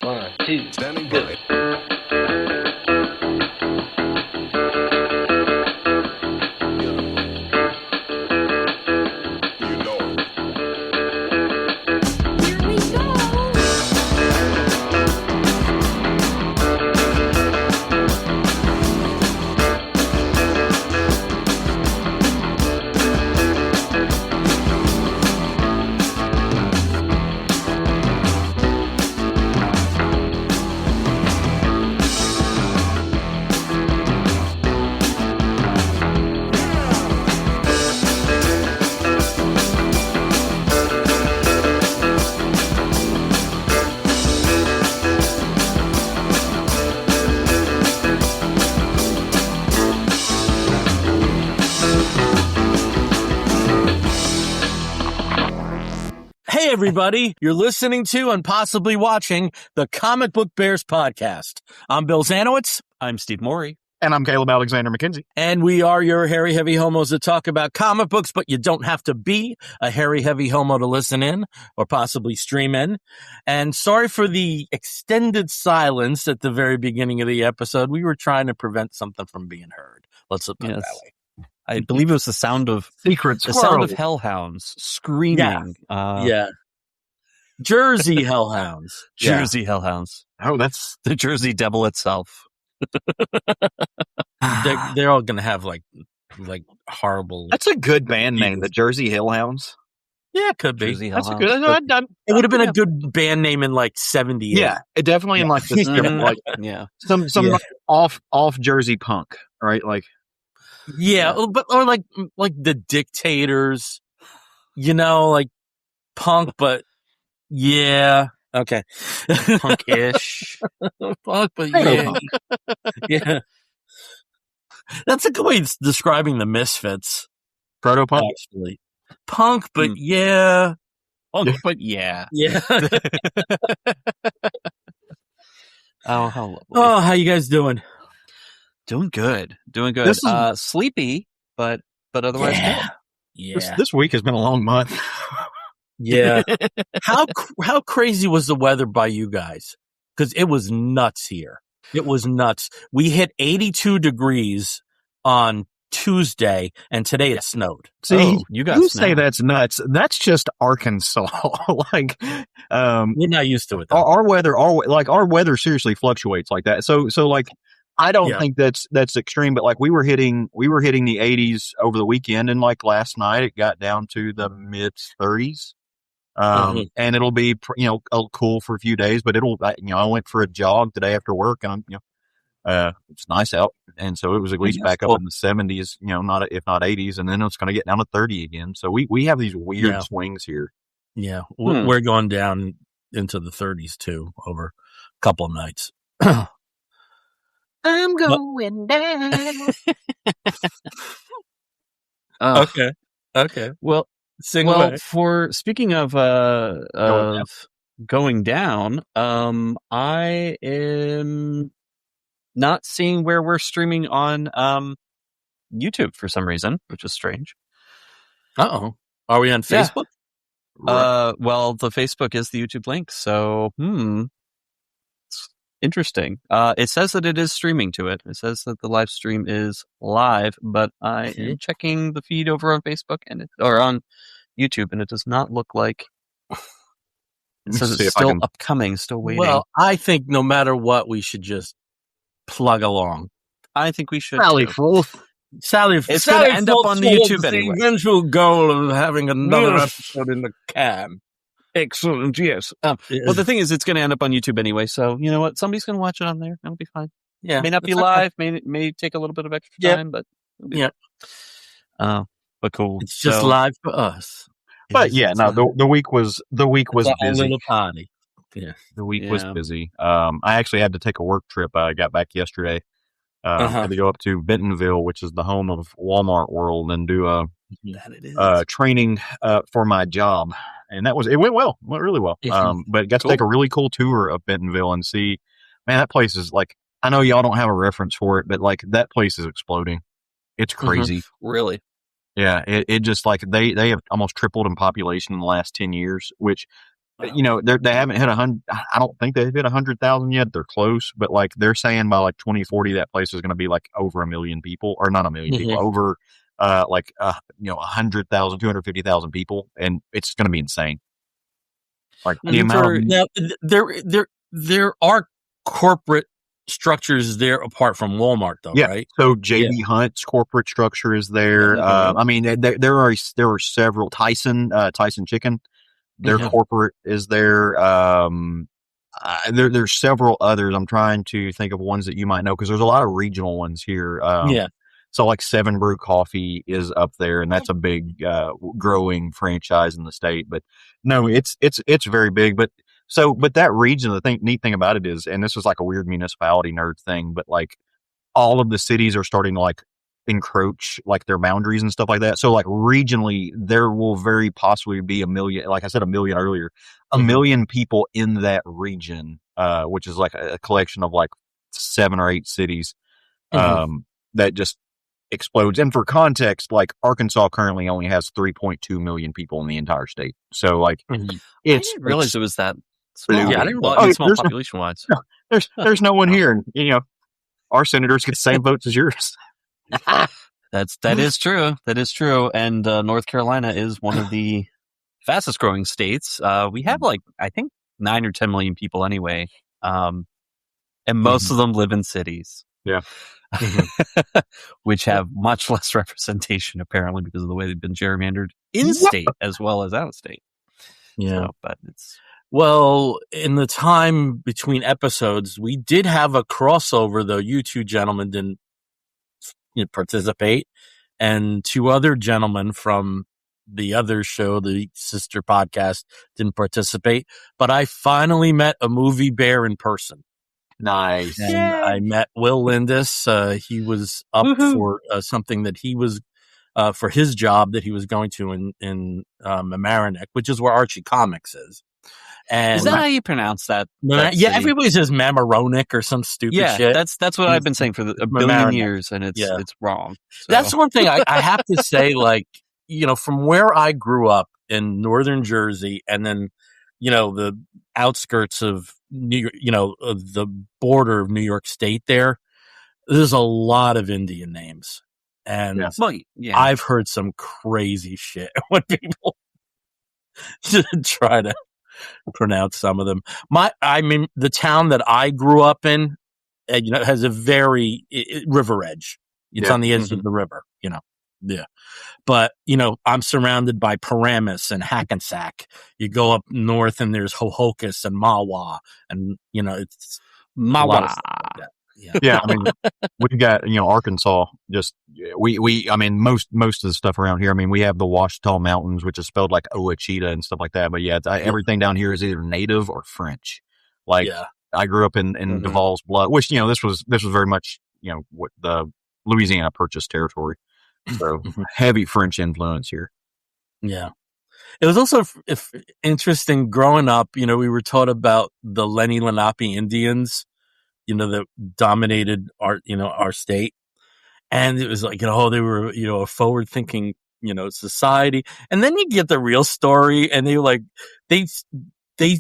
1, 2, Standing go. by. You know. Here we go. Hey, everybody. You're listening to and possibly watching the Comic Book Bears podcast. I'm Bill Zanowitz. I'm Steve Morey. And I'm Caleb Alexander McKenzie. And we are your hairy, heavy homos that talk about comic books, but you don't have to be a hairy, heavy homo to listen in or possibly stream in. And sorry for the extended silence at the very beginning of the episode. We were trying to prevent something from being heard. Let's put it that way. I believe it was the sound of Secret the squirrel. sound of hellhounds screaming. Yeah. Jersey hellhounds. Jersey hellhounds. Oh, that's The Jersey Devil itself. They're all going to have like horrible. a good band name, the Jersey Hellhounds. Yeah, it could be. Jersey That's a hellhounds. good. It would have been a good band name in like 78. Yeah, it definitely in like the like Yeah. some Yeah. like off Jersey punk, right? Like Yeah, but or like the Dictators, like punk, but yeah, okay, Punk-ish. punk, but yeah, yeah. That's a good way of describing the Misfits, proto punk. actually. Punk, but yeah, Punk, but yeah. yeah. Oh, how lovely. Oh, how you guys doing? Doing good. This is- Sleepy, but otherwise good. Yeah, This week has been a long month. yeah. How crazy was the weather by you guys? Because it was nuts here. It was nuts. We hit 82 degrees on Tuesday, and today it snowed. See, Oh, you got you snow. say that's nuts. That's just Arkansas. Like, We're not used to it, though. our weather seriously fluctuates like that. So like, I don't Yeah. think that's extreme, but like we were hitting the 80s over the weekend, and like last night it got down to the mid 30s. And it'll be cool for a few days, but I went for a jog today after work, and it's nice out, and so it was at least back up in the 70s, if not 80s, and then it's going to get down to 30 again. So we have these weird swings here. Yeah, we're going down into the 30s too over a couple of nights. I'm going down. Okay. Well, Sing away. for speaking of going down, I am not seeing where we're streaming on YouTube for some reason, which is strange. Uh-oh. Are we on Yeah. Facebook? Well, the Facebook is the YouTube link, so it's interesting. It says that it is streaming to it. It says that the live stream is live, but I am checking the feed over on Facebook or on YouTube, and it does not look like. It says see it's if I still can- upcoming, still waiting. Well, I think no matter what, we should just plug along. I think we should. Sally too. Forth. It's gonna end up on the YouTube anyway. The eventual goal of having another episode in the can. Excellent, yes. Well, the thing is, it's going to end up on YouTube anyway, so you know what? Somebody's going to watch it on there. That'll be fine. Yeah, May not be it's okay. live, may take a little bit of extra Yeah. time, but it'll be Yeah. but cool. It's just So, live for us. But yeah, no, the week was It's our own busy. little party. Yeah. The week was Yeah. busy. I actually had to take a work trip. I got back yesterday. Had to go up to Bentonville, which is the home of Walmart World, and do That it is. training for my job. And it went well. It went really well. But got to take a really cool tour of Bentonville and see, man, that place is like, I know y'all don't have a reference for it, but like that place is exploding. It's crazy. really. Yeah. It just like they have almost tripled in population in the last 10 years, which you know, they haven't hit 100. I don't think they've hit 100,000 yet. They're close, but like they're saying by like 2040, that place is going to be like over 1 million people, or not 1 million people, over you know, 100,000, 250,000 people, and it's going to be insane. Like the amount. Now, there are corporate structures there apart from Walmart, though, right? So JB Hunt's corporate structure is there. I mean, there are several. Tyson Chicken, their corporate is there. There's several others. I'm trying to think of ones that you might know, because there's a lot of regional ones here. So like Seven Brew Coffee is up there, and that's a big growing franchise in the state. But no, it's very big. But that region, the neat thing about it is, and this is like a weird municipality nerd thing, but like all of the cities are starting to like encroach like their boundaries and stuff like that. So like regionally, there will very possibly be 1 million, like I said, 1 million earlier, 1 million people in that region, which is like a collection of like 7 or 8 cities, that just explodes. And for context, like Arkansas currently only has 3.2 million people in the entire state. So like I didn't realize it was that small. Yeah, I didn't realize small population wise. There's no one here, and you know, our senators get the same votes as yours. That is true. That is true. And North Carolina is one of the fastest growing states. We have like, I think 9 or 10 million people anyway. And most of them live in cities. Yeah. Which have much less representation apparently because of the way they've been gerrymandered in state as well as out of state. Yeah. So, but it's, well, in the time between episodes, we did have a crossover, though you two gentlemen didn't participate, and 2 other gentlemen from the other show, the sister podcast, didn't participate. But I finally met a movie bear in person. Nice. And I met Will Lindis. He was up for something that he was for his job that he was going to in Mamaroneck, which is where Archie Comics is. And is that how you pronounce that? Yeah, everybody says Mamaroneck or some stupid shit. That's what I've been saying for a billion years, and it's wrong. So. That's one thing I have to say. Like, you know, from where I grew up in northern Jersey, and then, you know, the outskirts of New York, you know, the border of New York State, there's a lot of Indian names, and I've heard some crazy shit when people try to pronounce some of them. I mean, the town that I grew up in, you know, has a very river edge. It's on the edge of the river, you know. Yeah. But, you know, I'm surrounded by Paramus and Hackensack. You go up north and there's Hohokus and Mawa, and, you know, it's Mawa. Like yeah. I mean, we've got, you know, Arkansas, just, I mean, most of the stuff around here, I mean, we have the Ouachita Mountains, which is spelled like Ouachita and stuff like that. But yeah, everything down here is either native or French. Like, I grew up in Duval's blood, which, you know, this was very much, you know, what the Louisiana Purchase territory. So heavy French influence here. Yeah. It was also interesting growing up. You know, we were taught about the Lenni Lenape Indians, you know, that dominated our state. And it was like, you know, they were, you know, a forward thinking, you know, society. And then you get the real story, and they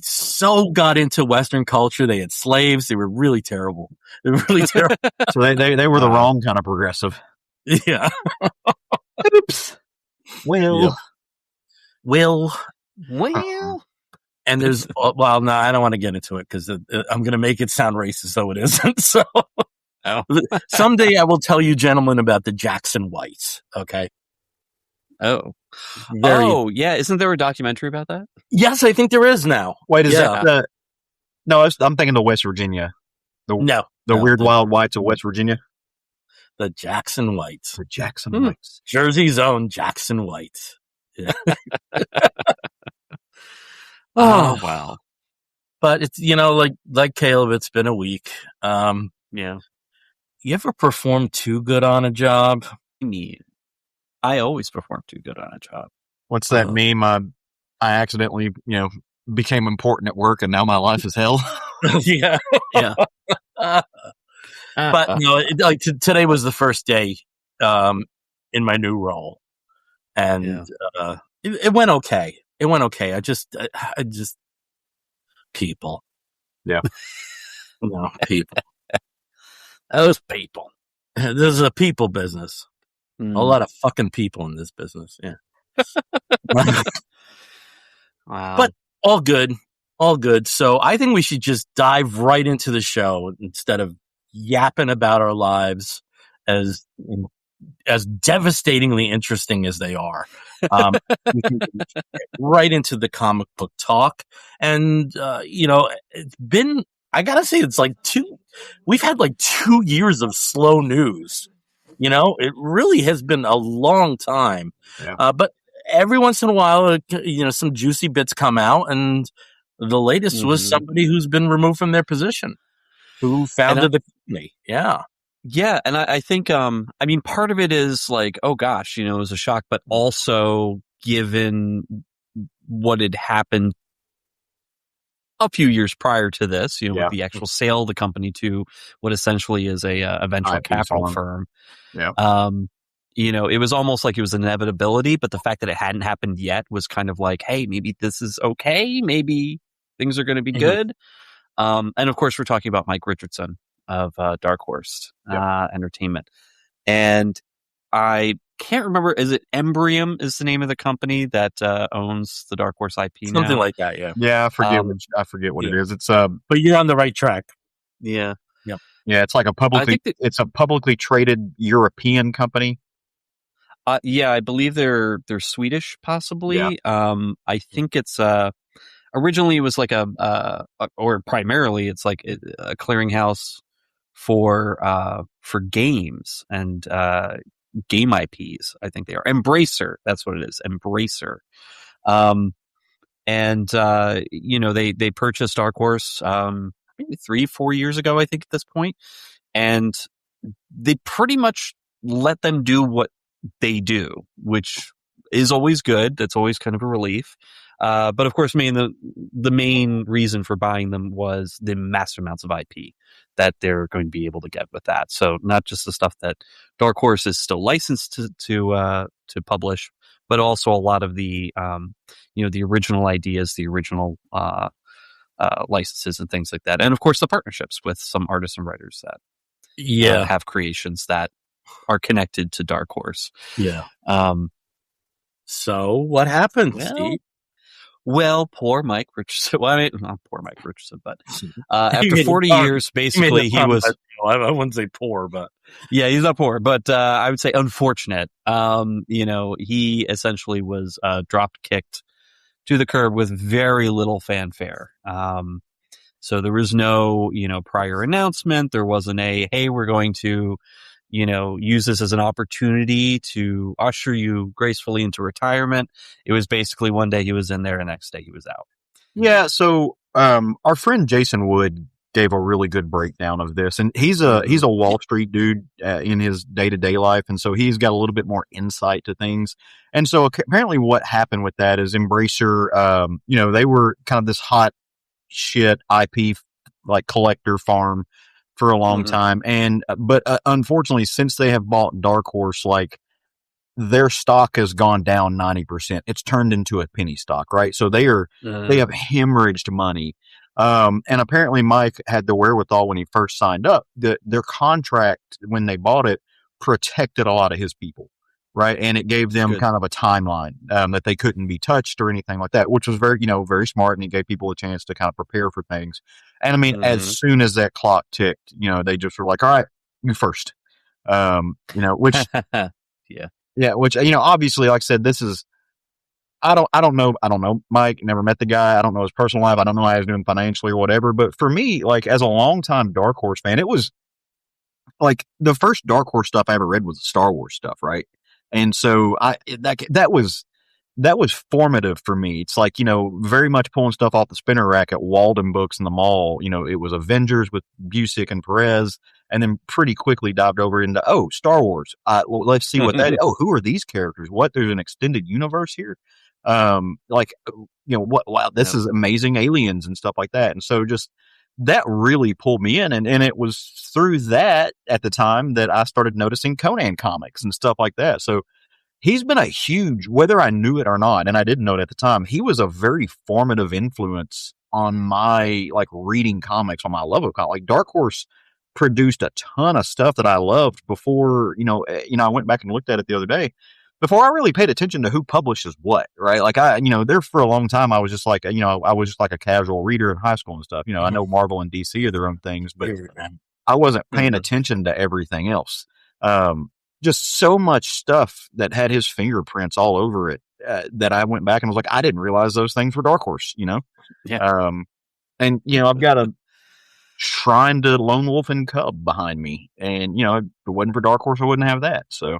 so got into Western culture. They had slaves. They were really terrible. They were really terrible. So they were the wrong kind of progressive. Yeah. Oops. Well. And there's, well, no, I don't want to get into it because I'm going to make it sound racist, though it isn't. So someday I will tell you, gentlemen, about the Jackson Whites. Okay. Oh, yeah. Isn't there a documentary about that? Yes, I think there is now. Wait, is that no, I'm thinking the West Virginia. The Weird Wild Whites of West Virginia. The Jackson Whites. The Jackson Whites. Jersey's own Jackson Whites. Yeah. Oh, wow. But it's, you know, like Caleb, it's been a week. Yeah. You ever perform too good on a job? Yeah. I always perform too good on a job. What's that meme? I accidentally, you know, became important at work, and now my life is hell. Yeah. Yeah. But no, today was the first day in my new role, and it went okay. It went okay. I just People. Yeah. No, people. Those people. This is a people business. A lot of fucking people in this business. Yeah. Wow. But all good. All good. So I think we should just dive right into the show instead of yapping about our lives as devastatingly interesting as they are. We can get right into the comic book talk. And, it's been, I gotta say, it's like we've had like 2 years of slow news. It really has been a long time. Yeah. But every once in a while, some juicy bits come out, and the latest was somebody who's been removed from their position, who founded the company. Yeah. Yeah, and I think, part of it is like, oh gosh, it was a shock, but also given what had happened a few years prior to this, with the actual sale of the company to what essentially is a venture capital firm. Yeah. It was almost like it was an inevitability, but the fact that it hadn't happened yet was kind of like, hey, maybe this is okay. Maybe things are going to be good. And of course, we're talking about Mike Richardson of Dark Horse Entertainment. And I can't remember, is it Embrium is the name of the company that owns the Dark Horse IP now? Something like that, yeah. Yeah, I forget what it is. It's but you're on the right track. Yeah. Yep. Yeah, it's like it's a publicly traded European company. I believe they're Swedish, possibly. Yeah. I think it's originally it was like or primarily it's like a clearinghouse for games and game IPs. I think they are Embracer. That's what it is, Embracer. They purchased Dark Horse maybe 3-4 years ago, I think, at this point, and they pretty much let them do what they do, which is always good. That's always kind of a relief. But of course, the main reason for buying them was the massive amounts of IP that they're going to be able to get with that. So not just the stuff that Dark Horse is still licensed to publish, but also a lot of the the original ideas, the original licenses and things like that, and of course the partnerships with some artists and writers that have creations that are connected to Dark Horse. Yeah. So what happened, Steve? Well, poor Mike Richardson. Well, not poor Mike Richardson, but after 40 years, basically, he was... I wouldn't say poor, but... Yeah, he's not poor, but I would say unfortunate. He essentially was drop-kicked to the curb with very little fanfare. So there was no, prior announcement. There wasn't hey, we're going to... use this as an opportunity to usher you gracefully into retirement. It was basically one day he was in there, the next day he was out. Yeah. So, our friend Jason Wood gave a really good breakdown of this, and he's a Wall Street dude in his day-to-day life. And so he's got a little bit more insight to things. And so apparently what happened with that is Embracer, they were kind of this hot shit IP, like collector farm for a long time. But unfortunately, since they have bought Dark Horse, like their stock has gone down 90%. It's turned into a penny stock, right? So they have hemorrhaged money. And apparently Mike had the wherewithal when he first signed up. Their contract when they bought it protected a lot of his people, right? And it gave them kind of a timeline that they couldn't be touched or anything like that, which was very, very smart. And it gave people a chance to kind of prepare for things. And as soon as that clock ticked, they just were like, all right, you first, which, which, obviously, like I said, this is, I don't know Mike, never met the guy. I don't know his personal life. I don't know how he's doing financially or whatever. But for me, like as a longtime Dark Horse fan, it was like the first Dark Horse stuff I ever read was the Star Wars stuff. Right. And so that was formative for me. It's like, very much pulling stuff off the spinner rack at Walden Books in the mall. It was Avengers with Busick and Perez, and then pretty quickly dived over into, Star Wars. Let's see what that is. Oh, who are these characters? What? There's an extended universe here? What? Wow, this is amazing, aliens and stuff like that. And so just that really pulled me in. And it was through that at the time that I started noticing Conan comics and stuff like that. So he's been a huge, whether I knew it or not, and I didn't know it at the time, he was a very formative influence on my like reading comics, on my love of comics. Like Dark Horse produced a ton of stuff that I loved before, I went back and looked at it the other day before I really paid attention to who publishes what, right? Like there for a long time, I was just like, I was just like a casual reader in high school and stuff. I know Marvel and DC are their own things, but I wasn't paying attention to everything else. Just so much stuff that had his fingerprints all over it, that I went back and was like, I didn't realize those things were Dark Horse, Yeah. And I've got a shrine to Lone Wolf and Cub behind me, and if it wasn't for Dark Horse, I wouldn't have that. So,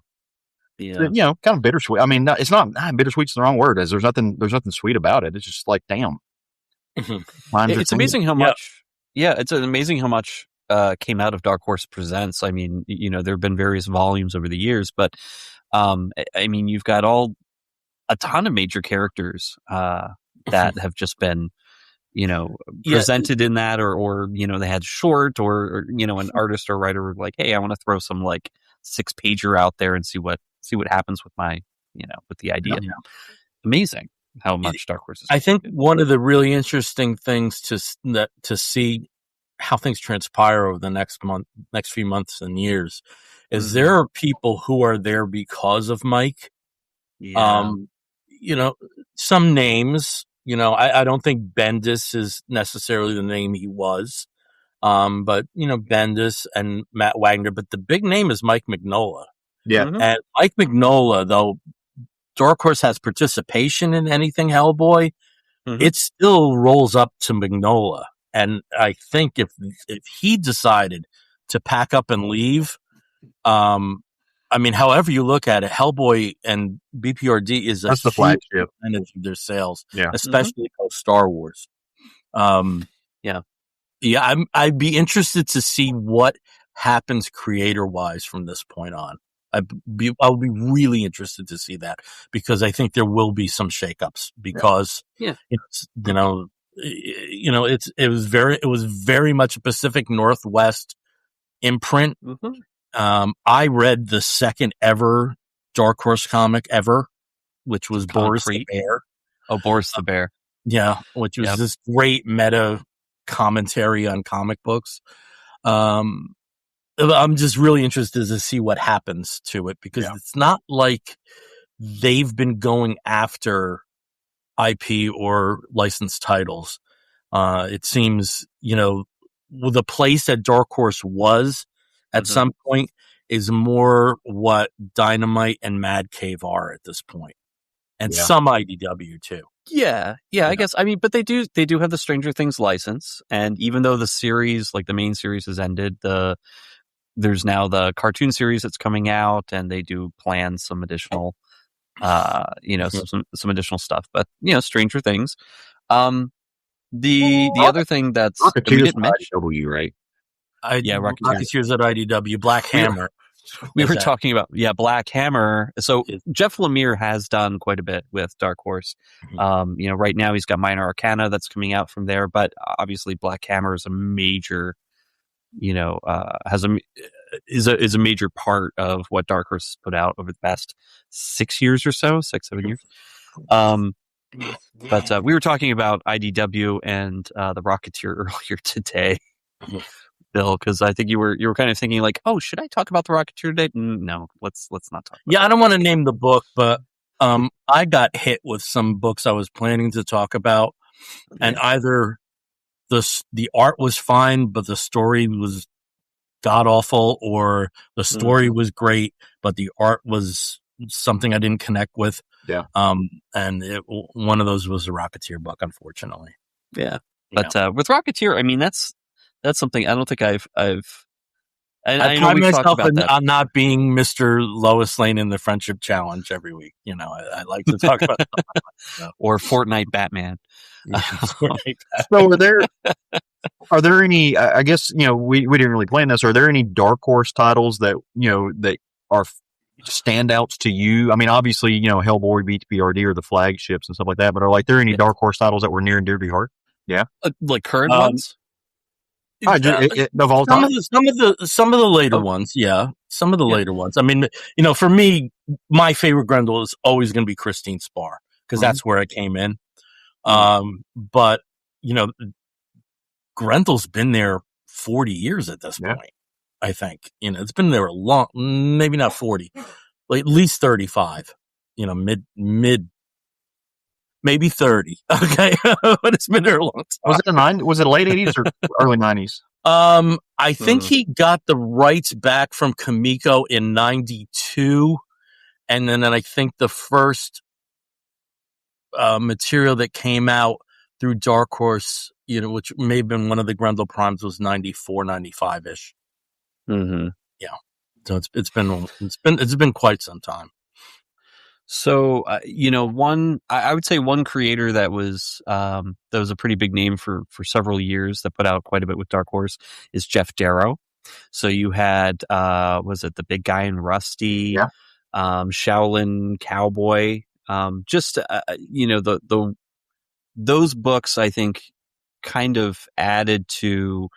kind of bittersweet. I mean, it's not bittersweet's the wrong word. As there's nothing sweet about it. It's just like, damn. It's amazing how much. Yeah, it's amazing how much came out of Dark Horse Presents. I mean, there have been various volumes over the years, but I mean, you've got a ton of major characters that have just been, presented in that, or they had short, or an artist or writer were like, hey, I want to throw some like 6-pager out there and see what happens with my, with the idea. Yeah. Amazing how much Dark Horse is. I think one of the really interesting things to see how things transpire over the next few months and years is there are people who are there because of Mike. Yeah. Some names, I don't think Bendis is necessarily the name he was. But Bendis and Matt Wagner, but the big name is Mike Mignola. Yeah. And Mike Mignola, though Dark Horse has participation in anything Hellboy, it still rolls up to Mignola. And I think if he decided to pack up and leave, I mean, however you look at it, Hellboy and b.p.r.d. is a huge percentage of their sales, especially post Star Wars. I'd be interested to see what happens creator-wise from this point on. I'll be really interested to see that, because I think there will be some shakeups, because it was very much a Pacific Northwest imprint. I read the second ever Dark Horse comic ever, which was Boris the Bear. Oh, Boris the Bear. Yeah, which was this great meta commentary on comic books. I'm just really interested to see what happens to it, because it's not like they've been going after IP or licensed titles. It seems, the place that Dark Horse was at some point is more what Dynamite and Mad Cave are at this point, and some IDW too. Yeah, I guess. I mean, but they do have the Stranger Things license, and even though the series, like the main series, has ended, there's now the cartoon series that's coming out, and they do plan some additional, some additional stuff. But Stranger Things. The other thing that's we didn't mention, IDW, right? Rocketeers at IDW, Black Hammer. We were talking about Black Hammer. So Jeff Lemire has done quite a bit with Dark Horse. Right now he's got Minor Arcana that's coming out from there, but obviously Black Hammer is a major, is a major part of what Dark Horse has put out over the past 6 years or so, 7 years. But we were talking about IDW and the Rocketeer earlier today, Bill, because I think you were kind of thinking like, oh, should I talk about the Rocketeer today? No, let's not talk. I don't want to name the book, but I got hit with some books I was planning to talk about, and either the art was fine, but the story was god awful, or the story was great, but the art was something I didn't connect with. Yeah. And one of those was a Rocketeer book, unfortunately. Yeah. But with Rocketeer, I mean, that's something I don't think I've I pride myself on not being Mr. Lois Lane in the Friendship Challenge every week. I like to talk about stuff. Or Fortnite Batman. So are there any, I guess, we didn't really plan this. Are there any Dark Horse titles that are standouts to you? I mean, obviously, Hellboy, b.p.r.d. are the flagships and stuff like that, but are there any Dark Horse titles that were near and dear to your heart? Yeah. Like current ones? Of all time? Some of the later ones, some of the later ones. I mean, for me, my favorite Grendel is always going to be Christine Spar, because that's where I came in. But Grendel's been there 40 years at this point. I think, it's been there a long, maybe not 40, but at least 35, mid, maybe 30. Okay. But it's been there a long time. Was it late 80s or early 90s? I think he got the rights back from Kamiko in 92. And then I think the first material that came out through Dark Horse, which may have been one of the Grendel Primes, was 94, 95-ish. Mm-hmm. Yeah. So it's been quite some time. So, I would say one creator that was a pretty big name for several years that put out quite a bit with Dark Horse is Jeff Darrow. So you had, was it the big guy in Rusty? Yeah. Shaolin Cowboy. Those books, I think, kind of added to,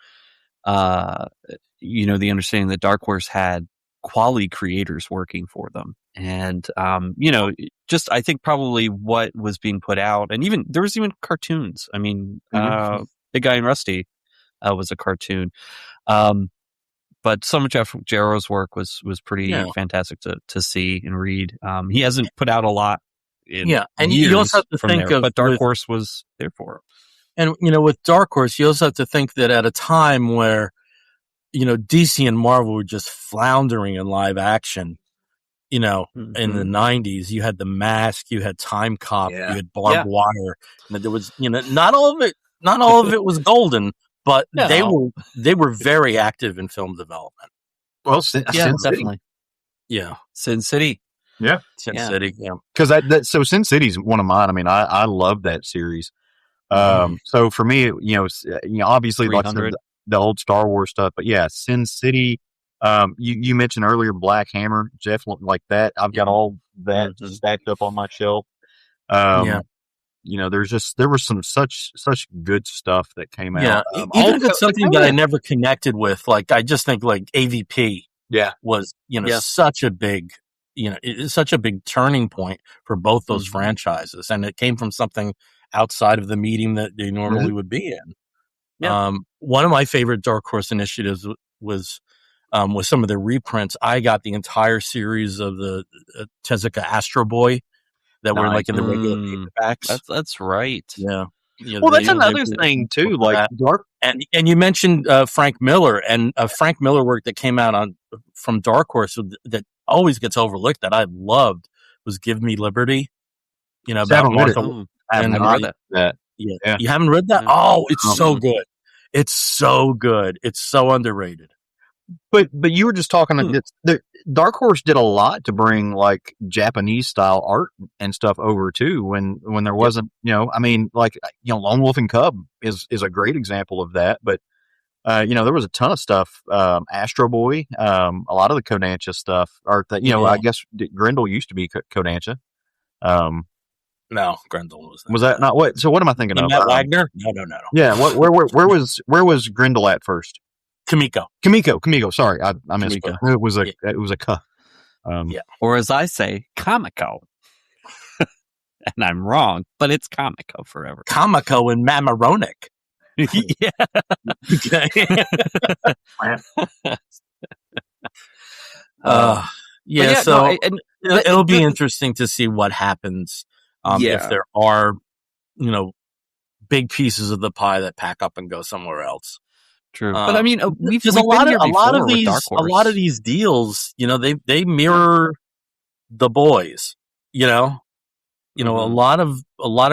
the understanding that Dark Horse had quality creators working for them. And, I think probably what was being put out, and even there was even cartoons. I mean, Big Guy in Rusty was a cartoon. But some of Jeff Jarrow's work was pretty fantastic to see and read. He hasn't put out a lot in and years you also have to think there, but Dark Horse was there for him. And, with Dark Horse, you also have to think that at a time where, DC and Marvel were just floundering in live action, in the 90s, you had The Mask, you had Time Cop, you had Barbed Wire, and there was, not all of it was golden, but they were very active in film development. Well, Sin definitely. City. Sin City. Yeah. Sin City. Yeah. Because so Sin City's one of mine. I mean, I love that series. So for me, obviously lots of the old Star Wars stuff, but Sin City. You mentioned earlier Black Hammer, Jeff, like that. I've got all that stacked up on my shelf. There was some such good stuff that came out. Even if it's something that I never connected with, like I just think like AVP, was such a big, it's such a big turning point for both those franchises, and it came from something outside of the medium that they normally would be in. Yeah. One of my favorite Dark Horse initiatives was with some of the reprints. I got the entire series of the Tezuka Astro Boy that were like in the regular paperbacks. That's right. Yeah. Well, that's another thing too. Like Dark, and you mentioned Frank Miller and Frank Miller work that came out from Dark Horse that always gets overlooked that I loved was Give Me Liberty. About Martha. I haven't read that. Yeah. You haven't read that? Oh, it's so good. It's so good. It's so underrated. But you were just talking. Dark Horse did a lot to bring like Japanese style art and stuff over too. When there wasn't, Lone Wolf and Cub is a great example of that. But there was a ton of stuff. Astro Boy, a lot of the Kodansha stuff, or that I guess Grendel used to be Kodansha. No, Grendel was. Was that not what? So what am I thinking of? Matt Wagner? No. Yeah. Where was Grendel at first? Kamiko. Sorry, I misspoke. It was a cuh. Or as I say, Kamiko. And I'm wrong, but it's Kamiko forever. Kamiko and Mamaronic. Yeah. It'll be interesting to see what happens if there are, big pieces of the pie that pack up and go somewhere else. True, but I mean, we've a lot of these deals, they mirror the boys. A lot of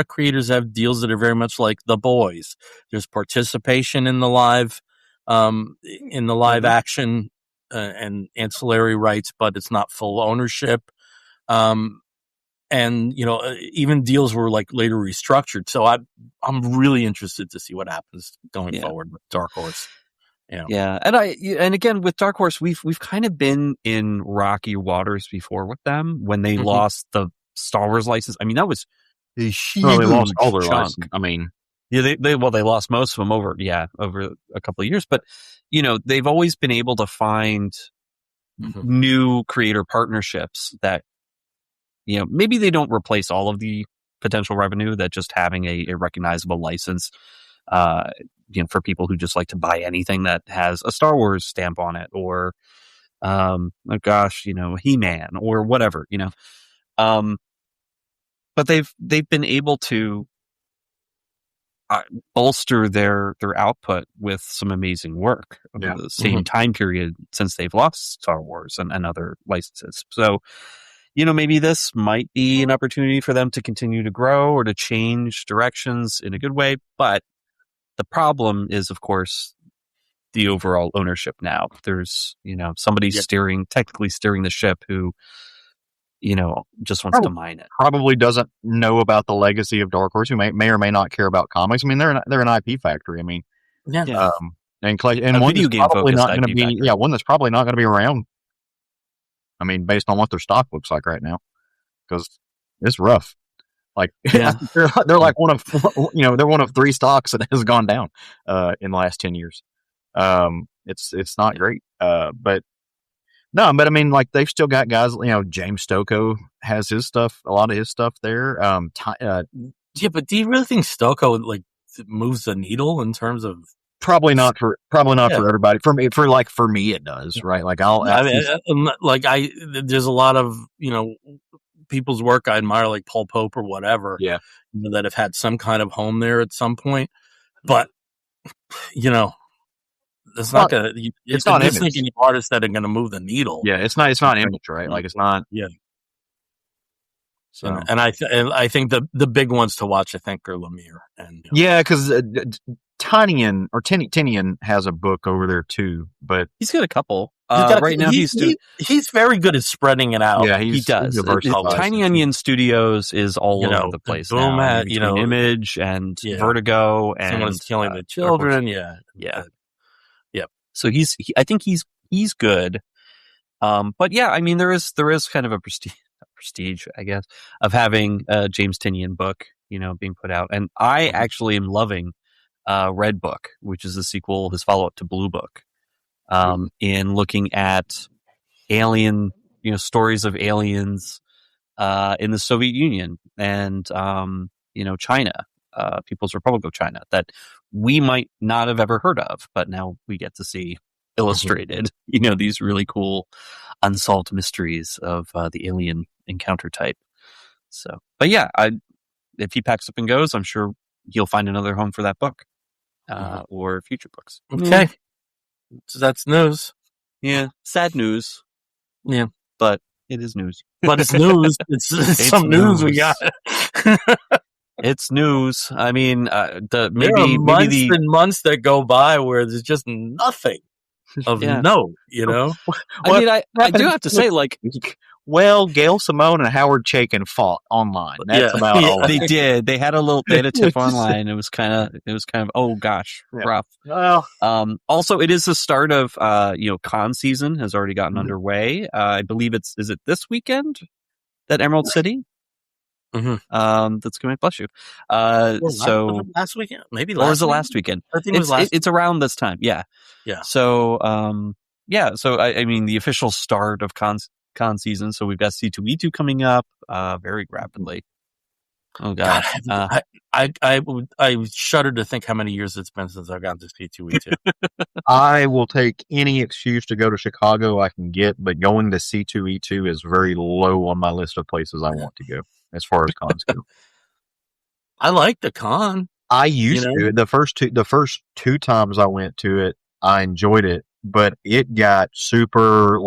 creators have deals that are very much like the boys. There's participation in the live action and ancillary rights, but it's not full ownership. And even deals were like later restructured. So I'm really interested to see what happens going forward with Dark Horse. Yeah, and again with Dark Horse, we've kind of been in rocky waters before with them when they lost the Star Wars license. I mean, that was a huge they lost all their chunk. license. I mean, they lost most of them over a couple of years, but they've always been able to find new creator partnerships that. Maybe they don't replace all of the potential revenue that just having a recognizable license for people who just like to buy anything that has a Star Wars stamp on it, or He-Man or whatever, but they've been able to bolster their output with some amazing work over the same time period since they've lost Star Wars and other licenses. So, maybe this might be an opportunity for them to continue to grow or to change directions in a good way. But the problem is, of course, the overall ownership now. There's, somebody technically steering the ship who, just wants to mine it. Probably doesn't know about the legacy of Dark Horse, who may or may not care about comics. I mean, they're an IP factory. I mean, and one video game probably not going to be factory. one that's probably not going to be around. I mean, based on what their stock looks like right now, because it's rough. Like they're like one of they're one of 3 stocks that has gone down in the last 10 years. It's not great. But I mean, like, they've still got guys. James Stokoe has his stuff, a lot of his stuff there. But do you really think Stokoe moves the needle in terms of? Probably not for everybody. For me, it does, right? Like there's a lot of people's work I admire, like Paul Pope or whatever, that have had some kind of home there at some point. But it's not gonna. It's not just thinking of artists that are going to move the needle. Yeah, it's not image, right? Like, it's not. Yeah. So, and I think the big ones to watch, I think, are Lemire and because Tinian has a book over there too, but he's got a couple. Right now, he's very good at spreading it out. Yeah, he does. Tiny Onion Studios is all over the place now. Image and Vertigo, and someone's killing the children. Yeah. So I think he's good. But yeah, I mean, there is kind of a prestige, I guess, of having a James Tynion book, being put out. And I actually am loving Red Book, which is his follow-up to Blue Book, in looking at alien, stories of aliens in the Soviet Union and, China, People's Republic of China, that we might not have ever heard of, but now we get to see illustrated, these really cool unsolved mysteries of the alien encounter type. So, but yeah, if he packs up and goes, I'm sure he'll find another home for that book or future books. Okay. So that's news. Yeah. Sad news. Yeah. But it is news. But it's news. It's some news we got. It's news. I mean, maybe months that go by where there's just nothing of note, I mean, I do have to say, Gail Simone and Howard Chaykin fought online. That's about all. They did. They had a tiff online. It was kind of oh gosh, rough. Well, also, it is the start of con season has already gotten underway. I believe is it this weekend that Emerald City? That's going to bless you. So last weekend, maybe or was it last weekend? I think it was last. It's around this time. Yeah. So, So I mean, the official start of con season. So we've got C2E2 coming up very rapidly. Oh God. I shudder to think how many years it's been since I've gotten to C2E2. I will take any excuse to go to Chicago I can get, but going to C2E2 is very low on my list of places I want to go as far as cons go. I like the con. I used to. The first two times I went to it, I enjoyed it, but it got super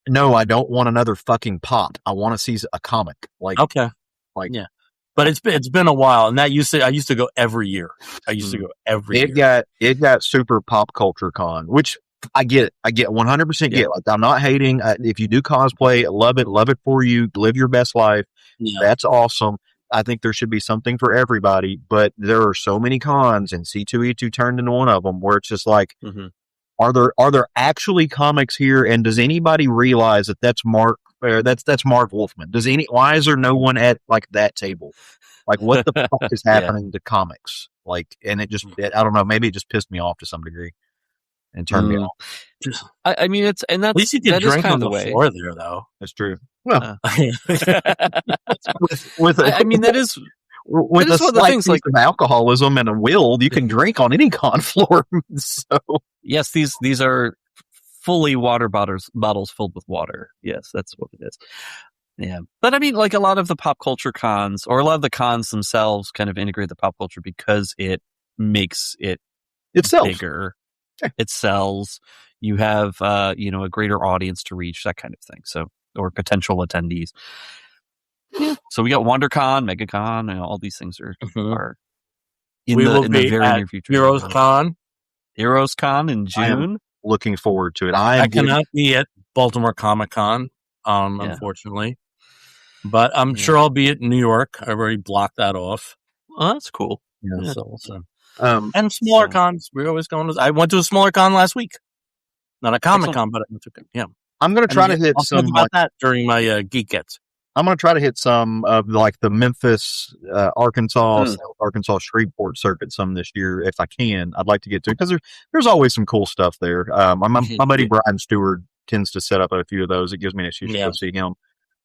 no, I don't want another fucking pop. I want to see a comic. Okay. Yeah. But it's been a while, and I used to go every year. Year. It got super pop culture con, which I get 100% get. I'm not hating. If you do cosplay, love it for you. Live your best life. Yeah. That's awesome. I think there should be something for everybody, but there are so many cons, and C2E2 turned into one of them, where it's just are there actually comics here? And does anybody realize that that's Mark Wolfman? Why is there no one at that table? What the fuck is happening to comics? And it just, I don't know, maybe it just pissed me off to some degree and turned me off. I mean, that's at least you can drink on the floor there, though. That's true. Well, I mean, that is with That is a one of the slight things, piece of alcoholism and a will, you can drink on any con floor. So yes, these are fully water bottles filled with water. Yes, that's what it is. Yeah. But I mean, like a lot of the pop culture cons, or a lot of the cons themselves kind of integrate the pop culture because it makes it itself bigger. It sells. You have, a greater audience to reach, that kind of thing. So, or potential attendees. Yeah. So we got WonderCon, MegaCon, and all these things are in the very near future. Heroes Con. Heroes Con in June. I am looking forward to it. I cannot be at Baltimore Comic Con, unfortunately. But I'm sure I'll be at New York. I already blocked that off. Oh, that's cool. Yeah. So. And smaller cons. We're always going to. I went to a smaller con last week. Not a Comic Con, but I went to it. Yeah. I'm going to try to hit I'll some talk about that during my Geek Gets. I'm going to try to hit some of like the Memphis, Arkansas, Shreveport circuit some this year if I can. I'd like to get to it because there's always some cool stuff there. My buddy Brian Stewart tends to set up a few of those. It gives me an excuse to go see him.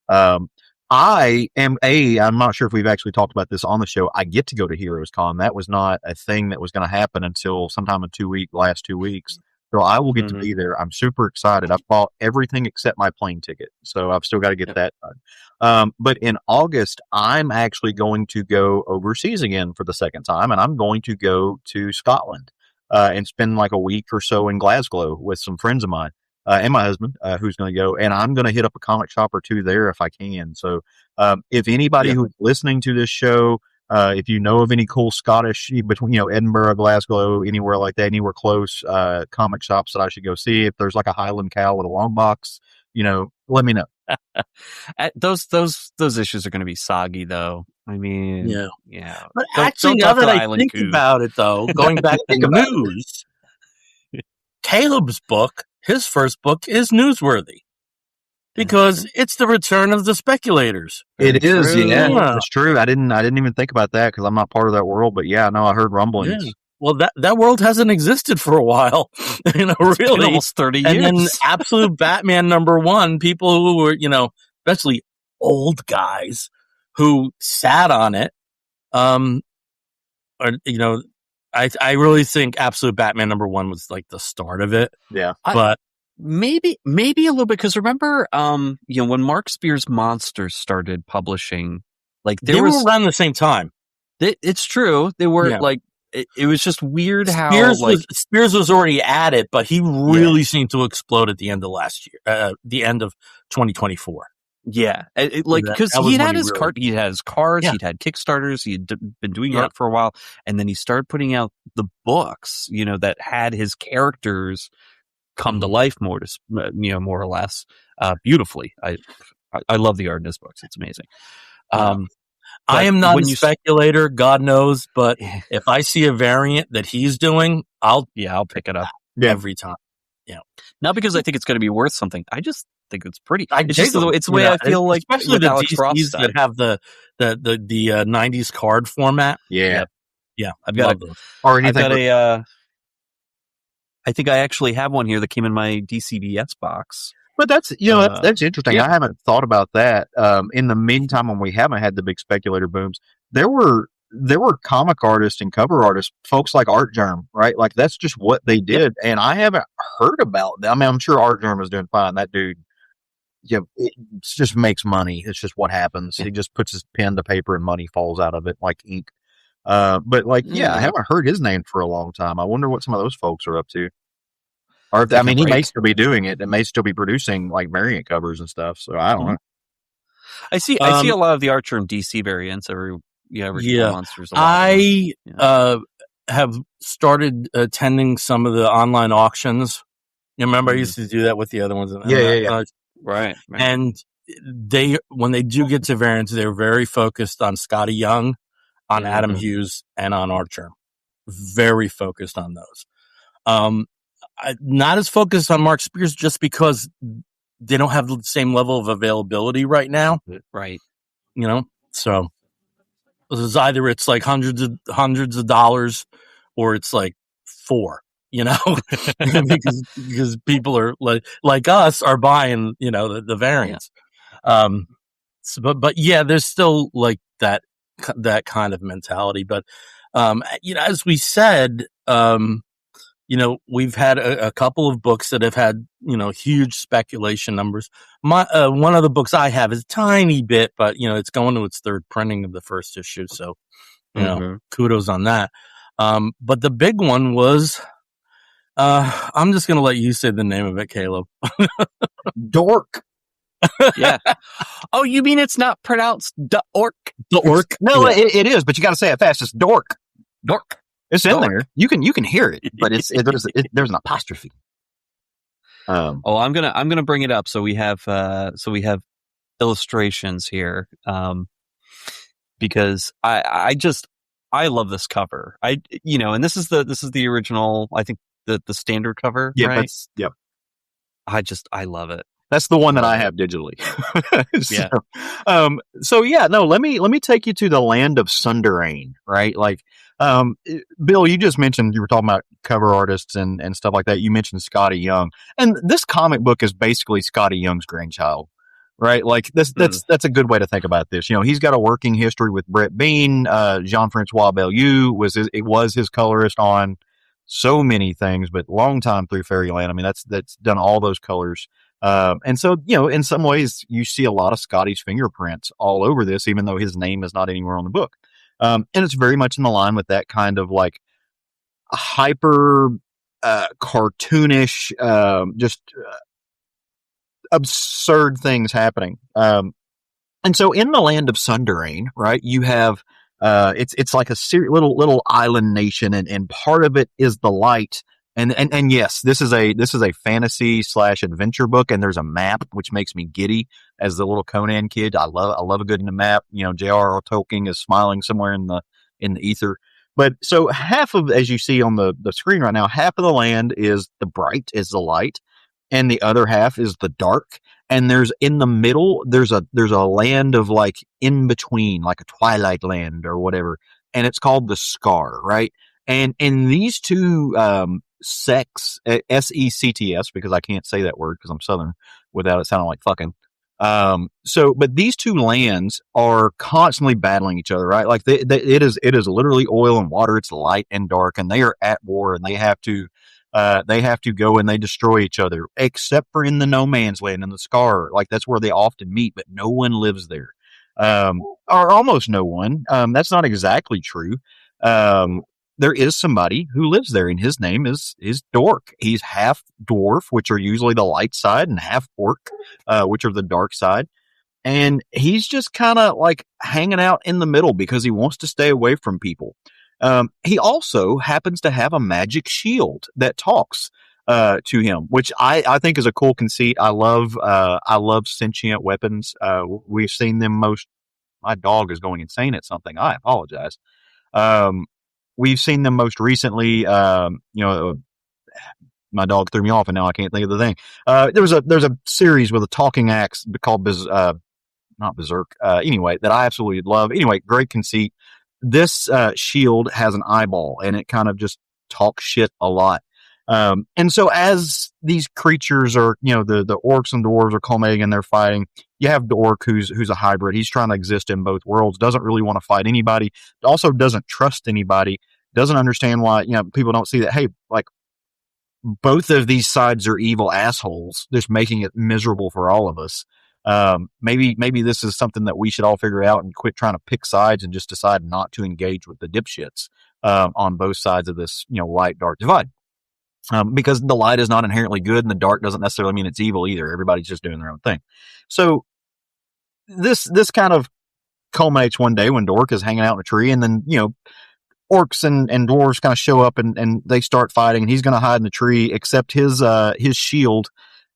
I'm not sure if we've actually talked about this on the show. I get to go to Heroes Con. That was not a thing that was going to happen until sometime in last 2 weeks. So I will get to be there. I'm super excited. I've bought everything except my plane ticket. So I've still got to get that done. But in August, I'm actually going to go overseas again for the second time. And I'm going to go to Scotland, and spend like a week or so in Glasgow with some friends of mine. And my husband, who's going to go, and I'm going to hit up a comic shop or two there if I can. So, if anybody who's listening to this show, if you know of any cool Scottish, between, Edinburgh, Glasgow, anywhere like that, anywhere close, comic shops that I should go see, if there's like a Highland cow with a long box, let me know. Those issues are going to be soggy though. I mean, yeah. But actually, now that I think about it though, going back to the news, Caleb's book, his first book, is newsworthy because it's the return of the speculators. It is, it's true. I didn't even think about that because I'm not part of that world. But I heard rumblings. Yeah. Well, that world hasn't existed for a while, really, almost 30 years. And then Absolute Batman #1, people who were, especially old guys who sat on it, I really think Absolute Batman #1 was like the start of it. Yeah. But maybe a little bit, because remember, when Mark Spears' Monsters started publishing, like they were around the same time. It's true. They were like, it was just weird how Spears was already at it, but he really seemed to explode at the end of last year, the end of 2024. Yeah, because he had his cards, he'd had Kickstarters, he had been doing art for a while, and then he started putting out the books, that had his characters come to life more or less, beautifully. I love the art in his books; it's amazing. I am not a speculator, God knows, but if I see a variant that he's doing, I'll pick it up every time. Yeah, not because I think it's going to be worth something. I just think it's pretty. It's the way I feel like, especially the DCs that have the 90s card format. Yeah, I've got or anything. I think I actually have one here that came in my DCBS box. But that's that's interesting. Yeah. I haven't thought about that. In the meantime, when we haven't had the big speculator booms, there were comic artists and cover artists, folks like Art Germ, right? Like that's just what they did, and I haven't heard about them. I mean, I'm sure Art Germ is doing fine. That dude, it just makes money. It's just what happens. He just puts his pen to paper and money falls out of it like ink. But I haven't heard his name for a long time. I wonder what some of those folks are up to. Or if, he may still be doing it. It may still be producing like variant covers and stuff. So I don't know. I see a lot of the Archer and DC variants every couple months. I have started attending some of the online auctions. You remember I used to do that with the other ones. Right. And when they do get to variants, they're very focused on Scotty Young, on Adam Hughes, and on Archer. Very focused on those. Not as focused on Mark Spears just because they don't have the same level of availability right now. Right. So either it's like hundreds of dollars or it's like $4, because people are like us are buying, the variants. But there's still like that that kind of mentality. But, as we said, we've had a couple of books that have had, huge speculation numbers. One of the books I have is a tiny bit, but, it's going to its third printing of the first issue. So, kudos on that. But the big one was, I'm just going to let you say the name of it, Caleb. Dork. Yeah. Oh, you mean it's not pronounced orc? The orc? No, yeah. It is, but you got to say it fast. It's dork. Dork. It's in there. You can hear it, but there's an apostrophe. I'm gonna bring it up. So we have illustrations here. Because I love this cover. And this is the original. I think the standard cover. Yeah. Right? Yep. I love it. That's the one that I have digitally. Yeah. So yeah, no, let me take you to the land of Sunderain, right? Like, Bill, you just mentioned, you were talking about cover artists and stuff like that. You mentioned Scotty Young, and this comic book is basically Scotty Young's grandchild, right? Like that's a good way to think about this. He's got a working history with Brett Bean. Jean-Francois Bellieu was his colorist on so many things, but long time through Fairyland. I mean, that's done all those colors. And so, in some ways you see a lot of Scotty's fingerprints all over this, even though his name is not anywhere on the book. And it's very much in the line with that kind of like hyper, cartoonish, just absurd things happening. And so in the land of Sunderain, right, you have, it's like a little island nation, and part of it is the light. And yes, this is a fantasy / adventure book, and there's a map, which makes me giddy as the little Conan kid. I love a good map. J.R.R. Tolkien is smiling somewhere in the ether. But so half of, as you see on the screen right now, half of the land is the bright, is the light, and the other half is the dark. And there's in the middle, there's a land of like in between, like a twilight land or whatever, and it's called the Scar, right? And these two sects, sects, because I can't say that word because I'm Southern without it sounding like fucking. But these two lands are constantly battling each other, right? Like it is literally oil and water. It's light and dark, and they are at war, and they have to go and they destroy each other, except for in the no man's land in the Scar. Like that's where they often meet, but no one lives there, or almost no one. That's not exactly true. There is somebody who lives there, and his name is Dork. He's half dwarf, which are usually the light side, and half orc, which are the dark side. And he's just kind of like hanging out in the middle because he wants to stay away from people. He also happens to have a magic shield that talks to him, which I think is a cool conceit. I love sentient weapons. We've seen them most. My dog is going insane at something. I apologize. We've seen them most recently. My dog threw me off, and now I can't think of the thing. There's a series with a talking axe called not Berserk. Anyway, that I absolutely love. Anyway, great conceit. This shield has an eyeball, and it kind of just talks shit a lot. And so as these creatures are, the orcs and dwarves are culminating and they're fighting, you have Dork, who's a hybrid. He's trying to exist in both worlds, doesn't really want to fight anybody, also doesn't trust anybody, doesn't understand why, people don't see that, hey, like, both of these sides are evil assholes, just making it miserable for all of us. Maybe this is something that we should all figure out and quit trying to pick sides and just decide not to engage with the dipshits on both sides of this, light dark divide. Because the light is not inherently good, and the dark doesn't necessarily mean it's evil either. Everybody's just doing their own thing. So this kind of culminates one day when Dork is hanging out in a tree, and then orcs and dwarves kind of show up and they start fighting, and he's going to hide in the tree. Except his shield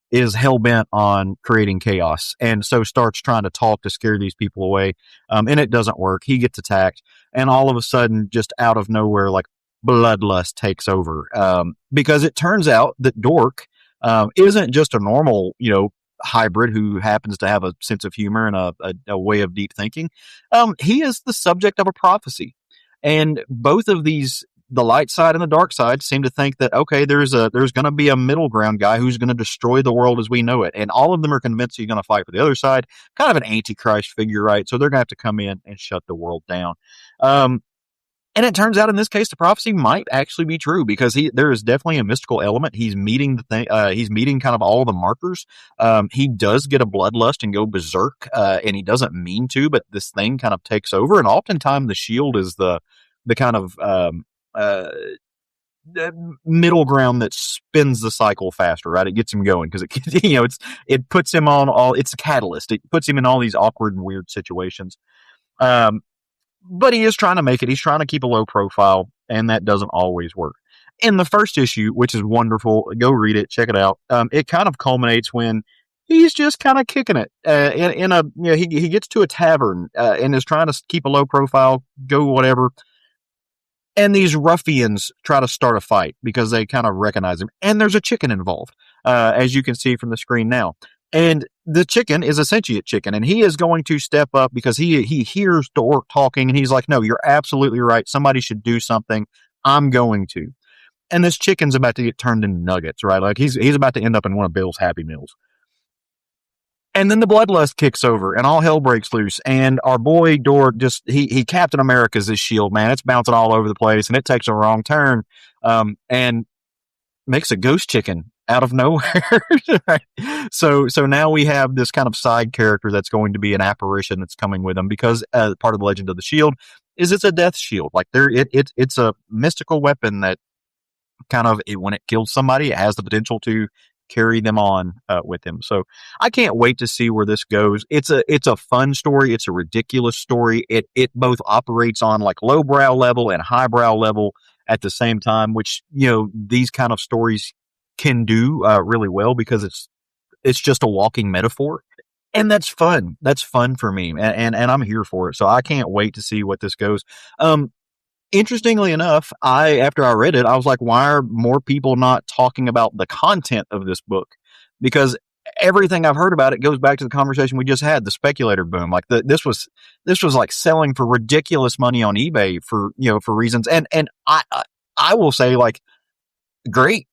is hell bent on creating chaos, and so starts trying to talk to scare these people away. And it doesn't work. He gets attacked, and all of a sudden, just out of nowhere, like, bloodlust takes over, because it turns out that Dork isn't just a normal, hybrid who happens to have a sense of humor and a way of deep thinking. He is the subject of a prophecy, and both of these the light side and the dark side seem to think that, okay, there's going to be a middle ground guy who's going to destroy the world as we know it. And all of them are convinced he's going to fight for the other side, kind of an antichrist figure, right? So they're going to have to come in and shut the world down. And it turns out in this case, the prophecy might actually be true because there is definitely a mystical element. He's meeting he's meeting kind of all the markers. He does get a bloodlust and go berserk, and he doesn't mean to, but this thing kind of takes over. And oftentimes the shield is the kind of, middle ground that spins the cycle faster, right? It gets him going because it puts him on it's a catalyst. It puts him in all these awkward and weird situations. But he is trying to make it. He's trying to keep a low profile, and that doesn't always work. In the first issue, which is wonderful, go read it, check it out. It kind of culminates when he's just kind of kicking it. He gets to a tavern and is trying to keep a low profile, go whatever. And these ruffians try to start a fight because they kind of recognize him. And there's a chicken involved, as you can see from the screen now. And the chicken is a sentient chicken, and he is going to step up because he hears the orc talking, and he's like, no, you're absolutely right. Somebody should do something. I'm going to. And this chicken's about to get turned into nuggets, right? Like he's about to end up in one of Bill's Happy Meals. And then the bloodlust kicks over, and all hell breaks loose. And our boy Dork he Captain America's this shield, man. It's bouncing all over the place, and it takes a wrong turn, and makes a ghost chicken out of nowhere. Right? So now we have this kind of side character that's going to be an apparition that's coming with him because part of the legend of the shield is it's a death shield. Like it's a mystical weapon that kind of when it kills somebody, it has the potential to carry them on with him. So I can't wait to see where this goes. It's a fun story. It's a ridiculous story. It both operates on like lowbrow level and highbrow level at the same time, which these kind of stories can do really well because it's just a walking metaphor, and that's fun. That's fun for me, and I'm here for it. So I can't wait to see what this goes. Interestingly enough, after I read it, I was like, why are more people not talking about the content of this book? Because everything I've heard about it goes back to the conversation we just had, the speculator boom. Like this was like selling for ridiculous money on eBay for reasons. And I will say, like, great,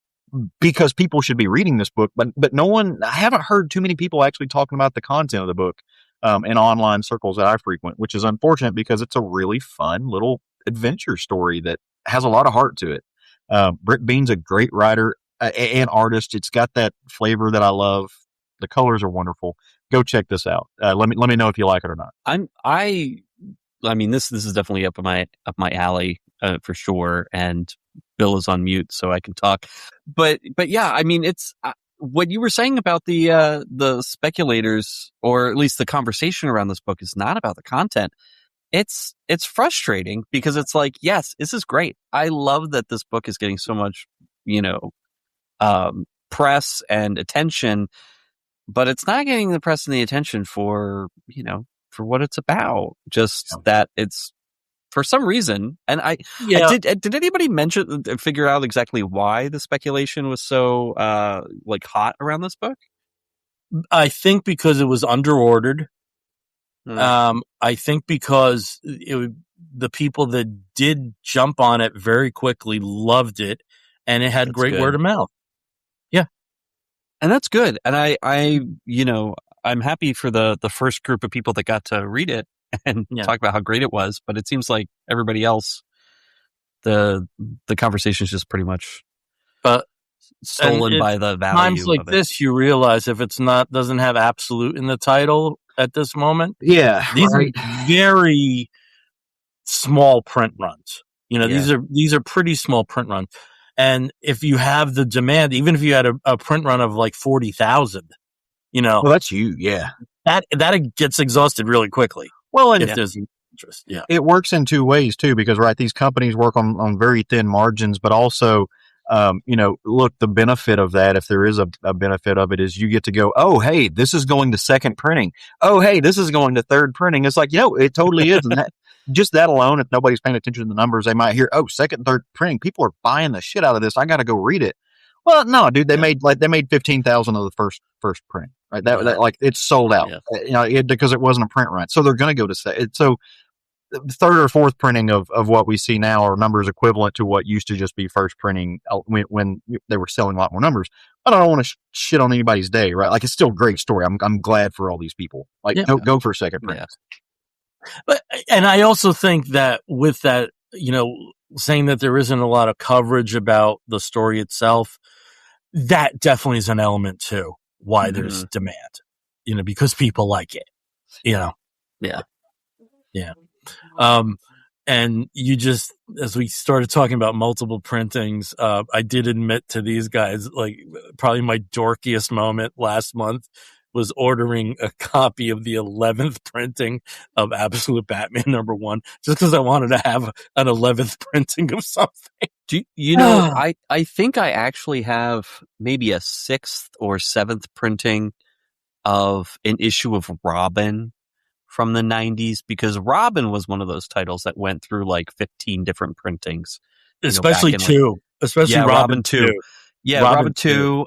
because people should be reading this book, but I haven't heard too many people actually talking about the content of the book in online circles that I frequent, which is unfortunate because it's a really fun little adventure story that has a lot of heart to it. Britt Bean's a great writer and artist. It's got that flavor that I love. The colors are wonderful. Go check this out. Let me know if you like it or not. I mean, this is definitely up my alley for sure. And Bill is on mute, so I can talk. But yeah, I mean, it's what you were saying about the speculators, or at least the conversation around this book, is not about the content. It's frustrating because it's like, yes, this is great. I love that this book is getting so much, press and attention, but it's not getting the press and the attention for what it's about. Just that it's, for some reason, and did anybody figure out exactly why the speculation was so hot around this book? I think because it was underordered. I think because the people that did jump on it very quickly loved it, and it had great word of mouth. Yeah, and that's good. And I'm happy for the first group of people that got to read it and talk about how great it was. But it seems like everybody else, the conversation is just pretty much stolen by the value. Times like this, you realize if it's doesn't have absolute in the title at this moment. Yeah, these are very small print runs. These are pretty small print runs. And if you have the demand, even if you had a print run of like 40,000, well, that's that gets exhausted really quickly. Well, and if there's interest, it works in two ways too, because these companies work on very thin margins, but also, look, the benefit of that, if there is a benefit of it, is you get to go, oh, hey, this is going to second printing. Oh, hey, this is going to third printing. It's like, it totally is. And just that alone, if nobody's paying attention to the numbers, they might hear, oh, second, third printing. People are buying the shit out of this. I got to go read it. Well, no, dude, they made 15,000 of the first print, right? That it's sold out, because it wasn't a print run. So they're going to go to it. So third or fourth printing of what we see now are numbers equivalent to what used to just be first printing when they were selling a lot more numbers. But I don't want to shit on anybody's day, right? Like, it's still a great story. I'm glad for all these people. Like, go for second print. But, and I also think that with that, saying that there isn't a lot of coverage about the story itself, that definitely is an element too, why there's demand, because people like it, Yeah. And you just, as we started talking about multiple printings, I did admit to these guys, like, probably my dorkiest moment last month was ordering a copy of the 11th printing of Absolute Batman #1, just because I wanted to have an 11th printing of something. I think I actually have maybe a 6th or 7th printing of an issue of Robin from the 90s, because Robin was one of those titles that went through like 15 different printings. Especially two. Especially Robin 2. Yeah, Robin 2,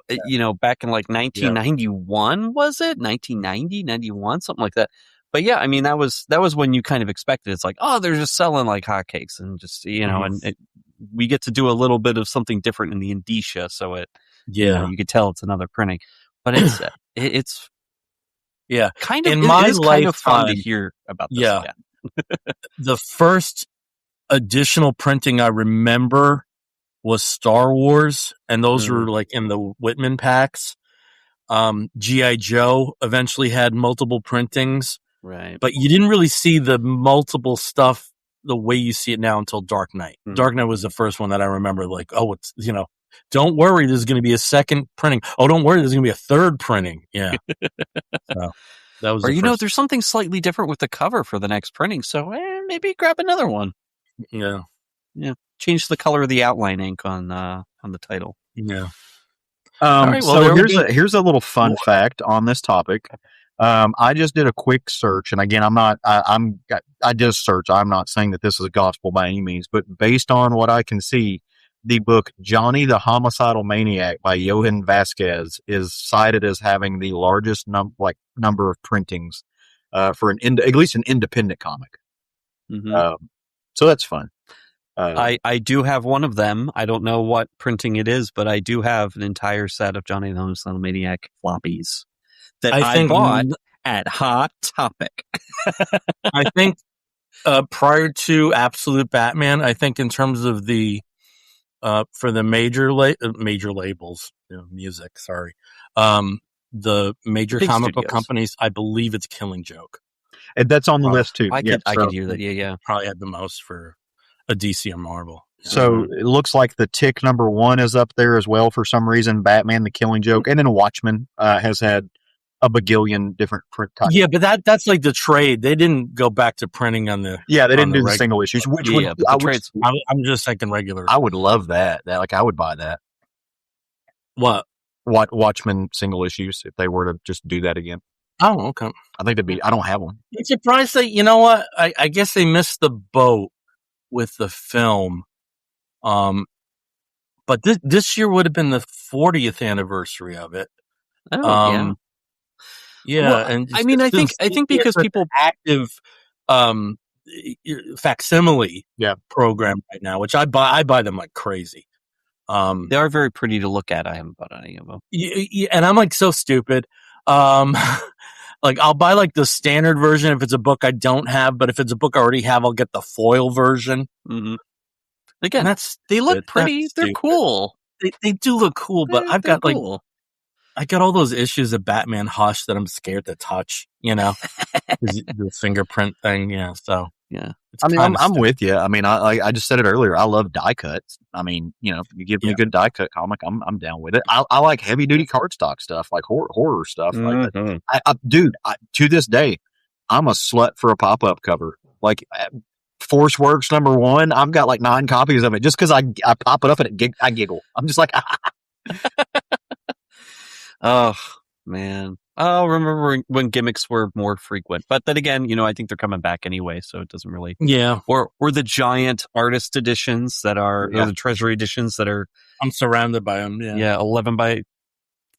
back in like 1991, was it? 1990, 91, something like that. But yeah, I mean, that was when you kind of expected. It's like, oh, they're just selling like hotcakes, and just, and we get to do a little bit of something different in the indicia. So you could tell it's another printing, but it's kind of, in my lifetime, kind of fun to hear about this. Yeah. The first additional printing I remember was Star Wars, and those were like in the Whitman packs. G.I. Joe eventually had multiple printings, right? But you didn't really see the multiple stuff the way you see it now until Dark Knight. Dark Knight was the first one that I remember, like, oh, it's, don't worry, there's going to be a second printing. Oh, don't worry, there's going to be a third printing. Yeah. So that was, there's something slightly different with the cover for the next printing. So maybe grab another one. Yeah. Change the color of the outline ink on the title. Yeah. All right, well, so here's a little fun fact on this topic. I just did a quick search, and again, I just searched. I'm not saying that this is gospel by any means, but based on what I can see, the book Johnny the Homicidal Maniac by Johann Vasquez is cited as having the largest number of printings for at least an independent comic. So that's fun. I do have one of them. I don't know what printing it is, but I do have an entire set of Johnny the Homicidal Maniac floppies that I bought at Hot Topic. I think prior to Absolute Batman, I think in terms of the for the major labels, music, sorry, the major comic book companies, I believe it's Killing Joke. And that's on the list too. I could hear that. Yeah. Probably had the most for a DC or Marvel. So it looks like the Tick #1 is up there as well for some reason. Batman, the Killing Joke, and then Watchmen has had a bagillion different print types. Yeah, but that's like the trade. They didn't go back to printing on the. Yeah, they didn't do the single issues. Which I'm just thinking regular. I would love that. I would buy that. What? Watchmen single issues if they were to just do that again. Oh, okay. I think I don't have one. I'm surprised that, you know what? I guess they missed the boat with the film. But this year would have been the 40th anniversary of it. Oh, yeah. Well, and I mean, I think because people active facsimile program right now, which I buy them like crazy. They are very pretty to look at. I haven't bought any of them. And I'm like so stupid. Like I'll buy like the standard version if it's a book I don't have, but if it's a book I already have, I'll get the foil version. Mm-hmm. Again, they look pretty. They're cool. They do look cool, but I've got cool. I got all those issues of Batman Hush that I'm scared to touch, the fingerprint thing. Yeah. So, yeah. I mean, I'm with you. I mean, I just said it earlier. I love die cuts. I mean, you give me a good die cut comic, I'm down with it. I like heavy duty cardstock stuff, like horror stuff. Mm-hmm. Like to this day, I'm a slut for a pop-up cover. Like Force Works #1, I've got like 9 copies of it just because I pop it up and I giggle. I'm just like, oh man. Oh, remember when gimmicks were more frequent, but then again, I think they're coming back anyway, so it doesn't really. Yeah. Or the giant artist editions that are, or the treasury editions that are. I'm surrounded by them. Yeah. Yeah, 11 by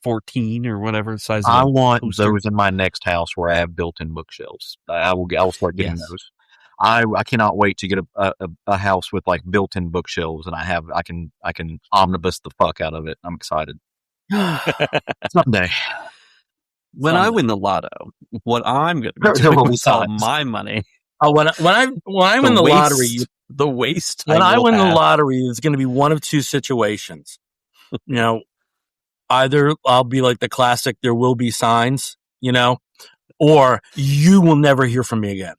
14 or whatever size. I want those in my next house where I have built-in bookshelves. I'll start getting those. I cannot wait to get a house with like built-in bookshelves, and I can omnibus the fuck out of it. I'm excited. Someday. When I win the lotto, what I'm going to be There doing will be with all times. my money. Oh, when I win the lottery, the waste. when I win the have. lottery, it's going to be one of two situations. You know, either I'll be like the classic, there will be signs, you know, or you will never hear from me again.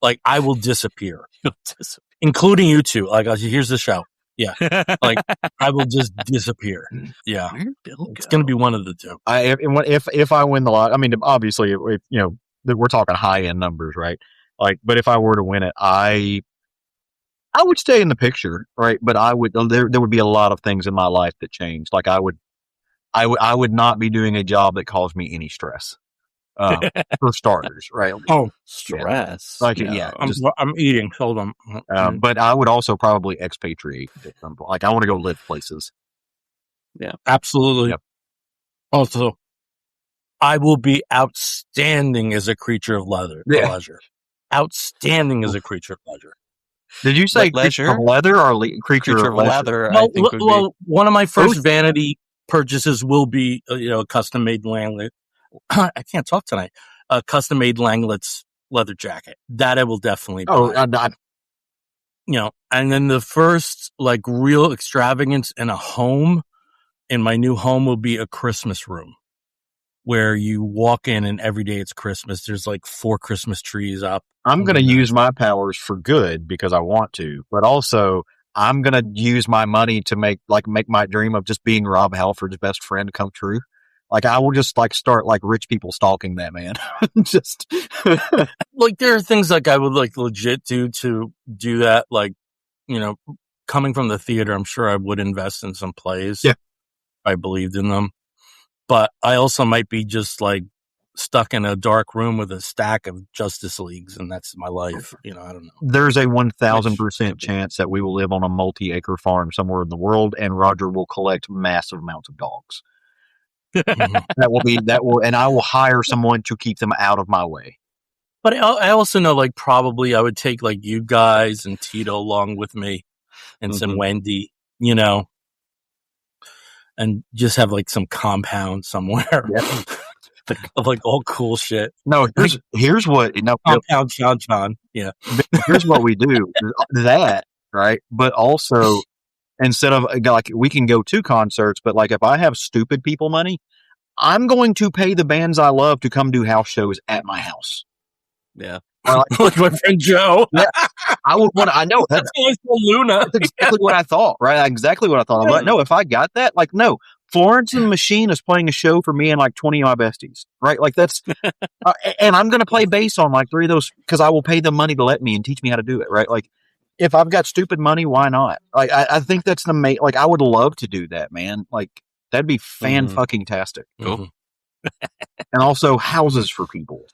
Like I will disappear, including you two. Like here's the show. Yeah, like I will just disappear. Yeah, Where'd Bill it's go? going to be one of the two. If I win the lot, I mean, obviously, if, you know, we're talking high end numbers, right? Like, but if I were to win it, I would stay in the picture, right? But there would be a lot of things in my life that changed. Like I would not be doing a job that caused me any stress. For starters, right? Oh, stress. Like, no. yeah, I'm eating. Hold on. But I would also probably expatriate at some point. Like I want to go live places. Yeah, absolutely. Yep. Also, I will be outstanding as a creature of leisure. Outstanding as a creature of leisure. Did you say leisure? Creature of leather or creature of leather? Well, I think would be. One of my first vanity purchases will be a custom made Langlet. I can't talk tonight. A custom made Langlet's leather jacket that I will definitely buy. And then the first like real extravagance in my new home will be a Christmas room where you walk in and every day it's Christmas. There's like 4 Christmas trees up. I'm going to use my powers for good because I want to, but also I'm going to use my money to make my dream of just being Rob Halford's best friend come true. Like I will just like start like rich people stalking that man. Just like there are things like I would like legit do to do that. Like, you know, coming from the theater, I'm sure I would invest in some plays. Yeah. I believed in them. But I also might be just like stuck in a dark room with a stack of Justice Leagues, and that's my life. You know, I don't know. There's a 1,000% chance that we will live on a multi-acre farm somewhere in the world, and Roger will collect massive amounts of dogs. that will, and I will hire someone to keep them out of my way. But I also know, like, probably I would take like you guys and Tito along with me, and some Wendy, you know. And just have like some compound somewhere, of like all cool shit. No, here's what compound John. Yeah, here's what we do. That right, but also instead of like we can go to concerts, but like if I have stupid people money, I'm going to pay the bands I love to come do house shows at my house. Yeah. Like my friend Joe. Yeah, I would want. I know that's Luna. That's exactly what I thought. Right, exactly what I thought. I'm like, no, if I got that, like, no, Florence and the Machine is playing a show for me and like 20 of my besties. Right, like that's, and I'm going to play bass on like 3 of those because I will pay them money to let me and teach me how to do it. Right, like if I've got stupid money, why not? Like I think that's like I would love to do that, man. Like that'd be fan-fucking-tastic. Cool. And also houses for people.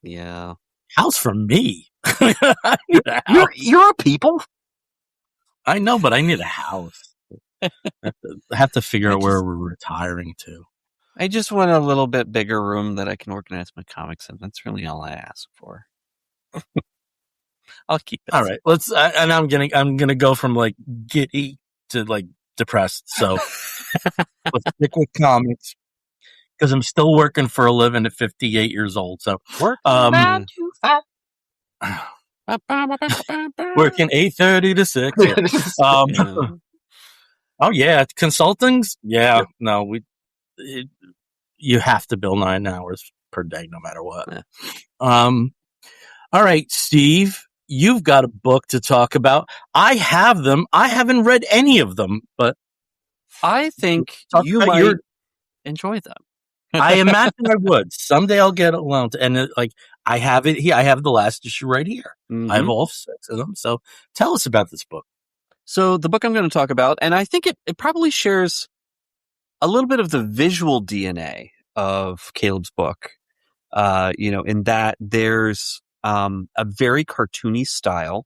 Yeah. House for me. You're a people. I know, but I need a house. I have to figure out where we're retiring to. I just want a little bit bigger room that I can organize my comics in. That's really all I ask for. I'll keep it. All right, let's. And I'm gonna go from like giddy to like depressed. So let's stick with comics. Because I'm still working for a living at 58 years old. So, working 8:30 to 6. Oh yeah, consultings. Yeah, no, you have to bill 9 hours per day, no matter what. Yeah. All right, Steve, you've got a book to talk about. I have them. I haven't read any of them, but I think you might enjoy them. I imagine I would. Someday I'll get alone. And I have it here. I have the last issue right here. I have all 6 of them. So tell us about this book. So the book I'm going to talk about, and I think it probably shares a little bit of the visual DNA of Caleb's book. In that there's a very cartoony style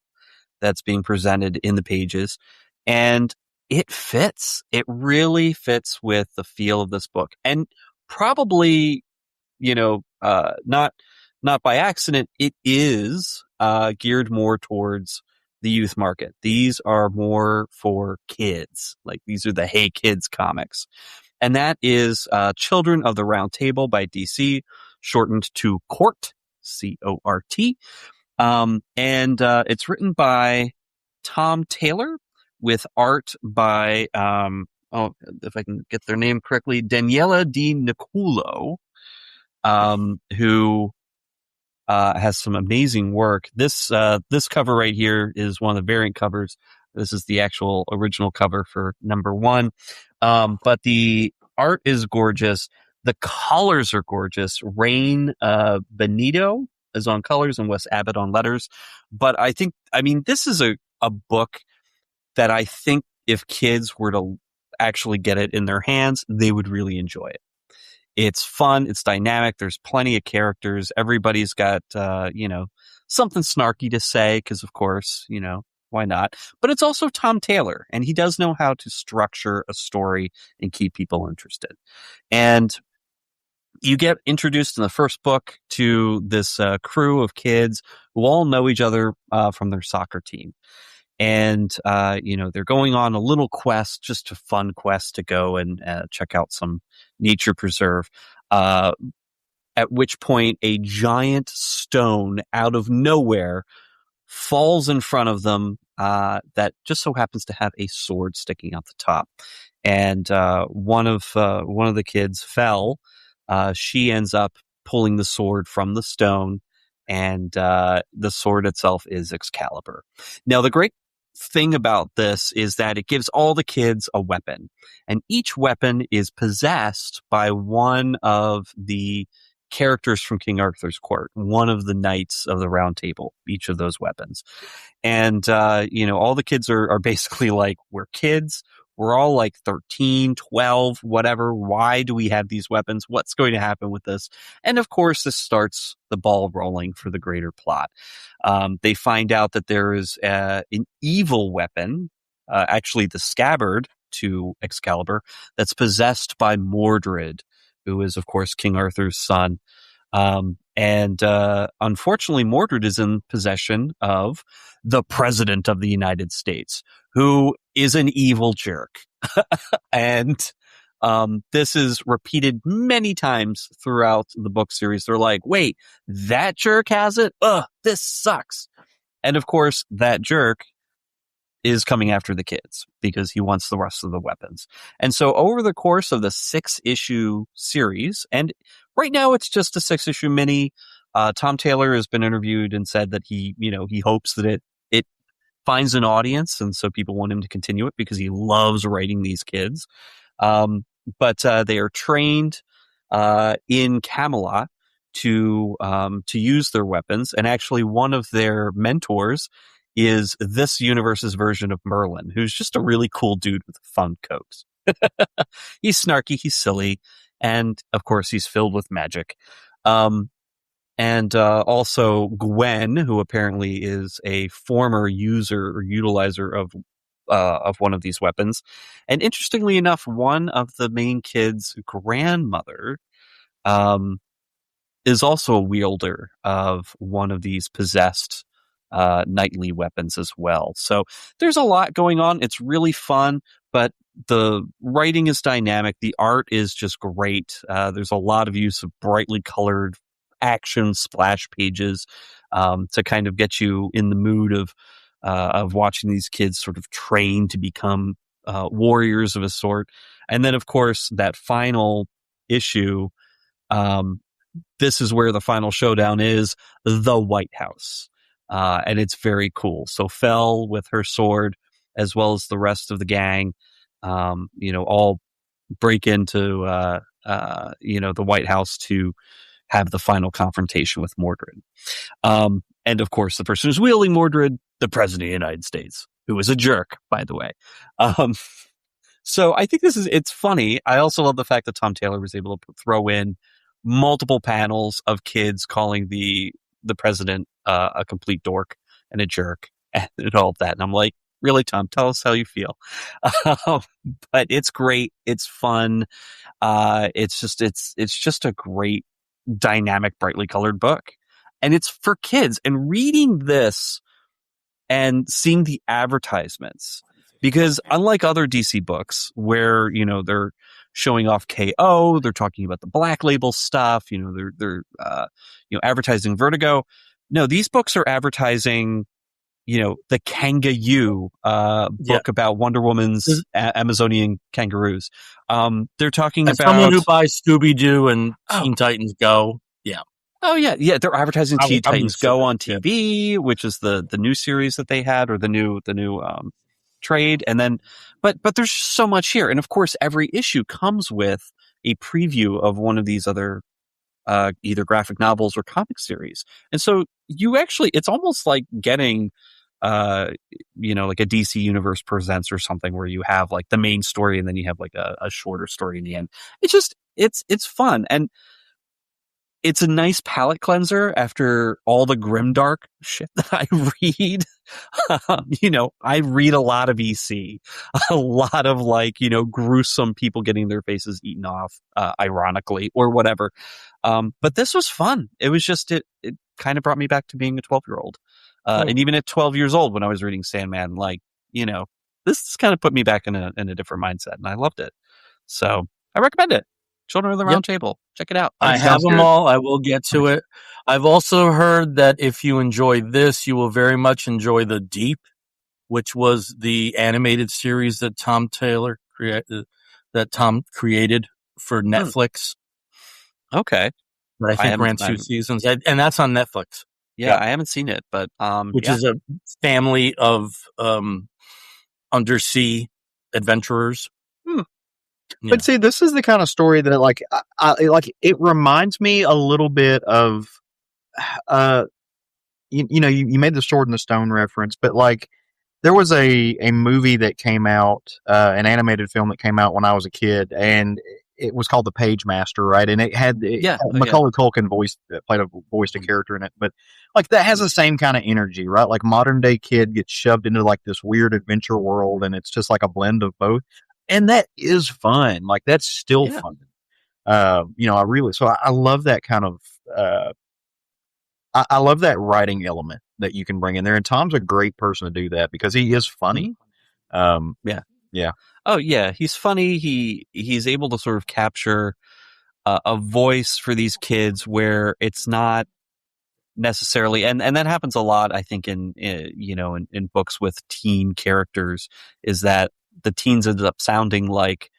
that's being presented in the pages, and it fits. It really fits with the feel of this book. And probably, not by accident, it is geared more towards the youth market. These are more for kids. Like, these are the Hey Kids comics. And that is Children of the Round Table by DC, shortened to C.O.R.T, C-O-R-T. And it's written by Tom Taylor with art by, if I can get their name correctly, Daniela Di Niculo, who has some amazing work. This cover right here is one of the variant covers. This is the actual original cover for number 1. But the art is gorgeous. The colors are gorgeous. Rain Benito is on colors and Wes Abbott on letters. But this is a book that I think if kids were to actually get it in their hands, they would really enjoy it. It's fun. It's dynamic. There's plenty of characters. Everybody's got, something snarky to say because, of course, why not? But it's also Tom Taylor, and he does know how to structure a story and keep people interested. And you get introduced in the first book to this crew of kids who all know each other from their soccer team. And, they're going on a little quest, just a fun quest to go and check out some nature preserve. At which point a giant stone out of nowhere falls in front of them that just so happens to have a sword sticking out the top. And one of the kids fell. She ends up pulling the sword from the stone, and the sword itself is Excalibur. Now, the great thing about this is that it gives all the kids a weapon, and each weapon is possessed by one of the characters from King Arthur's court, one of the knights of the Round Table, each of those weapons. And all the kids are basically like, we're kids. We're all like 13, 12, whatever. Why do we have these weapons? What's going to happen with this? And of course, this starts the ball rolling for the greater plot. They find out that there is an evil weapon, actually the scabbard to Excalibur, that's possessed by Mordred, who is, of course, King Arthur's son. And unfortunately, Mordred is in possession of the President of the United States, who is an evil jerk. And this is repeated many times throughout the book series. They're like, wait, that jerk has it? Ugh, this sucks. And of course, that jerk is coming after the kids because he wants the rest of the weapons. And so over the course of the 6-issue series, and right now it's just a 6-issue mini, Tom Taylor has been interviewed and said that he hopes that it finds an audience, and so people want him to continue it because he loves writing these kids. But they are trained in Camelot to use their weapons, and actually one of their mentors is this universe's version of Merlin, who's just a really cool dude with fun coats. He's snarky, he's silly, and of course he's filled with magic. And also Gwen, who apparently is a former user or utilizer of one of these weapons. And interestingly enough, one of the main kids' grandmother is also a wielder of one of these possessed knightly weapons as well. So there's a lot going on. It's really fun, but the writing is dynamic. The art is just great. There's a lot of use of brightly colored action splash pages to kind of get you in the mood of watching these kids sort of train to become warriors of a sort. And then, of course, that final issue, this is where the final showdown is, the White House. And it's very cool. So Fel with her sword, as well as the rest of the gang, all break into, the White House to have the final confrontation with Mordred. And of course, the person who's wielding Mordred, the President of the United States, who is a jerk, by the way. So I think it's funny. I also love the fact that Tom Taylor was able to throw in multiple panels of kids calling the president a complete dork and a jerk and all of that. And I'm like, really, Tom, tell us how you feel. But it's great. It's fun. It's just a great, dynamic, brightly colored book. and it's for kids. And reading this and seeing the advertisements, because unlike other DC books where, they're showing off KO, they're talking about the Black Label stuff, they're advertising Vertigo. No, these books are advertising, the Kanga-U book about Wonder Woman's Amazonian kangaroos. They're talking As about someone who buys Scooby-Doo and Teen Titans Go. Yeah. Oh yeah. They're advertising Teen Titans Go on Yeah. TV, which is the new series that they had, or the new trade. And then, but there's so much here. And of course, every issue comes with a preview of one of these other either graphic novels or comic series. And so it's almost like getting, like a DC Universe Presents or something, where you have like the main story and then you have like a shorter story in the end. It's fun. And it's a nice palate cleanser after all the grimdark shit that I read. I read a lot of EC, a lot of gruesome people getting their faces eaten off, ironically, or whatever. But this was fun. It was just, it kind of brought me back to being a 12-year-old. And even at 12 years old, when I was reading Sandman, this kind of put me back in a different mindset, and I loved it. So I recommend it. Children of the Round Table. Check it out. I have them all. I will get to it. I've also heard that if you enjoy this, you will very much enjoy The Deep, which was the animated series that Tom created for Netflix. Okay. That I think ran 2 seasons. And that's on Netflix. Yeah, I haven't seen it, but which is a family of undersea adventurers. Yeah. But see, this is the kind of story that it reminds me a little bit of, you made the Sword in the Stone reference, but there was a movie that came out, an animated film that came out when I was a kid, and it was called The Page Master, right? And it had Macaulay Culkin voiced a character in it, but that has the same kind of energy, right? Like modern day kid gets shoved into this weird adventure world, and it's just like a blend of both. And that is fun. That's still fun. I love that kind of, I love that writing element that you can bring in there. And Tom's a great person to do that because he is funny. Yeah. Oh yeah. He's funny. He's able to sort of capture a voice for these kids where it's not necessarily, and that happens a lot, I think, in books with teen characters, is that the teens ended up sounding like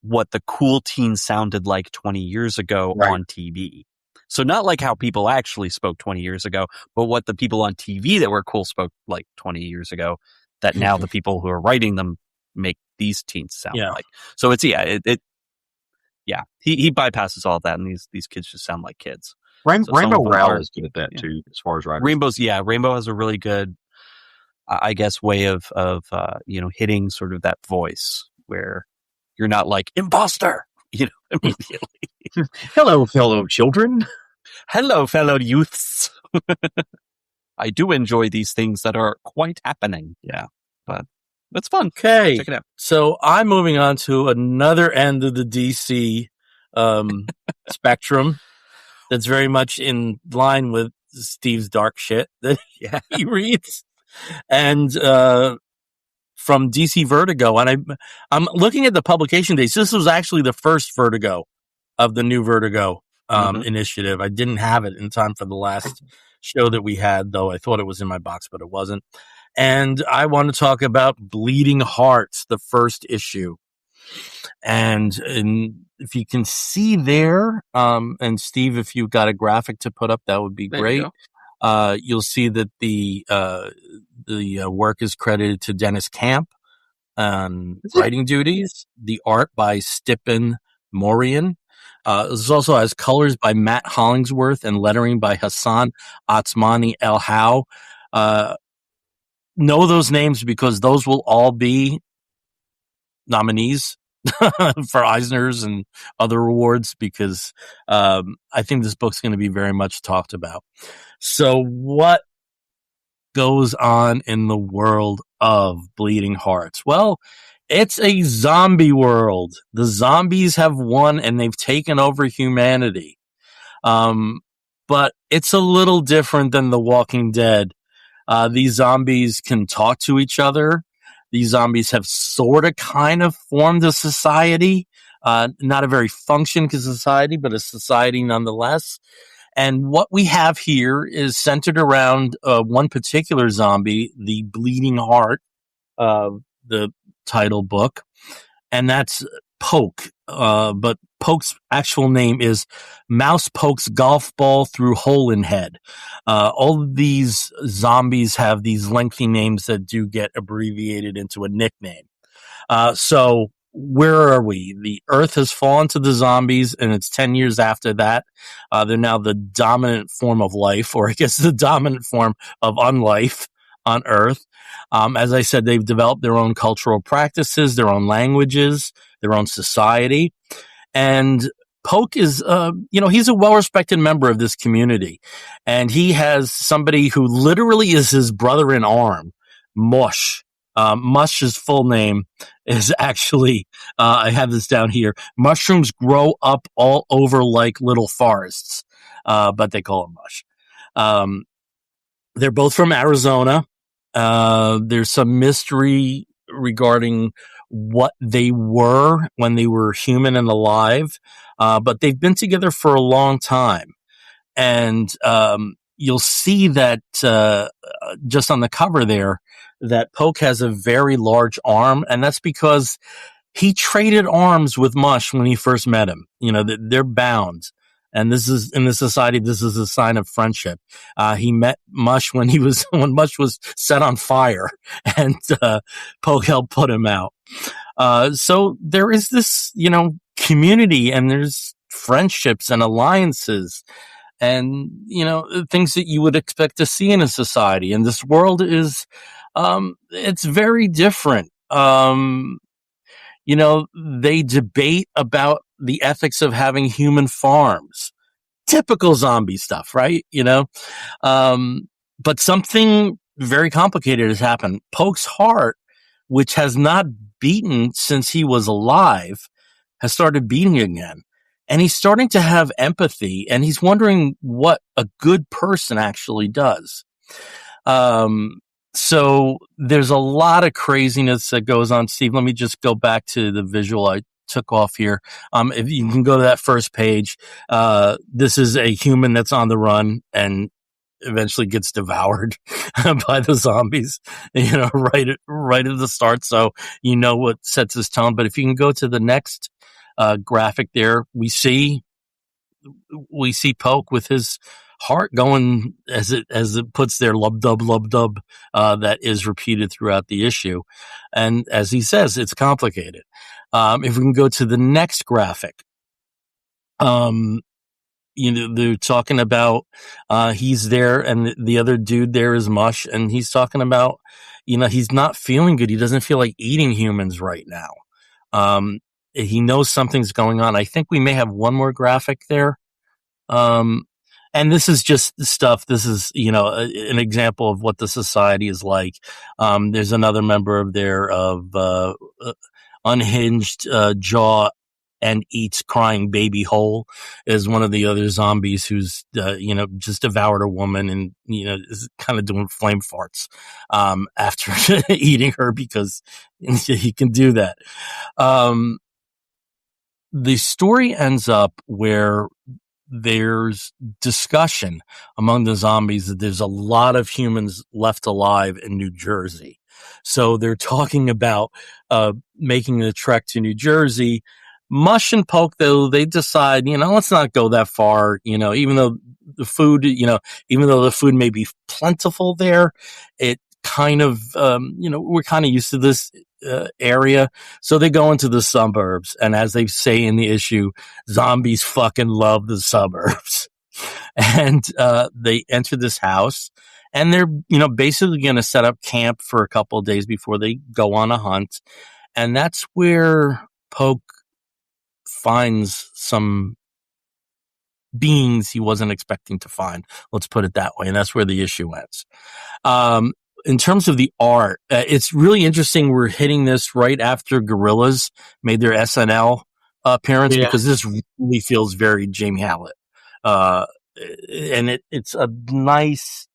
what the cool teens sounded like 20 years ago on TV. So not like how people actually spoke 20 years ago, but what the people on TV that were cool spoke like 20 years ago, that now the people who are writing them make these teens sound like. So it's, he bypasses all of that, and these kids just sound like kids. Rainbow Rowell is good at that too, as far as writing. Rainbow has a really good, I guess, way of hitting sort of that voice where you're not like imposter, immediately. Hello, fellow children. Hello, fellow youths. I do enjoy these things that are quite happening. Yeah, but it's fun. Okay, check it out. So I'm moving on to another end of the DC spectrum. That's very much in line with Steve's dark shit that he reads. And from DC Vertigo, and I'm looking at the publication dates. This was actually the first Vertigo of the new Vertigo initiative. I didn't have it in time for the last show that we had, though. I thought it was in my box, but it wasn't. And I want to talk about Bleeding Hearts, the first issue. And if you can see there, and Steve, if you've got a graphic to put up, that would be great. You'll see that the work is credited to Deniz Camp on writing duties. The art by Stipen Morian. This also has colors by Matt Hollingsworth and lettering by Hassan Atzmani El How. Know those names because those will all be nominees for Eisners and other awards, because I think this book's going to be very much talked about. So what goes on in the world of Bleeding Hearts? Well, it's a zombie world. The zombies have won and they've taken over humanity. but it's a little different than The Walking Dead. These zombies can talk to each other. These zombies have sort of kind of formed a society. Not a very functioning society, but a society nonetheless. And what we have here is centered around one particular zombie, the Bleeding Heart, the title book, and that's Poke. But Poke's actual name is Mouse Pokes Golf Ball Through Hole in Head. All of these zombies have these lengthy names that do get abbreviated into a nickname. So where are we? The Earth has fallen to the zombies, and it's 10 years after that. They're now the dominant form of life, or I guess the dominant form of unlife on Earth. As I said, they've developed their own cultural practices, their own languages, their own society. And Poke is, he's a well-respected member of this community. And he has somebody who literally is his brother in arm, Mush. Mush's full name is actually, I have this down here. Mushrooms grow up all over like little forests, but they call him Mush. They're both from Arizona. There's some mystery regarding what they were when they were human and alive, but they've been together for a long time. And you'll see that just on the cover there, that Poke has a very large arm, and that's because he traded arms with Mush when he first met him. They're bound. And this is, in this society, this is a sign of friendship. He met Mush when Mush was set on fire, and Poke helped put him out. So there is this, community, and there's friendships and alliances, and things that you would expect to see in a society. And this world is, it's very different. They debate about the ethics of having human farms. Typical zombie stuff, right? But something very complicated has happened. Poke's heart, which has not beaten since he was alive, has started beating again. And he's starting to have empathy, and he's wondering what a good person actually does. So there's a lot of craziness that goes on. Steve, let me just go back to the visual I took off here. If you can go to that first page, this is a human that's on the run and eventually gets devoured by the zombies, right at the start. So what sets his tone. But if you can go to the next graphic there, we see Poke with his heart going as it puts their lub dub that is repeated throughout the issue. And as he says, it's complicated. If we can go to the next graphic, they're talking about, he's there, and the other dude there is Mush, and he's talking about, he's not feeling good. He doesn't feel like eating humans right now. He knows something's going on. I think we may have one more graphic there. And this is just stuff. This is, an example of what the society is like. There's another member of Unhinged Jaw and Eats Crying Baby Hole is one of the other zombies who's, just devoured a woman and, is kind of doing flame farts, after eating her because he can do that. The story ends up where there's discussion among the zombies that there's a lot of humans left alive in New Jersey. So they're talking about making the trek to New Jersey. Mush and Poke, though, they decide, let's not go that far, even though the food may be plentiful there, it kind of, we're kind of used to this area. So they go into the suburbs, and as they say in the issue, zombies fucking love the suburbs. And they enter this house, and they're, basically going to set up camp for a couple of days before they go on a hunt. And that's where Poke finds some beings he wasn't expecting to find. Let's put it that way. And that's where the issue ends. In terms of the art, it's really interesting. We're hitting this right after Gorillaz made their SNL appearance, because this really feels very Jamie Hallett. and it's a nice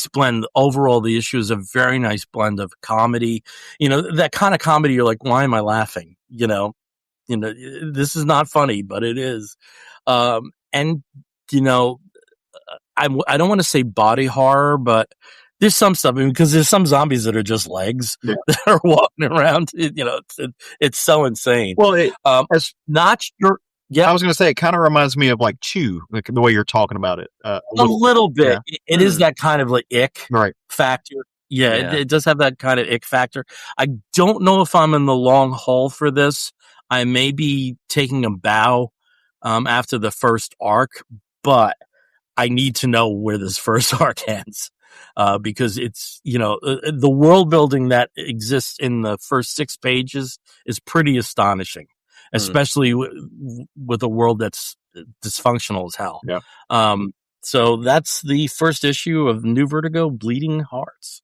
blend. Overall, the issue is a very nice blend of comedy. That kind of comedy you're like, why am I laughing? This is not funny, but it is. And I don't want to say body horror, but there's some stuff, because there's some zombies that are just legs that are walking around. It's so insane. Well, not sure. Yeah, I was going to say it kind of reminds me of like Chew, like the way you're talking about it. A little bit. Yeah. It is that kind of like ick factor. Yeah. It does have that kind of ick factor. I don't know if I'm in the long haul for this. I may be taking a bow after the first arc, but I need to know where this first arc ends, because it's, the world building that exists in the first 6 pages is pretty astonishing, especially with a world that's dysfunctional as hell. Yeah. So that's the first issue of New Vertigo, Bleeding Hearts.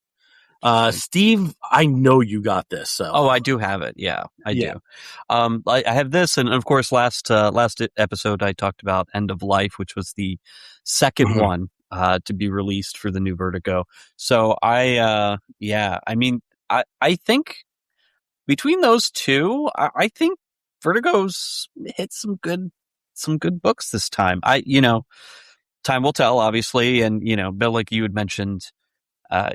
Steve, I know you got this. So. Oh, I do have it. Yeah, I do. I have this, and of course, last episode I talked about End of Life, which was the second one to be released for the New Vertigo. So I think between those two, I think Vertigo's hit some good books this time. Time will tell, obviously, and Bill, like you had mentioned.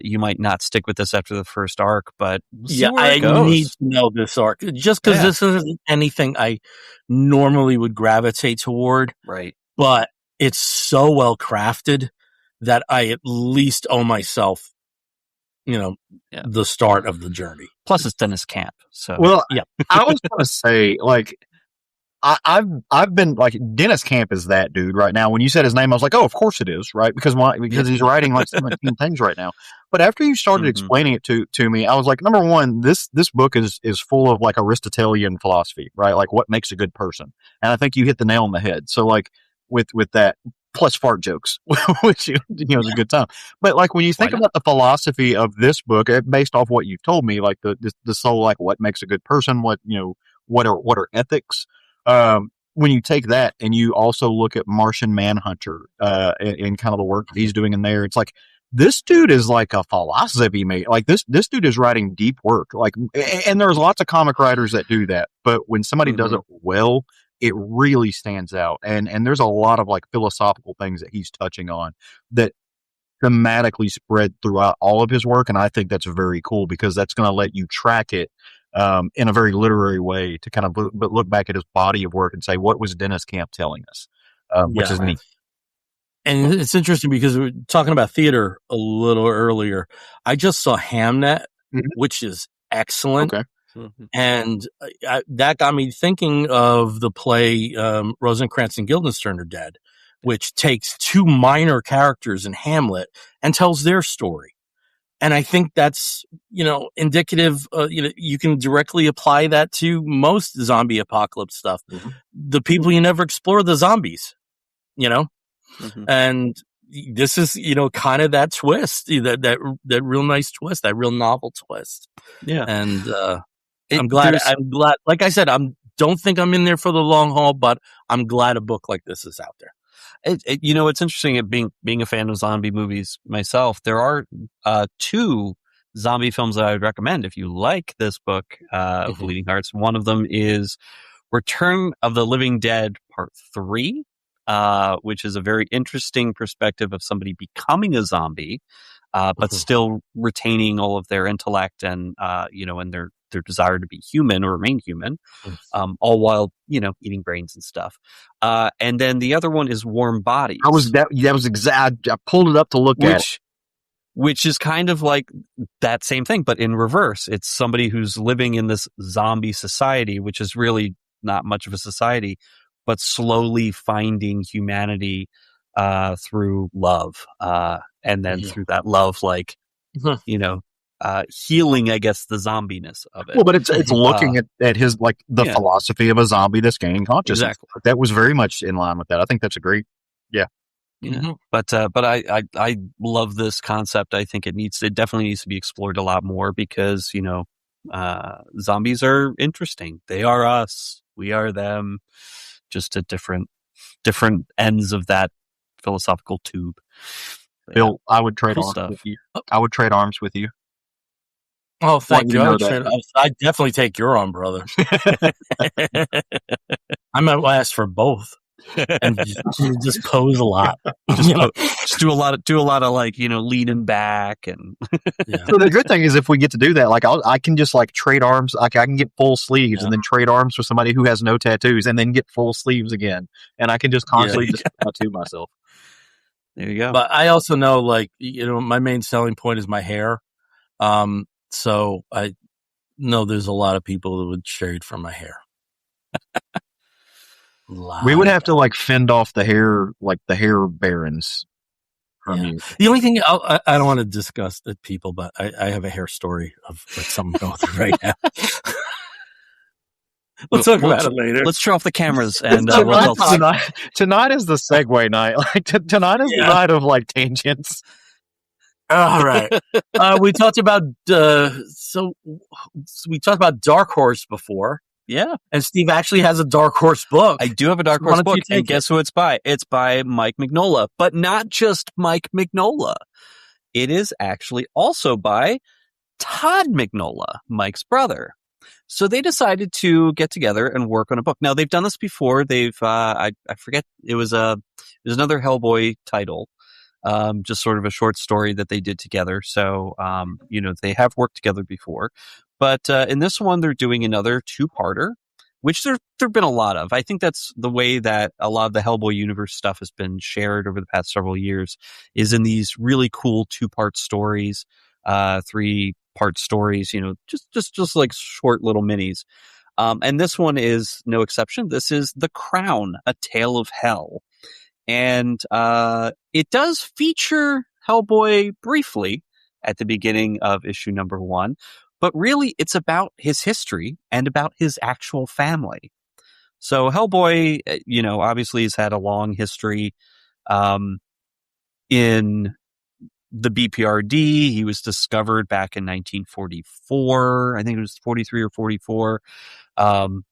You might not stick with this after the first arc, but I need to know this arc just because this isn't anything I normally would gravitate toward. Right. But it's so well crafted that I at least owe myself, the start of the journey. Plus, it's Deniz Camp. So, well, I was going to say, like, I've been like, Deniz Camp is that dude right now. When you said his name, I was like, oh, of course it is, right? Because he's writing like 17 things right now. But after you started explaining it to me, I was like, number one, this book is full of like Aristotelian philosophy, right? Like what makes a good person. And I think you hit the nail on the head. So like with that, plus fart jokes, which is a good time. But like when you think about the philosophy of this book, based off what you've told me, like the soul, like what makes a good person, what are ethics. When you take that and you also look at Martian Manhunter, and kind of the work that he's doing in there, it's like, this dude is like a philosophy mate. Like this dude is writing deep work. Like, and there's lots of comic writers that do that, but when somebody does it well, it really stands out. And there's a lot of like philosophical things that he's touching on that thematically spread throughout all of his work. And I think that's very cool because that's going to let you track it in a very literary way to kind of look back at his body of work and say, what was Deniz Camp telling us? Which is neat. And it's interesting because we were talking about theater a little earlier. I just saw Hamnet, which is excellent. Okay. And that got me thinking of the play Rosencrantz and Guildenstern Are Dead, which takes 2 minor characters in Hamlet and tells their story. And I think that's, indicative, you can directly apply that to most zombie apocalypse stuff. The people you never explore the zombies, and this is, kind of that twist, that real nice twist, that real novel twist. Yeah. And, I'm glad, like I said, don't think I'm in there for the long haul, but I'm glad a book like this is out there. It's interesting at being a fan of zombie movies myself. There are 2 zombie films that I would recommend if you like this book, Bleeding Hearts. One of them is Return of the Living Dead Part 3, which is a very interesting perspective of somebody becoming a zombie, but still retaining all of their intellect and and their desire to be human or remain human, all while, eating brains and stuff. And then the other one is Warm Bodies. That was exact. I pulled it up to look at it. Which is kind of like that same thing, but in reverse. It's somebody who's living in this zombie society, which is really not much of a society, but slowly finding humanity through love. And then through that love, like, healing, I guess, the zombiness of it. Well, but it's looking at his, like, the philosophy of a zombie that's gaining consciousness. Exactly. That was very much in line with that. I think that's a great, But I love this concept. I think it definitely needs to be explored a lot more because, zombies are interesting. They are us. We are them, just at different different ends of that philosophical tube. Bill, I would trade Cool arms stuff. with you. I would trade arms with you. Oh, thank you you. know that. I'd definitely take your arm, brother. I might ask for both. And just pose a lot. Just do a lot of like, leaning back and. Yeah. So the good thing is if we get to do that, like I can just like trade arms. Like I can get full sleeves and then trade arms for somebody who has no tattoos, and then get full sleeves again, and I can just constantly just tattoo myself. There you go. But I also know, like, my main selling point is my hair. So I know there's a lot of people that would trade for my hair. We would have to like fend off the hair, like the hair barons from you. The only thing I don't want to discuss the people, but I have a hair story of like something going through right now. We'll talk about it later. Let's turn off the cameras and tonight is the segue night. Like tonight is the night of like tangents. All right. We talked about we talked about Dark Horse before. Yeah. And Steve actually has a Dark Horse book. I do have a Dark Horse book. And guess who it's by? It's by Mike Mignola. But not just Mike Mignola. It is actually also by Todd Mignola, Mike's brother. So they decided to get together and work on a book. Now they've done this before. They've I forget, it was another Hellboy title. Just sort of a short story that they did together. So they have worked together before. But in this one, they're doing another two-parter, which there've been a lot of. I think that's the way that a lot of the Hellboy universe stuff has been shared over the past several years, is in these really cool two-part stories, three-part stories, just like short little minis. And this one is no exception. This is The Crown, A Tale of Hell. And it does feature Hellboy briefly at the beginning of issue number 1. But really, it's about his history and about his actual family. So Hellboy, obviously has had a long history in the b.p.r.d. He was discovered back in 1944. I think it was 43 or 44. When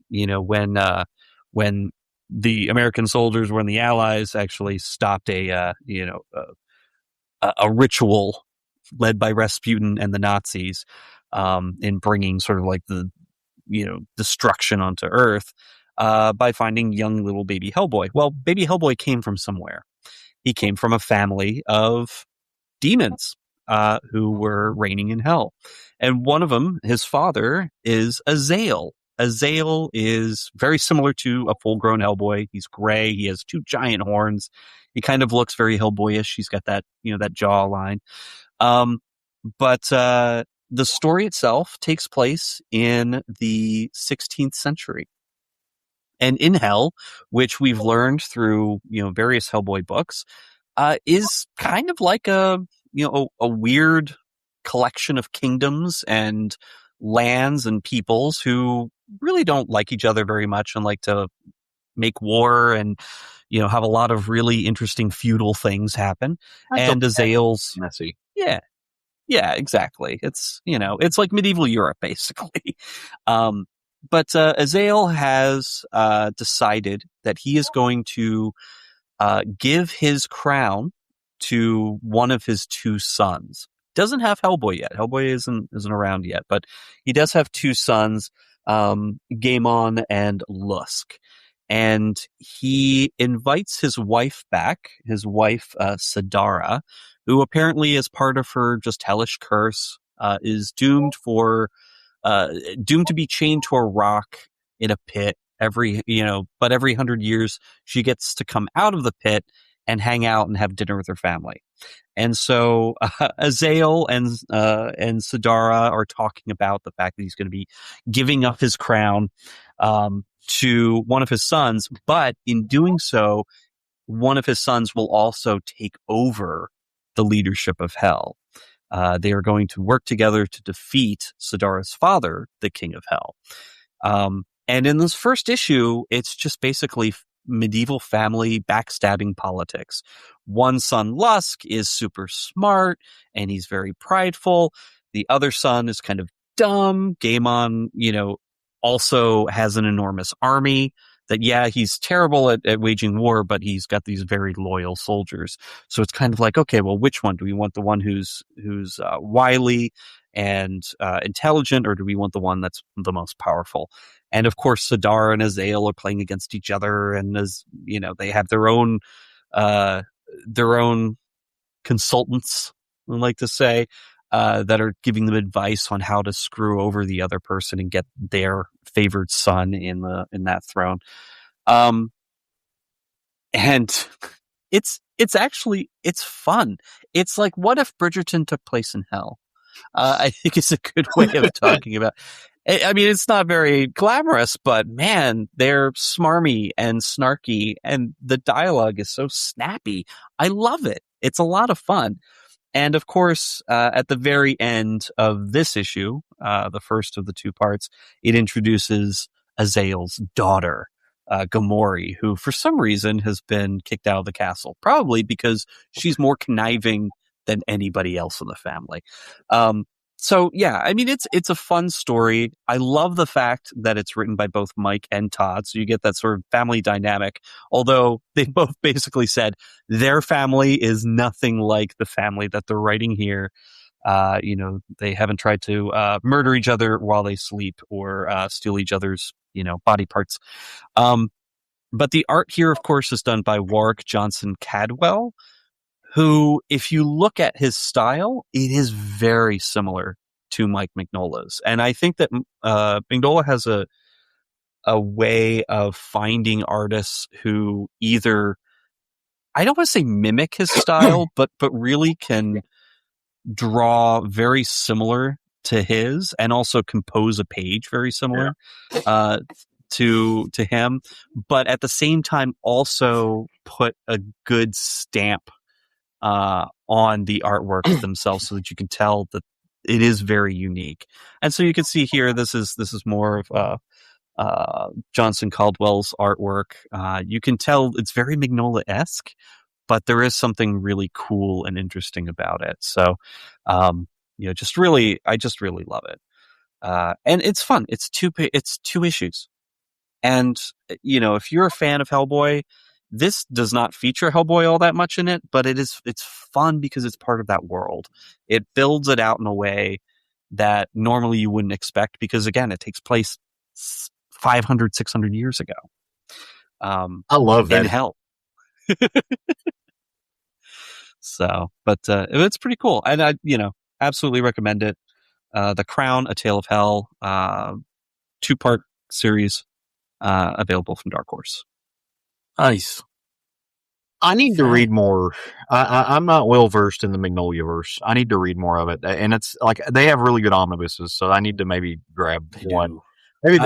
the American soldiers, when the Allies actually stopped a ritual led by Rasputin and the Nazis. In bringing sort of like the, destruction onto Earth, by finding young little baby Hellboy. Well, baby Hellboy came from somewhere. He came from a family of demons, who were reigning in hell. And one of them, his father, is Azael. Azael is very similar to a full-grown Hellboy. He's gray. He has 2 giant horns. He kind of looks very Hellboyish. He's got that, that jawline. But the story itself takes place in the 16th century. And in Hell, which we've learned through, various Hellboy books, is kind of like a weird collection of kingdoms and lands and peoples who really don't like each other very much and like to make war and, have a lot of really interesting feudal things happen. And Azael's messy. Yeah. Yeah, exactly. It's, it's like medieval Europe, basically. But Azael has decided that he is going to give his crown to one of his 2 sons. Doesn't have Hellboy yet. Hellboy isn't around yet, but he does have 2 sons, Gaemon and Lusk. And he invites his wife back, Sidara, who apparently, as part of her just hellish curse, is doomed to be chained to a rock in a pit every 100 years she gets to come out of the pit and hang out and have dinner with her family. And so Azael and Sidara are talking about the fact that he's going to be giving up his crown to one of his sons, but in doing so, one of his sons will also take over the leadership of Hell. They are going to work together to defeat Sidara's father, the King of Hell. And in this first issue, it's just basically medieval family backstabbing politics. One son, Lusk, is super smart and he's very prideful. The other son is kind of dumb. Gaemon, also has an enormous army that he's terrible at waging war, but he's got these very loyal soldiers. So it's kind of like, okay, well, which one do we want? The one who's wily and intelligent, or do we want the one that's the most powerful? And of course, Sidara and Azael are playing against each other, and as you know, they have their own consultants, I like to say, that are giving them advice on how to screw over the other person and get their favored son in that throne. And it's fun. It's like, what if Bridgerton took place in hell? I think it's a good way of talking about. I mean, it's not very glamorous, but man, they're smarmy and snarky, and the dialogue is so snappy. I love it. It's a lot of fun. And of course, at the very end of this issue, the first of the 2 parts, it introduces Azael's daughter, Gamori, who for some reason has been kicked out of the castle, probably because she's more conniving than anybody else in the family. So yeah, I mean, it's a fun story. I love the fact that it's written by both Mike and Todd. So you get that sort of family dynamic, although they both basically said their family is nothing like the family that they're writing here. They haven't tried to murder each other while they sleep or steal each other's, body parts. But the art here, of course, is done by Warwick Johnson Cadwell, who, if you look at his style, it is very similar to Mike Mignola's. And I think that Mignola has a way of finding artists who either, I don't want to say mimic his style, but really can draw very similar to his, and also compose a page very similar to him, but at the same time also put a good stamp on the artworks themselves, so that you can tell that it is very unique. And so you can see here, this is more of Johnson Caldwell's artwork. You can tell it's very Mignola-esque, but there is something really cool and interesting about it. So, I just really love it. And it's fun. It's 2 issues. And, if you're a fan of Hellboy, this does not feature Hellboy all that much in it, but it's fun because it's part of that world. It builds it out in a way that normally you wouldn't expect, because again, it takes place 500, 600 years ago. I love that. In hell. So, but it's pretty cool. And I, absolutely recommend it. The Crown, A Tale of Hell, 2-part series, available from Dark Horse. Nice. I need to read more. I'm not well versed in the Magnolia-verse. I need to read more of it, and it's like they have really good omnibuses, so I need to maybe grab one. Maybe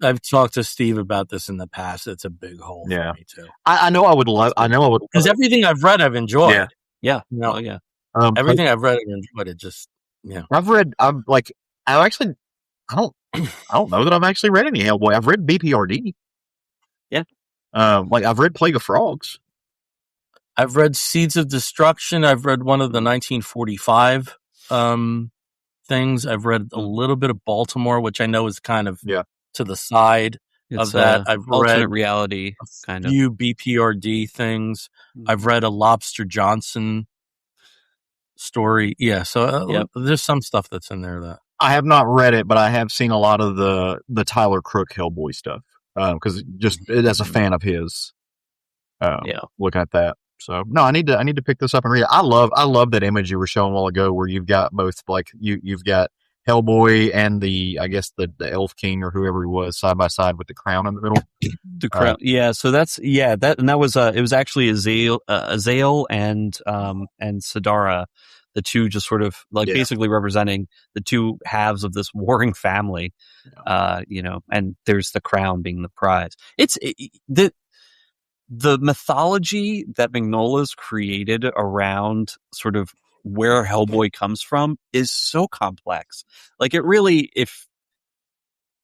I've talked to Steve about this in the past. It's a big hole for me too. I know I would love. I know I would, because everything I've read, I've enjoyed. Yeah. Everything I've read, I've enjoyed. It just I've read. I don't know that I've actually read any Hellboy. I've read B.P.R.D. Yeah. I've read Plague of Frogs. I've read Seeds of Destruction. I've read one of the 1945 things. I've read a little bit of Baltimore, which I know is kind of to the side of that. I've read reality kind of few B.P.R.D. things. I've read a Lobster Johnson story. Yeah, so there's some stuff that's in there that I have not read it, but I have seen a lot of the Tyler Crook Hellboy stuff, because just as a fan of his, look at that. So no, I need to pick this up and read it. I love that image you were showing a while ago where you've got both, like you've got Hellboy and the Elf King or whoever he was side by side with the crown in the middle. The crown, So that's that was it was actually Azael and Sidara, the two just sort of basically representing the two halves of this warring family, and there's the crown being the prize. The mythology that Mignola's created around sort of where Hellboy comes from is so complex. Like, it really, if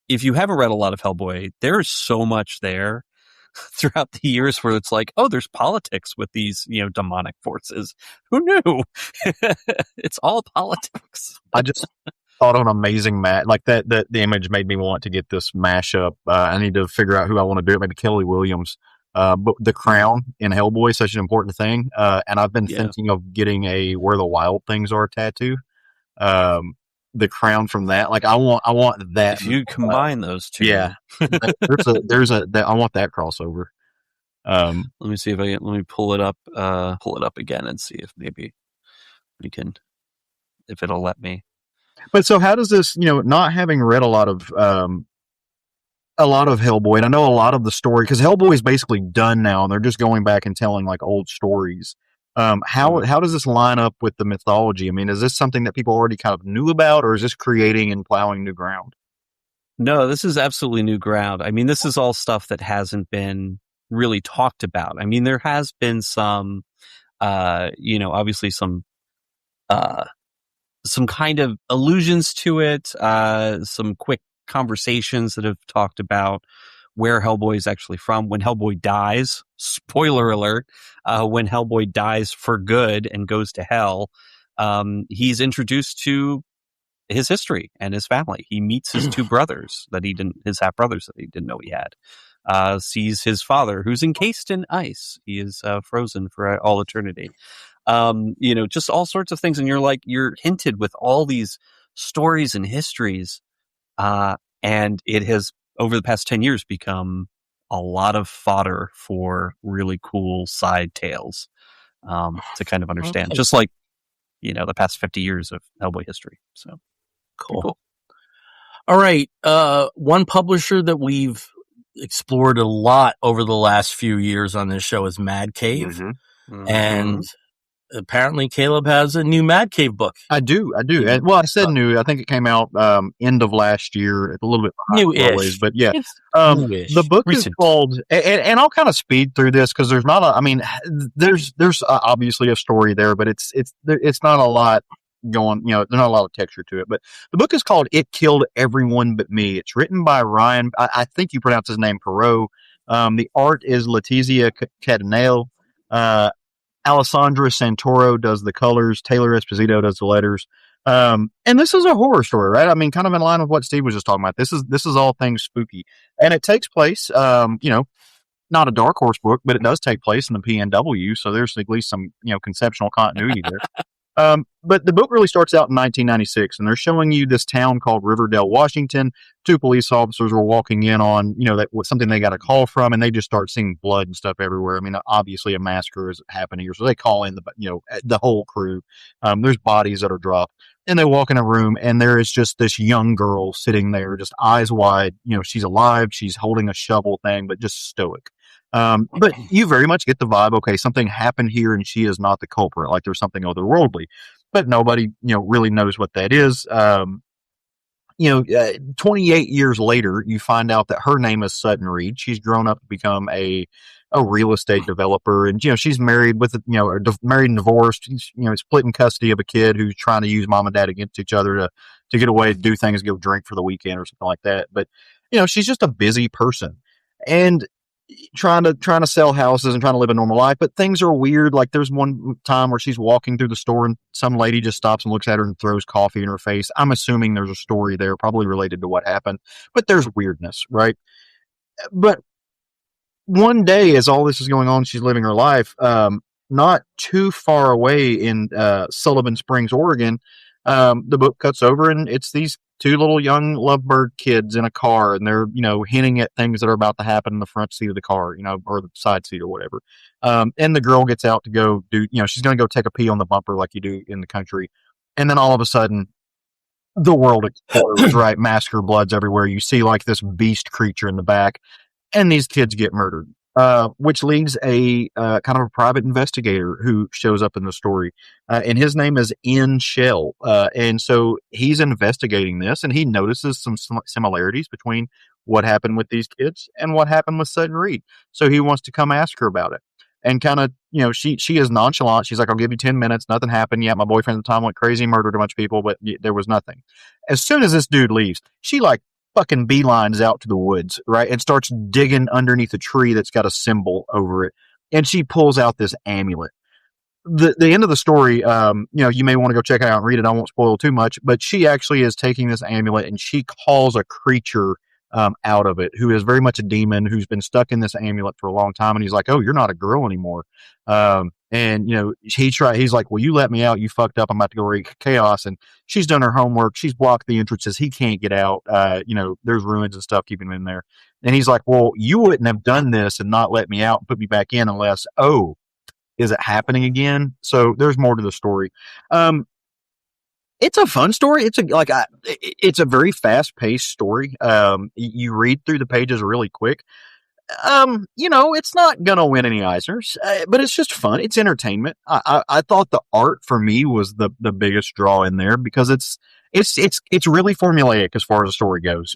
you haven't read a lot of Hellboy, there's so much there throughout the years where it's like, oh, there's politics with these, demonic forces. Who knew? It's all politics. thought on amazing match like that. The image made me want to get this mashup. I need to figure out who I want to do it. Maybe Kelly Williams. But the crown in Hellboy is such an important thing. And I've been thinking of getting a Where the Wild Things Are tattoo. The crown from that. Like I want that. If you combine those two, yeah, I want that crossover. Let me see if let me pull it up again and see if maybe we can, if it'll let me. But so how does this, not having read a lot of Hellboy, and I know a lot of the story, because Hellboy is basically done now, and they're just going back and telling like old stories. How does this line up with the mythology? I mean, is this something that people already kind of knew about, or is this creating and plowing new ground? No, this is absolutely new ground. I mean, this is all stuff that hasn't been really talked about. I mean, there has been some, obviously some kind of allusions to it, some quick conversations that have talked about where Hellboy is actually from. When Hellboy dies, spoiler alert, when Hellboy dies for good and goes to hell, he's introduced to his history and his family. He meets his two brothers his half brothers that he didn't know he had. Sees his father, who's encased in ice. He is frozen for all eternity. Just all sorts of things. And you're hinted with all these stories and histories. And it has, over the past 10 years, become a lot of fodder for really cool side tales, to kind of understand, just like, the past 50 years of Hellboy history. So cool. All right. One publisher that we've explored a lot over the last few years on this show is Mad Cave. Mm-hmm. And apparently Caleb has a new Mad Cave book. I do. And, well, I said new. I think it came out end of last year. It's a little bit new-ish, but yeah. New-ish. The book Recent. is called, and I'll kind of speed through this because there's not there's obviously a story there, but it's not a lot going, there's not a lot of texture to it. But the book is called It Killed Everyone But Me. It's written by Ryan, I think you pronounce his name Perot. The art is Letizia Cadenale. Alessandra Santoro does the colors. Taylor Esposito does the letters. And this is a horror story, right? I mean, kind of in line with what Steve was just talking about. This is all things spooky, and it takes place, not a Dark Horse book, but it does take place in the PNW. So there's at least some, conceptual continuity there. But the book really starts out in 1996, and they're showing you this town called Riverdale, Washington. Two police officers were walking in on, that was something they got a call from, and they just start seeing blood and stuff everywhere. I mean, obviously a massacre is happening here, so they call in the whole crew. There's bodies that are dropped, and they walk in a room, and there is just this young girl sitting there, just eyes wide. She's alive, she's holding a shovel thing, but just stoic. But you very much get the vibe, okay, something happened here and she is not the culprit, like there's something otherworldly, but nobody, really knows what that is. 28 years later, you find out that her name is Sutton Reed. She's grown up to become a real estate developer, and, she's married with, married and divorced, split in custody of a kid who's trying to use mom and dad against each other to get away, do things, go drink for the weekend or something like that. But, she's just a busy person. And trying to sell houses and trying to live a normal life, but things are weird. Like there's one time where she's walking through the store and some lady just stops and looks at her and throws coffee in her face. I'm assuming there's a story there, probably related to what happened, but there's weirdness, right? But one day, as all this is going on, she's living her life, not too far away in Sullivan Springs, Oregon. The book cuts over and it's these two little young lovebird kids in a car, and they're, hinting at things that are about to happen in the front seat of the car, or the side seat or whatever. And the girl gets out to go do, she's going to go take a pee on the bumper like you do in the country. And then all of a sudden the world explodes, right? Massacre, blood's everywhere. You see like this beast creature in the back, and these kids get murdered. Which leads a kind of a private investigator who shows up in the story, and his name is N. Shell. And so he's investigating this, and he notices some similarities between what happened with these kids and what happened with Sutton Reed. So he wants to come ask her about it. And kind of, she is nonchalant. She's like, I'll give you 10 minutes. Nothing happened yet. My boyfriend at the time went crazy, murdered a bunch of people, but there was nothing. As soon as this dude leaves, she fucking beelines out to the woods, right? And starts digging underneath a tree that's got a symbol over it. And she pulls out this amulet. the end of the story, you may want to go check it out and read it. I won't spoil too much, but she actually is taking this amulet and she calls a creature out of it who is very much a demon who's been stuck in this amulet for a long time. And he's like, "Oh, you're not a girl anymore." And he's like, "Well, you let me out. You fucked up. I'm about to go wreak chaos." And she's done her homework. She's blocked the entrances. He can't get out. There's ruins and stuff keeping him in there. And he's like, "Well, you wouldn't have done this and not let me out and put me back in unless, is it happening again?" So there's more to the story. It's a fun story. It's a very fast paced story. You read through the pages really quick. It's not gonna win any Eisners, but it's just fun. It's entertainment. I thought the art for me was the biggest draw in there because it's really formulaic as far as the story goes.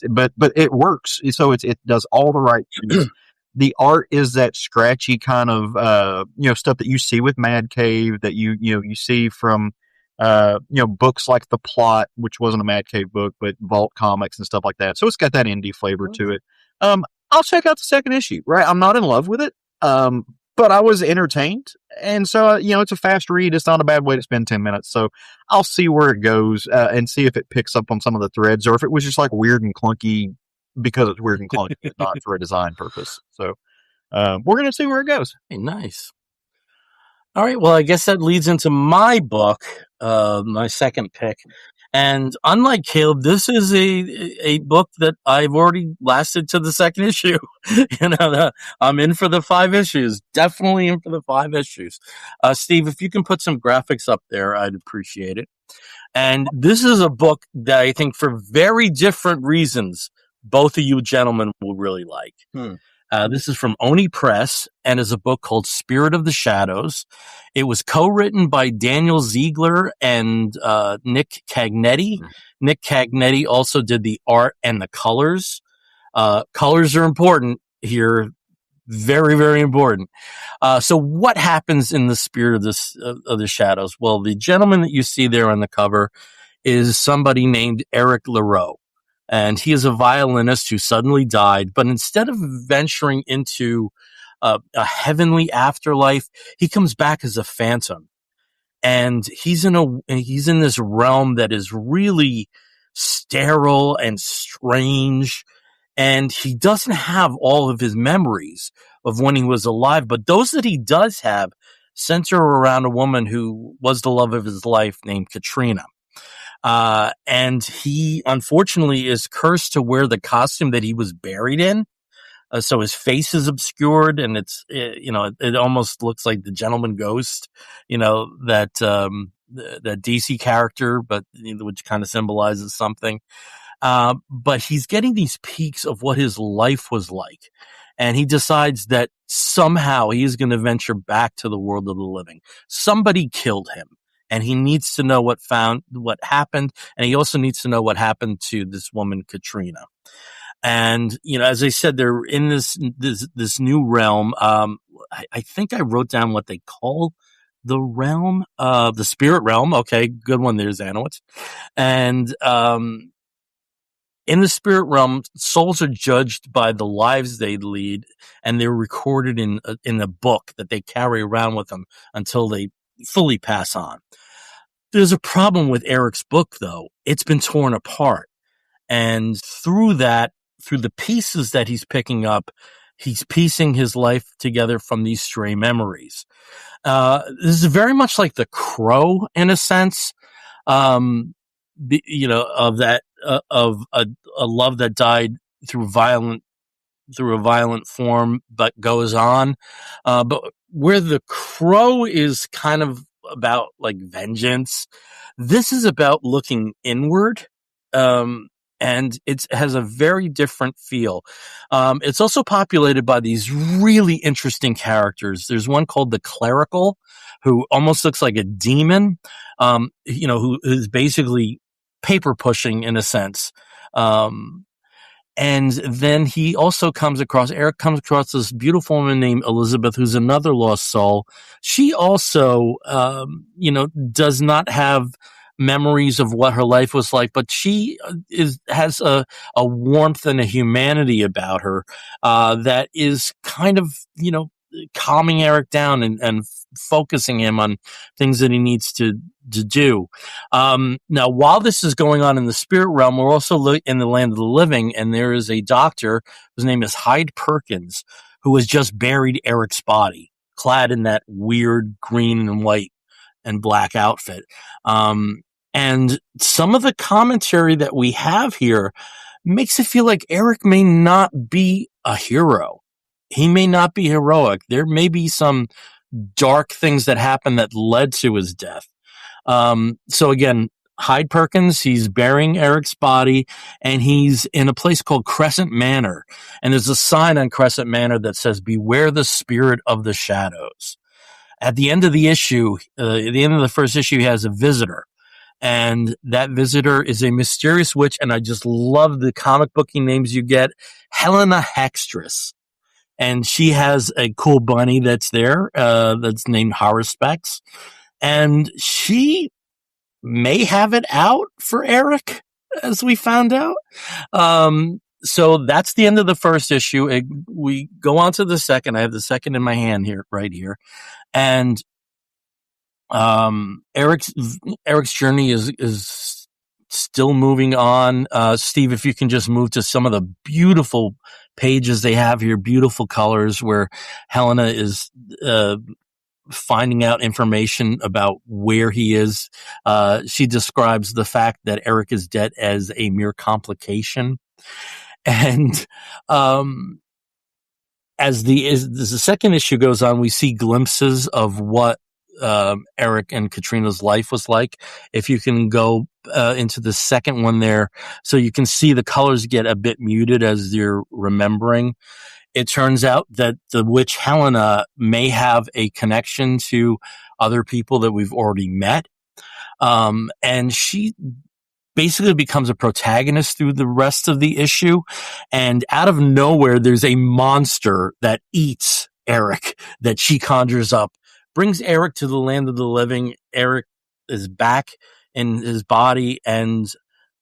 But it works. So it does all the right things. The art is that scratchy kind of stuff that you see with Mad Cave, that you see from books like The Plot, which wasn't a Mad Cave book, but Vault Comics and stuff like that. So it's got that indie flavor to it. I'll check out the second issue, right? I'm not in love with it, but I was entertained. And so, it's a fast read. It's not a bad way to spend 10 minutes. So I'll see where it goes and see if it picks up on some of the threads or if it was just like weird and clunky because it's weird and clunky, not for a design purpose. So we're going to see where it goes. Hey, nice. All right. Well, I guess that leads into my book, my second pick. And unlike Caleb, this is a book that I've already lasted to the second issue. I'm in for the 5 issues. Definitely in for the 5 issues. Steve, if you can put some graphics up there, I'd appreciate it. And this is a book that I think for very different reasons, both of you gentlemen will really like. This is from Oni Press and is a book called Spirit of the Shadows. It was co-written by Daniel Ziegler and Nick Cagnetti. Nick Cagnetti also did the art and the colors. Colors are important here. Very, very important. So what happens in the Spirit of the Shadows? Well, the gentleman that you see there on the cover is somebody named Eric Leroux. And he is a violinist who suddenly died, but instead of venturing into a heavenly afterlife, he comes back as a phantom. And he's in this realm that is really sterile and strange. And he doesn't have all of his memories of when he was alive, but those that he does have center around a woman who was the love of his life named Katrina. And he unfortunately is cursed to wear the costume that he was buried in. So his face is obscured and it almost looks like the Gentleman Ghost, that DC character, but which kind of symbolizes something. But he's getting these peaks of what his life was like. And he decides that somehow he is going to venture back to the world of the living. Somebody killed him. And he needs to know what happened, and he also needs to know what happened to this woman, Katrina. And as I said, they're in this new realm. I think I wrote down what they call the realm, the spirit realm. Okay, good one there, Zanowitz. And in the spirit realm, souls are judged by the lives they lead, and they're recorded in a book that they carry around with them until they fully pass on. There's a problem with Eric's book, though. It's been torn apart. And through the pieces that he's picking up, he's piecing his life together from these stray memories. This is very much like The Crow in a sense, of a love that died through a violent form, but goes on. But where The Crow is kind of about like vengeance, this is about looking inward. And it has a very different feel. It's also populated by these really interesting characters. There's one called the Clerical, who almost looks like a demon, who is basically paper pushing in a sense. And then Eric comes across this beautiful woman named Elizabeth, who's another lost soul. She also, does not have memories of what her life was like, but she has a warmth and a humanity about her, that is kind of, calming Eric down and focusing him on things that he needs to do. Now, while this is going on in the spirit realm, we're also in the land of the living, and there is a doctor whose name is Hyde Perkins, who has just buried Eric's body, clad in that weird green and white and black outfit. And some of the commentary that we have here makes it feel like Eric may not be a hero. He may not be heroic. There may be some dark things that happened that led to his death. So again, Hyde Perkins, he's burying Eric's body, and he's in a place called Crescent Manor. And there's a sign on Crescent Manor that says, "Beware the spirit of the shadows." At the end of the issue, at the end of the first issue, he has a visitor. And that visitor is a mysterious witch, and I just love the comic booky names you get. Helena Hextress. And she has a cool bunny that's there, that's named Haruspex. And she may have it out for Eric, as we found out. So that's the end of the first issue. We go on to the second. I have the second in my hand here, right here. And Eric's journey is still moving on. Steve, if you can just move to some of the beautiful pages they have here, beautiful colors, where Helena is finding out information about where he is. She describes the fact that Eric is dead as a mere complication. And as the second issue goes on, we see glimpses of what Eric and Katrina's life was like. If you can go into the second one there, so you can see the colors get a bit muted as you're remembering. It turns out that the witch Helena may have a connection to other people that we've already met. And she basically becomes a protagonist through the rest of the issue. And out of nowhere, there's a monster that eats Eric that she conjures up, brings Eric to the land of the living. Eric is back in his body, and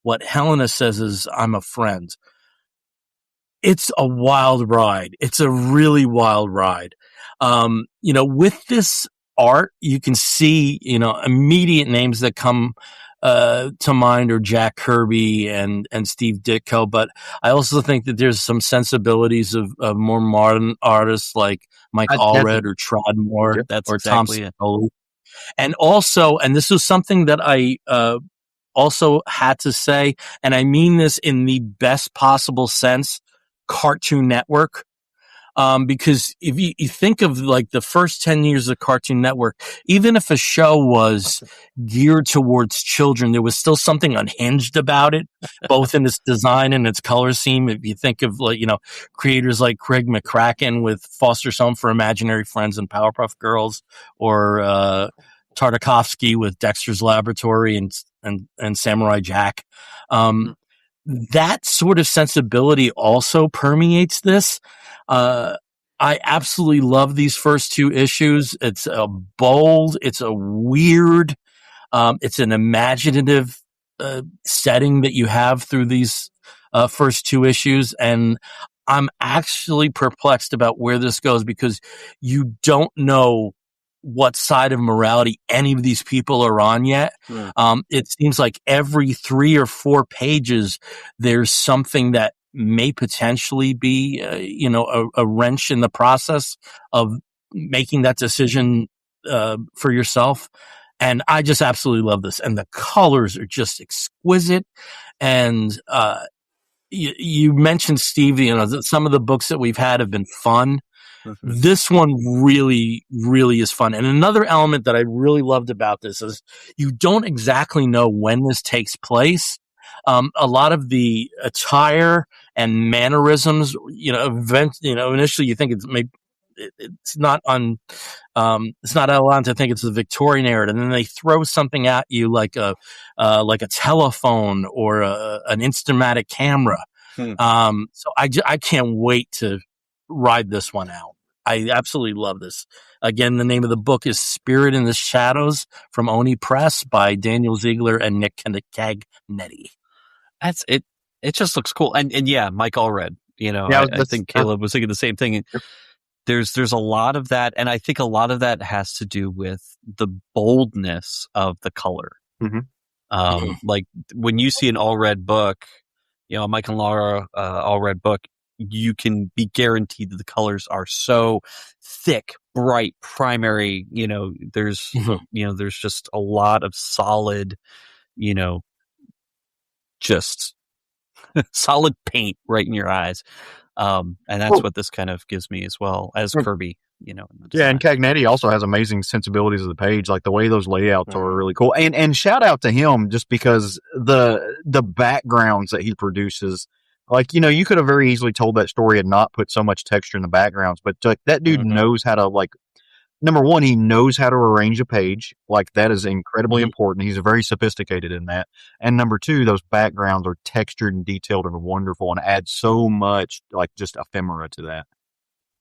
what Helena says is, "I'm a friend." It's a wild ride. It's a really wild ride. With this art, you can see, immediate names that come to mind are Jack Kirby and Steve Ditko. But I also think that there's some sensibilities of more modern artists like Mike Allred or Trodmore or exactly Tom Scully. And also, and this was something that I also had to say, and I mean this in the best possible sense, Cartoon Network. Because if you think of like the first 10 years of Cartoon Network, even if a show was geared towards children, there was still something unhinged about it, both in its design and its color scheme. If you think of creators like Craig McCracken with Foster's Home for Imaginary Friends and Powerpuff Girls, or Tartakovsky with Dexter's Laboratory and Samurai Jack. That sort of sensibility also permeates this. I absolutely love these first two issues. It's a bold, it's a weird, it's an imaginative setting that you have through these first two issues. And I'm actually perplexed about where this goes, because you don't know what side of morality any of these people are on yet. It seems like every 3 or 4 pages, there's something that may potentially be, a wrench in the process of making that decision for yourself. And I just absolutely love this. And the colors are just exquisite. And you mentioned, Steve, some of the books that we've had have been fun. This one really, really is fun. And another element that I really loved about this is you don't exactly know when this takes place. A lot of the attire and mannerisms, initially you think it's not allowed to think it's the Victorian era, and then they throw something at you like a telephone or an Instamatic camera. So I can't wait to ride this one out. I absolutely love this. Again, the name of the book is Spirit in the Shadows from Oni Press by Daniel Ziegler and Nick Cagnetti. That's it. It just looks cool. And yeah, Mike Allred, I think Caleb was thinking the same thing. there's a lot of that, and I think a lot of that has to do with the boldness of the color. Like when you see an all red book, a Mike and Laura all red book, you can be guaranteed that the colors are so thick, bright, primary. There's there's just a lot of solid, just solid paint right in your eyes. And that's what this kind of gives me as well as Kirby, in the design. And Cagnetti also has amazing sensibilities of the page, like the way those layouts are really cool. And shout out to him just because the backgrounds that he produces, like, you could have very easily told that story and not put so much texture in the backgrounds, but that dude knows how to, like, number one, he knows how to arrange a page. Like, that is incredibly important. He's very sophisticated in that. And number two, those backgrounds are textured and detailed and wonderful and add so much, like, just ephemera to that.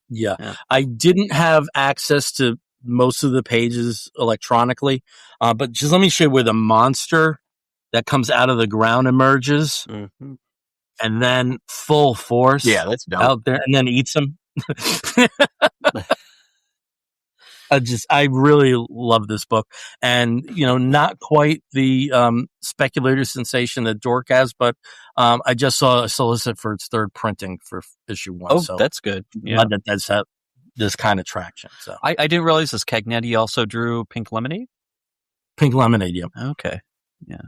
Yeah. I didn't have access to most of the pages electronically, but just let me show you where the monster that comes out of the ground emerges and then full force that's dope. out there and then eats him. I really love this book, and not quite the speculator sensation that Dork has, but I just saw a solicit for its third printing for issue 1. Oh, so that's good. Yeah, that does have this kind of traction. So I didn't realize this. Cagnetti also drew Pink Lemonade. Pink Lemonade, yeah. Okay, yeah.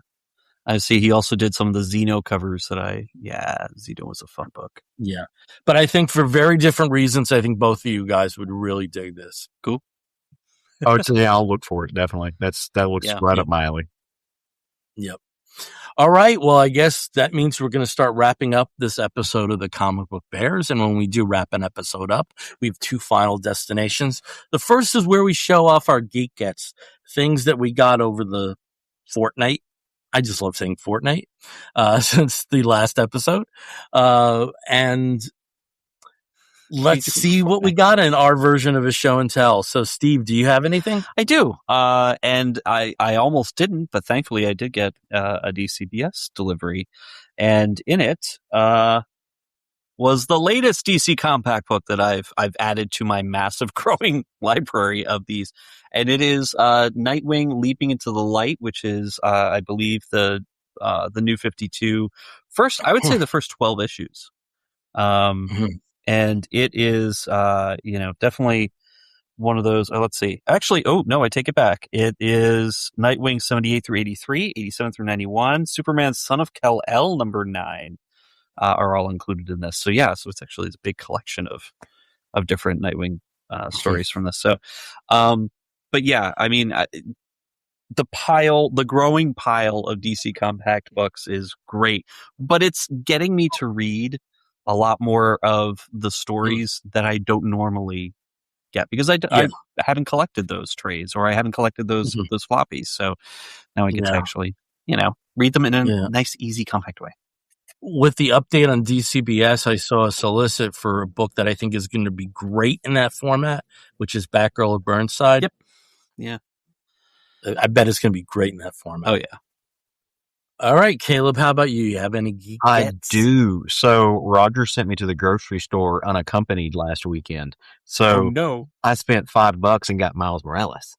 I see. He also did some of the Xeno covers that Xeno was a fun book. Yeah, but I think for very different reasons, I think both of you guys would really dig this. Cool. I'll look for it. Definitely. That looks right up my alley. Yep. All right. Well, I guess that means we're going to start wrapping up this episode of the Comic Book Bears. And when we do wrap an episode up, we have 2 final destinations. The first is where we show off our geek gets, things that we got over the fortnight. I just love saying fortnight, since the last episode. And let's see what we got in our version of a show and tell. So, Steve, do you have anything? I do. And I almost didn't, but thankfully I did get a DCBS delivery. And in it was the latest DC compact book that I've added to my massive growing library of these. And it is Nightwing Leaping into the Light, which is, I believe, the new 52. I would say the first 12 issues. And it is, definitely one of those. Let's see. Actually, I take it back. It is Nightwing 78 through 83, 87 through 91, Superman Son of Kal-El number 9 are all included in this. So so it's actually this big collection of different Nightwing stories from this. So, but yeah, I mean, the growing pile of DC compact books is great, but it's getting me to read a lot more of the stories that I don't normally get because I haven't collected those trays or I haven't collected those floppies. So now I get to actually, read them in a nice, easy, compact way. With the update on DCBS, I saw a solicit for a book that I think is going to be great in that format, which is Batgirl of Burnside. Yep. Yeah. I bet it's going to be great in that format. Oh, yeah. All right, Caleb, how about you? You have any geek I do. So Roger sent me to the grocery store unaccompanied last weekend. So I spent $5 and got Miles Morales.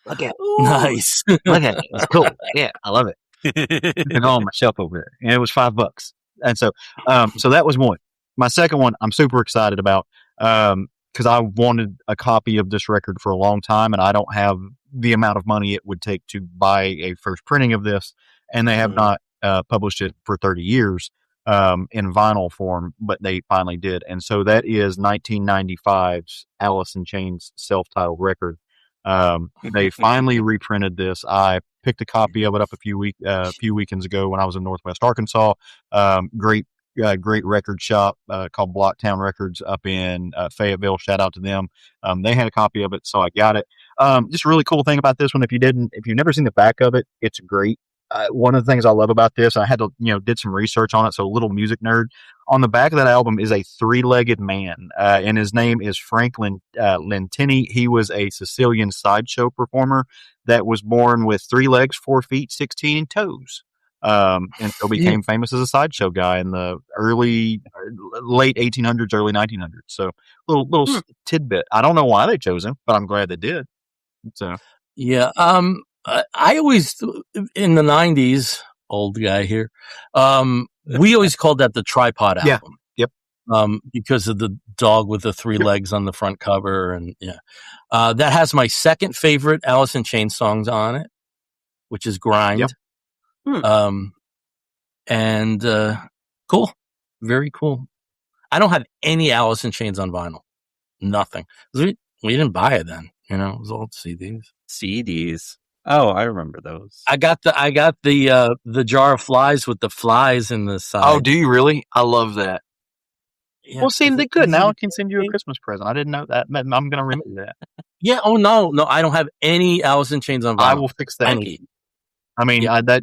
Look at it. Nice. Look at it. It's cool. Yeah, I love it. It's on my shelf over there. And it was $5. And so that was one. My second one I'm super excited about because I wanted a copy of this record for a long time and I don't have the amount of money it would take to buy a first printing of this. And they have not published it for 30 years in vinyl form, but they finally did. And so that is 1995's Alice in Chains self-titled record. They finally reprinted this. I picked a copy of it up a few weekends ago when I was in Northwest Arkansas. Great record shop called Blocktown Records up in Fayetteville. Shout out to them. They had a copy of it, so I got it. Just a really cool thing about this one, if you've never seen the back of it, it's great. One of the things I love about this, I had to, did some research on it. So a little music nerd. On the back of that album is a 3-legged man, and his name is Franklin Lentini. He was a Sicilian sideshow performer that was born with 3 legs, 4 feet, 16 toes. And so became famous as a sideshow guy in the late 1800s, early 1900s. So little tidbit. I don't know why they chose him, but I'm glad they did. So yeah. I always in the 90s, old guy here. We always called that the tripod Yeah. album. Yep. Because of the dog with the three legs on the front cover, and that has my second favorite Alice in Chains songs on it, which is Grind. Yep. And cool, very cool. I don't have any Alice in Chains on vinyl, nothing. We didn't buy it then, it was all CDs. CDs. Oh, I remember those. I got the jar of flies with the flies in the side. Oh, do you really? I love that. Yeah, well, see, they good. Now I can send you a Christmas present. I didn't know that. I'm going to remember that. Yeah. Oh no, I don't have any Alice in Chains on vinyl. I will fix that. Any. I mean, Okay.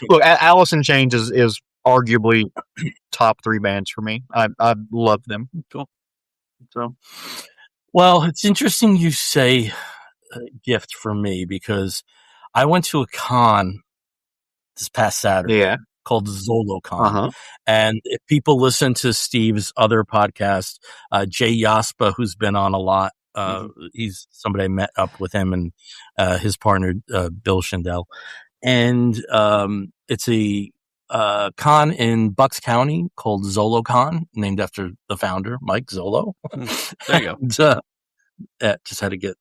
Look, Alice in Chains is arguably top 3 bands for me. I love them. Cool. So, well, it's interesting you say gift for me, because I went to a con this past Saturday called ZoloCon. And if people listen to Steve's other podcast, Jay Yaspa, who's been on a lot, he's somebody I met up with him and his partner, Bill Schindel. And it's a con in Bucks County called ZoloCon, named after the founder, Mike Zolo. There you go. And, just had to get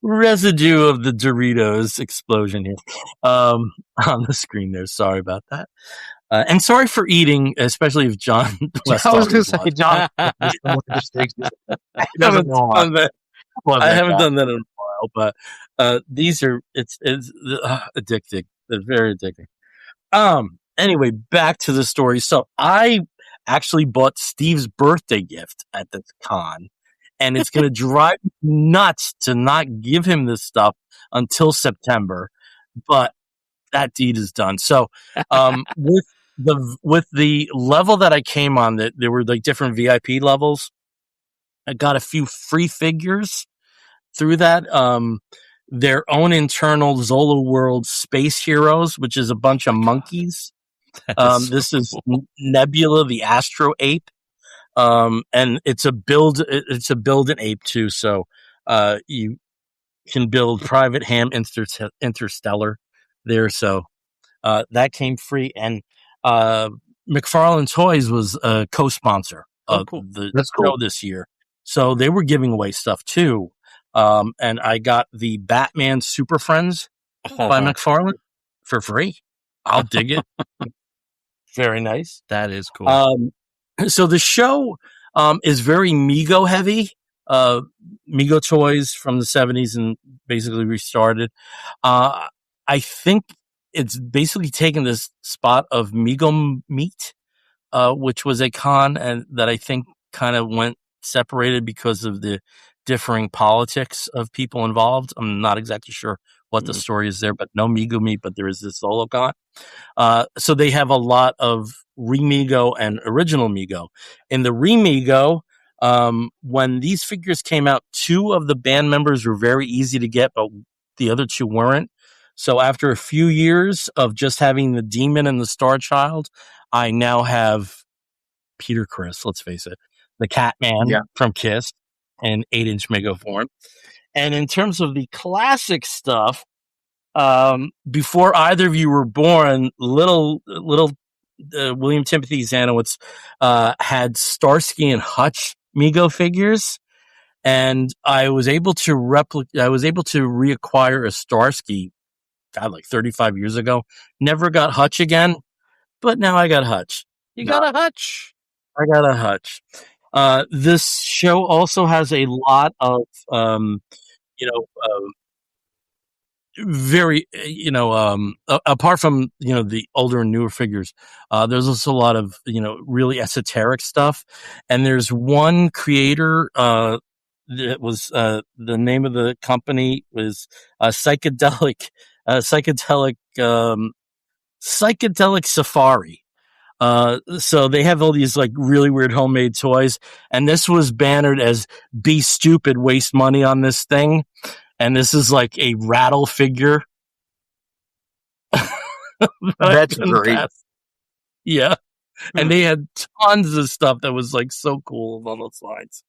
residue of the Doritos explosion here on the screen there. Sorry about that. And sorry for eating, especially if John. I was going to say, John. I haven't done that in a while, but these are it's addicting. They're very addicting. Anyway, back to the story. So I actually bought Steve's birthday gift at the con, and it's going to drive me nuts to not give him this stuff until September, but that deed is done. So, with the level that I came on, that there were like different VIP levels, I got a few free figures through that. Their own internal Zolo World Space Heroes, which is a bunch of monkeys. This is Nebula, the Astro Ape. And it's a build an ape too. So, you can build private ham interstellar there. So, that came free. And, McFarlane Toys was a co-sponsor of the show this year. So they were giving away stuff too. And I got the Batman Super Friends by McFarlane for free. I'll dig it. Very nice. That is cool. So the show is very Mego heavy. Mego toys from the 70s and basically restarted. I think it's basically taken this spot of Mego Meet, which was a con and that I think kind of went separated because of the differing politics of people involved. I'm not exactly sure what the story is there, but no Mego Meet, but there is this ZoloCon. So they have a lot of Remego and original Mego. In the Remego, when these figures came out, 2 of the band members were very easy to get, but the other 2 weren't. So after a few years of just having the Demon and the Star Child, I now have Peter Criss, let's face it, the Catman from Kiss in 8-inch Mego form. And in terms of the classic stuff, before either of you were born, little William Timothy Zanowitz had Starsky and Hutch Mego figures, and I was able to reacquire a Starsky, God, like 35 years ago. Never got Hutch again, but now I got Hutch. You got a Hutch. I got a Hutch. This show also has a lot of, very, apart from, the older and newer figures, there's also a lot of, really esoteric stuff. And there's one creator, that was, the name of the company was, Psychedelic Safari. So they have all these like really weird homemade toys, and this was bannered as "Be stupid, waste money on this thing." And this is like a rattle figure. That's couldn't great. pass. Yeah. And they had tons of stuff that was like so cool on those lines.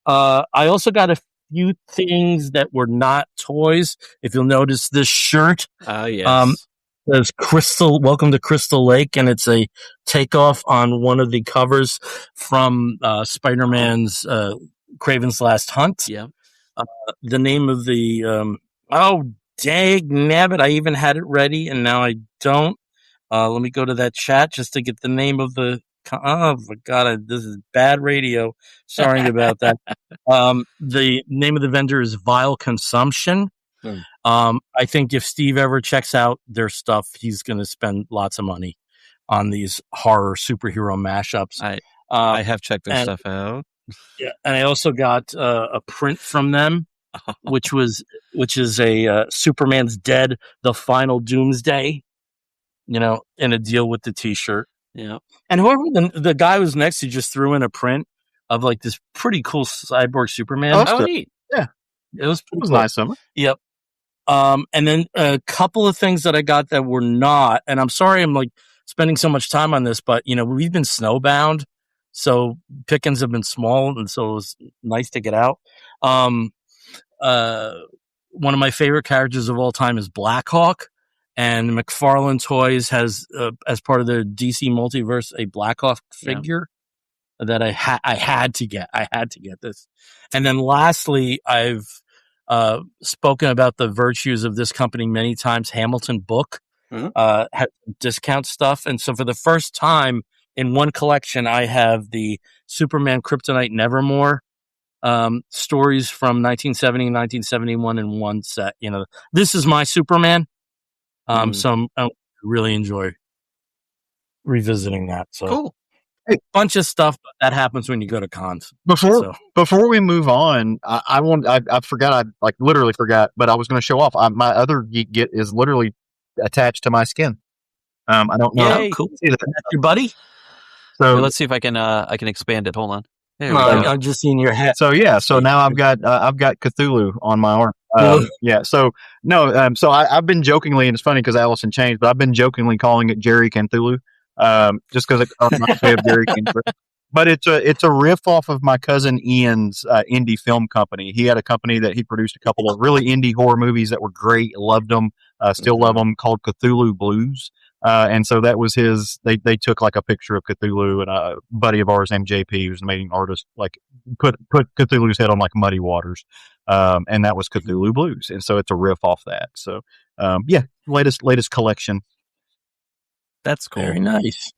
I also got a few things that were not toys. If you'll notice this shirt, Yes. there's Welcome to Crystal Lake, and it's a takeoff on one of the covers from Spider-Man's Kraven's Last Hunt. Yeah. The name of the dang nabbit, I even had it ready, and now I don't. Let me go to that chat just to get the name of the. Oh my god, this is bad radio. Sorry about that. The name of the vendor is Vile Consumption. I think if Steve ever checks out their stuff, he's going to spend lots of money on these horror superhero mashups. I have checked their stuff out. Yeah, and I also got a print from them, which is a Superman's Dead, the Final Doomsday. In a deal with the T-shirt. Yeah, and whoever the guy was next to just threw in a print of like this pretty cool cyborg Superman. Oh, neat. Yeah, it was cool. Nice summer. Yep. And then a couple of things that I got that were not, and I'm sorry I'm like spending so much time on this, but we've been snowbound, so pickings have been small, and so it was nice to get out. One of my favorite characters of all time is Blackhawk, and McFarlane Toys has, as part of their DC multiverse, a Blackhawk figure that I had to get. I had to get this. And then lastly, I've spoken about the virtues of this company many times. Hamilton Book has discount stuff. And so for the first time in one collection, I have the Superman Kryptonite Nevermore stories from 1970 and 1971 in one set. This is my Superman. So I really enjoy revisiting that. So cool. Hey, bunch of stuff, but that happens when you go to cons. Before we move on, I forgot, I literally forgot, but I was going to show off. My other Geek Get is literally attached to my skin. I don't know. Yeah, cool. See that, your buddy? So let's see if I can expand it. Hold on. I'm just seeing your hat. So now I've got Cthulhu on my arm. So I've been jokingly, and it's funny because Allison changed, but I've been jokingly calling it Jerry Cthulhu, just because it reminds me of Jerry Cthulhu. But it's a riff off of my cousin Ian's indie film company. He had a company that he produced a couple of really indie horror movies that were great. Loved them, still love them. Called Cthulhu Blues. And so that was his. They took like a picture of Cthulhu, and a buddy of ours named JP, who's an amazing artist, like put Cthulhu's head on like Muddy Waters, and that was Cthulhu Blues, and so it's a riff off that. So latest collection. That's cool. Very nice.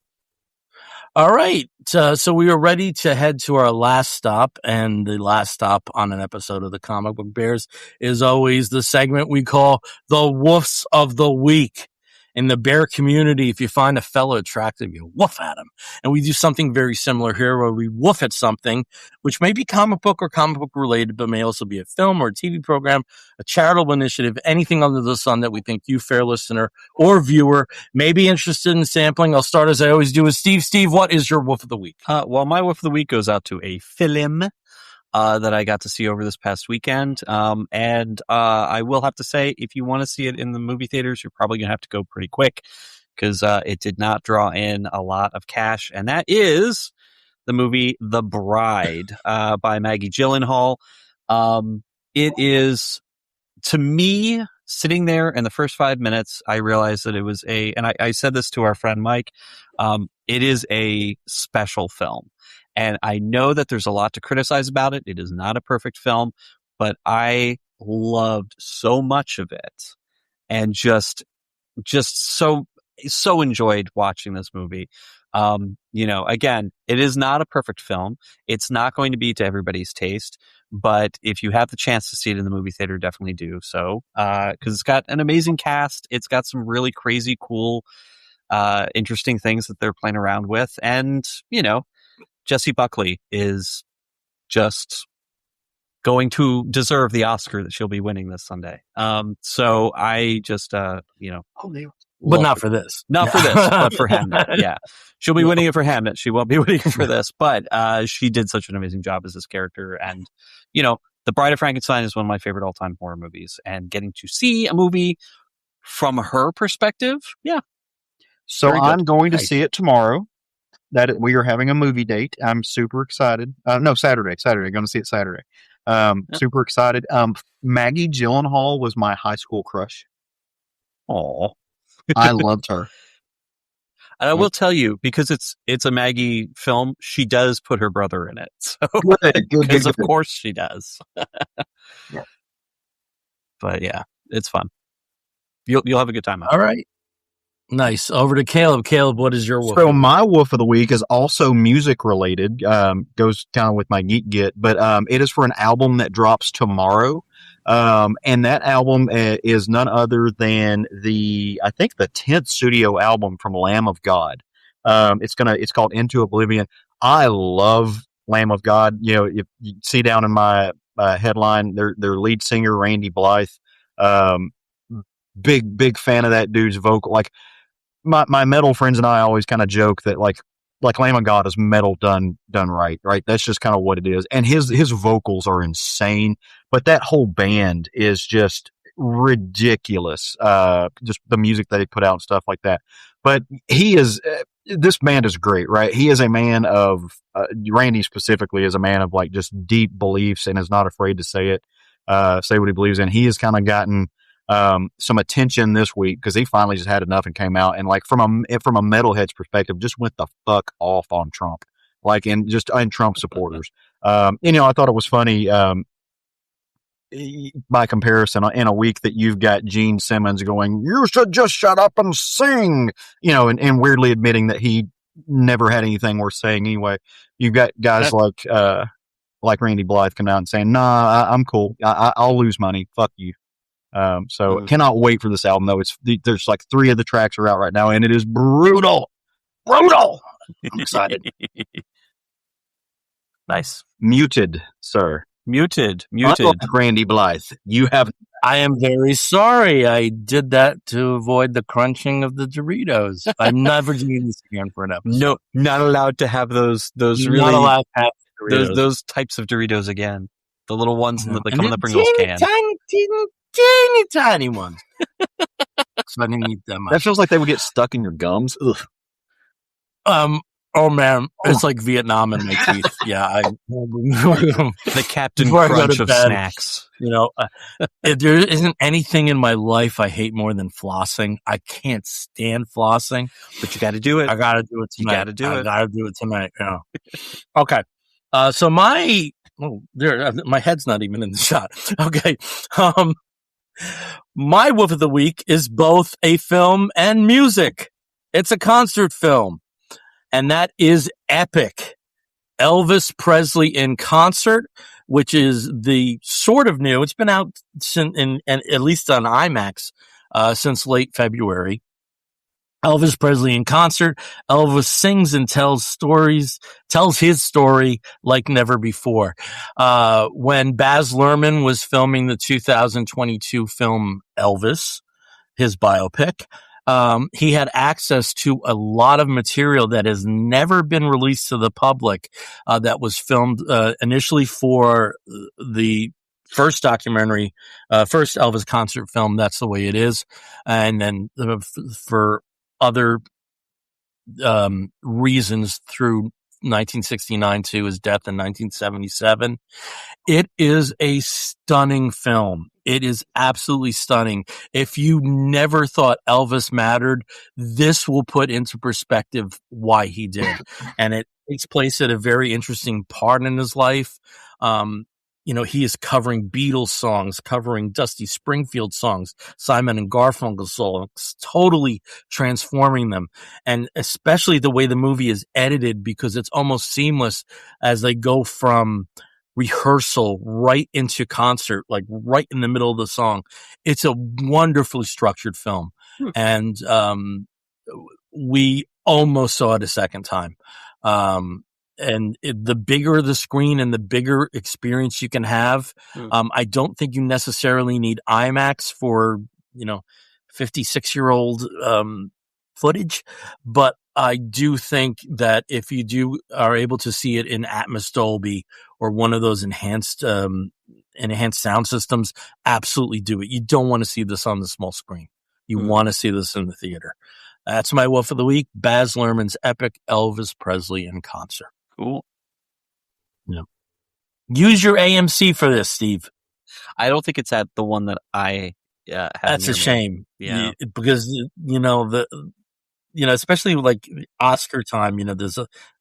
All right, so we are ready to head to our last stop, and the last stop on an episode of the Comic Book Bears is always the segment we call the Woofs of the Week. In the bear community, if you find a fellow attractive, you woof at him. And we do something very similar here where we woof at something, which may be comic book or comic book related, but may also be a film or a TV program, a charitable initiative, anything under the sun that we think you, fair listener or viewer, may be interested in sampling. I'll start as I always do with Steve. Steve, what is your woof of the week? Well, my woof of the week goes out to a film that I got to see over this past weekend. And I will have to say, if you want to see it in the movie theaters, you're probably going to have to go pretty quick because it did not draw in a lot of cash. And that is the movie The Bride by Maggie Gyllenhaal. It is, to me, sitting there in the first 5 minutes, I realized that it was and I said this to our friend Mike, it is a special film. And I know that there's a lot to criticize about it. It is not a perfect film, but I loved so much of it and just so enjoyed watching this movie. Again, it is not a perfect film. It's not going to be to everybody's taste, but if you have the chance to see it in the movie theater, definitely do so. Cause it's got an amazing cast. It's got some really crazy, cool, interesting things that they're playing around with. And, Jessie Buckley is just going to deserve the Oscar that she'll be winning this Sunday. So I just, but not for this. Not for this, but for Hamnet. Yeah. She'll be winning it for Hamnet. She won't be winning it for this, but she did such an amazing job as this character. And, The Bride of Frankenstein is one of my favorite all-time horror movies. And getting to see a movie from her perspective, yeah, So Very good. I'm going to Nice. see it tomorrow. That we are having a movie date. I'm super excited. No, Saturday. Going to see it Saturday. Super excited. Maggie Gyllenhaal was my high school crush. Aw. I loved her. And I will tell you, because it's a Maggie film, she does put her brother in it. So, because of course she does. Yeah. But yeah, it's fun. You'll have a good time. All right. Nice. Over to Caleb. Caleb, what is your woof? So my woof of the week is also music related. Goes kind of with my geek get, but it is for an album that drops tomorrow. And that album is none other than I think the 10th studio album from Lamb of God. It's called Into Oblivion. I love Lamb of God. You know, if you see down in my headline, their lead singer, Randy Blythe, big fan of that dude's vocal. Like my metal friends and I always kind of joke that like Lamb of God is metal done right. That's just kind of what it is. And his vocals are insane, but that whole band is just ridiculous. Just the music that he put out and stuff like that. But this band is great, right? He is a man of, Randy specifically is a man of like just deep beliefs and is not afraid to say what he believes in. He has kind of gotten some attention this week because he finally just had enough and came out and like from a metalhead's perspective just went the fuck off on Trump, like and Trump supporters. I thought it was funny by comparison in a week that you've got Gene Simmons going, "You should just shut up and sing," and weirdly admitting that he never had anything worth saying anyway. You've got guys like Randy Blythe coming out and saying, "Nah, I'm cool. I'll lose money. Fuck you." So cannot wait for this album though. There's like 3 of the tracks are out right now and it is brutal. I'm excited. Nice. Muted, sir. Muted. Unlike Randy Blythe. I am very sorry. I did that to avoid the crunching of the Doritos. I'm never doing this again for an episode. No, not allowed to have those really not allowed to have Doritos. those types of Doritos again. The little ones that come in the Pringles can. Tiny one. So I didn't eat that much. That feels like they would get stuck in your gums. Ugh. Oh man, it's like Vietnam in my teeth. Yeah, the Captain Crunch of snacks. There isn't anything in my life I hate more than flossing. I can't stand flossing, but you got to do it. I got to do it tonight. You got to do it. I got to do it tonight. Yeah. Okay. So my head's not even in the shot. Okay. My woof of the week is both a film and music. It's a concert film. And that is Epic. Elvis Presley in Concert, which is the sort of new. It's been out at least on IMAX since late February. Elvis Presley in Concert. Elvis sings and tells his story like never before. When Baz Luhrmann was filming the 2022 film Elvis, his biopic, he had access to a lot of material that has never been released to the public, that was filmed, initially for the first documentary, first Elvis concert film, That's the Way It Is. And then for other, reasons through 1969 to his death in 1977. It is a stunning film. It is absolutely stunning. If you never thought Elvis mattered, this will put into perspective why he did. And it takes place at a very interesting part in his life. He is covering Beatles songs, covering Dusty Springfield songs, Simon and Garfunkel songs, totally transforming them. And especially the way the movie is edited, because it's almost seamless as they go from rehearsal right into concert, like right in the middle of the song. It's a wonderfully structured film. And we almost saw it a second time. The bigger the screen and the bigger experience you can have, I don't think you necessarily need IMAX for, 56-year-old footage. But I do think that if you are able to see it in Atmos Dolby or one of those enhanced sound systems, absolutely do it. You don't want to see this on the small screen. You want to see this in the theater. That's my wolf of the week. Baz Luhrmann's epic Elvis Presley in concert. Cool. Yeah. Use your AMC for this, Steve. I don't think it's at the one that I have. That's a shame. Yeah. Because, especially like Oscar time,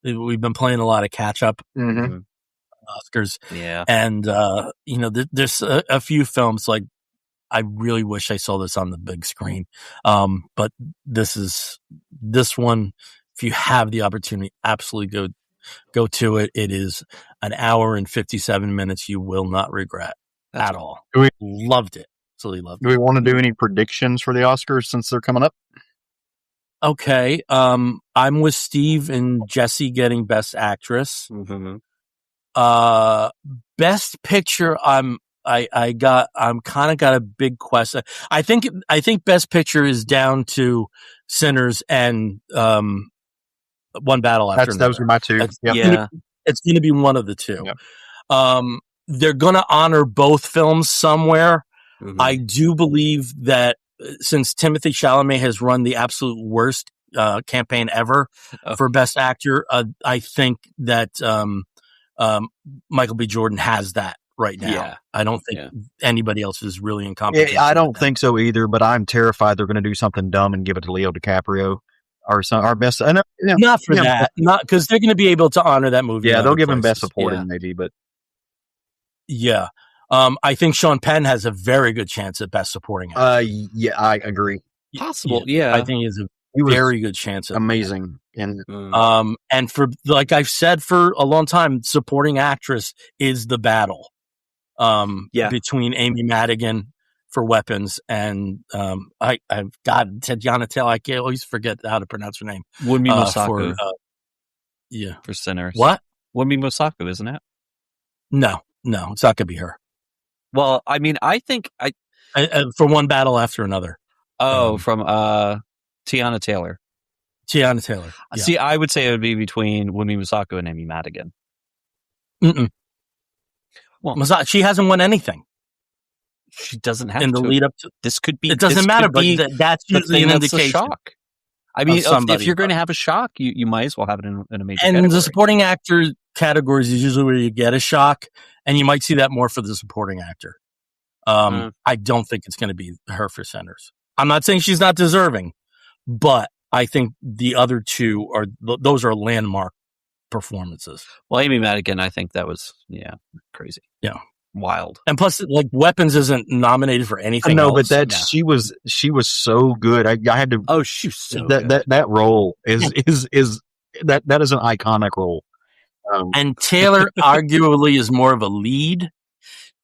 we've been playing a lot of catch up Oscars. Yeah. And, there's a few films like I really wish I saw this on the big screen. But this one, if you have the opportunity, absolutely go to it. It is an hour and 57 minutes. You will not regret at all. Loved it. Absolutely loved it. Do we want to do any predictions for the Oscars since they're coming up? Okay. I'm with Steve and Jesse getting Best Actress. Mm-hmm. Best Picture, I'm kind of got a big question. I think Best Picture is down to Sinners and One Battle After Another. Those are my two. It's going to be one of the two. Yep. They're going to honor both films somewhere. Mm-hmm. I do believe that since Timothée Chalamet has run the absolute worst campaign ever for Best Actor, I think that Michael B. Jordan has that right now. Yeah. I don't think anybody else is really in competition. I don't think so either, but I'm terrified they're going to do something dumb and give it to Leo DiCaprio or our best. Not for that. Not because they're going to be able to honor that movie. Yeah, they'll give him Best Supporting maybe, but. Yeah. I think Sean Penn has a very good chance at Best Supporting Actor. Yeah, I agree. Possible. Yeah. I think he has a very good chance at amazing. And for, like I've said for a long time, Supporting Actress is the battle between Amy Madigan for Weapons and I've got Tatiana Taylor. I can't always forget how to pronounce her name. Wunmi Mosaku. For Sinners. What? Wunmi Mosaku, isn't it? No, it's not going to be her. Well, I mean, I think for One Battle After Another. From Tiana Taylor. Tiana Taylor. Yeah. See, I would say it would be between Wunmi Mosaku and Amy Madigan. Mm-mm. Well, she hasn't won anything. She doesn't have in the lead up to this. Could be. It doesn't matter, but that's usually an indication. Shock. I mean, if you're going to have a shock, you might as well have it in a major. And category. The supporting actor categories is usually where you get a shock, and you might see that more for the supporting actor. I don't think it's going to be her for Sinners. I'm not saying she's not deserving, but I think the other two those are landmark performances. Well, Amy Madigan, I think that was crazy. Yeah. Wild. And plus, like, Weapons isn't nominated for anything. No, but she was so good. I had to. Oh, she's so good. That role is that is an iconic role. And Taylor arguably is more of a lead.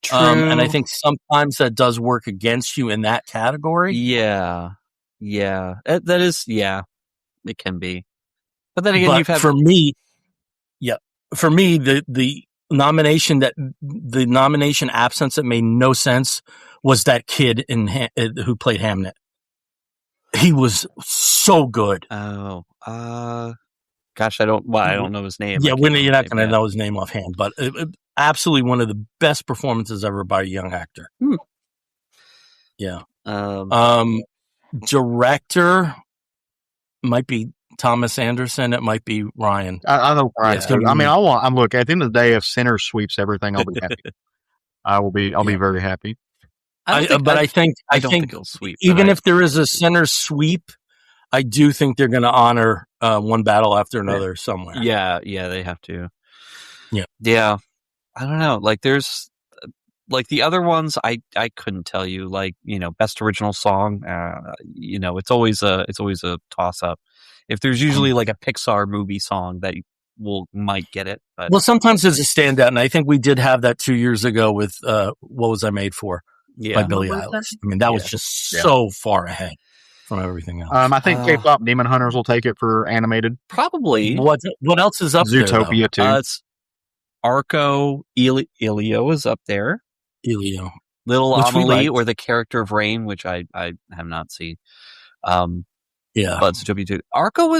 True. And I think sometimes that does work against you in that category. Yeah. That is. Yeah, it can be. But then again, for me, the nomination absence that made no sense was that kid who played Hamnet. He was so good. Oh, gosh, I don't know his name. Yeah, you're not going to know his name offhand, but absolutely one of the best performances ever by a young actor. Yeah. Director might be Thomas Anderson. It might be Ryan. I know Ryan. Look, at the end of the day, if Sinners sweeps everything, I'll be happy. I'll be very happy. I think he'll sweep. Even if there is a Sinners sweep, I do think they're going to honor One Battle After Another somewhere. Yeah, they have to. Yeah. I don't know. Like, there's like the other ones, I couldn't tell you. Like, best original song. It's always a toss up. If there's usually like a Pixar movie song that might get it. But. Well, sometimes there's a standout, and I think we did have that 2 years ago with What Was I Made For by Billie Eilish. I mean, that was just so far ahead from everything else. I think K-pop Demon Hunters will take it for animated. Probably. What else is up there? Zootopia too. It's Arco, Elio is up there. Elio. Little Amelie, or the character of Rain, which I have not seen. But Zootopia 2. Arco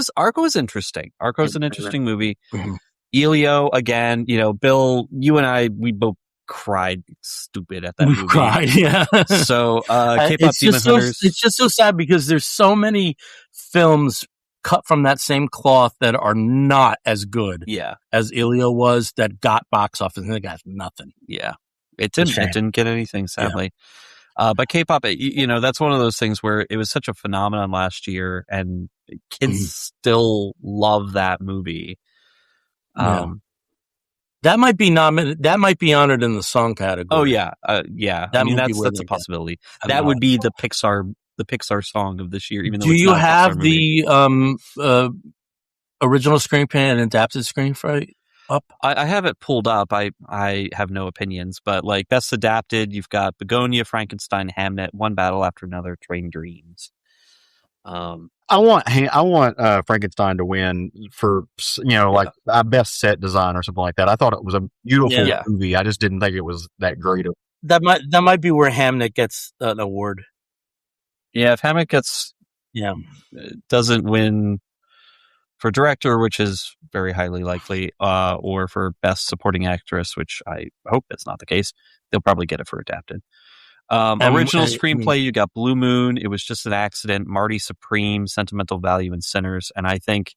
is interesting. Arco's an interesting movie. Mm-hmm. Elio, again, Bill, you and I, we both cried stupid at that We movie. cried, yeah. So, K-pop Demon Hunters. It's just so sad because there's so many films cut from that same cloth that are not as good as Ilya was, that got box office, and they got nothing. Yeah. It didn't get anything, sadly. But K-pop, that's one of those things where it was such a phenomenon last year, and kids still love that movie. That might be nominated. That might be honored in the song category. Oh yeah, yeah. I mean, that's a possibility. That would be the Pixar song of this year. Even though do it's you not have a Pixar movie. the original screenplay and adapted screenplay up? I have it pulled up. I have no opinions, but like best adapted, you've got Begonia, Frankenstein, Hamnet, One Battle After Another, Train Dreams. I want Frankenstein to win for like best set design or something like that. I thought it was a beautiful movie. I just didn't think it was that great. That might be where Hamnet gets an award. Yeah, if Hamnet doesn't win for director, which is very highly likely, or for best supporting actress, which I hope that's not the case, they'll probably get it for adapted. Original screenplay, you got Blue Moon, It Was Just an Accident, Marty Supreme, Sentimental Value, and Sinners. And I think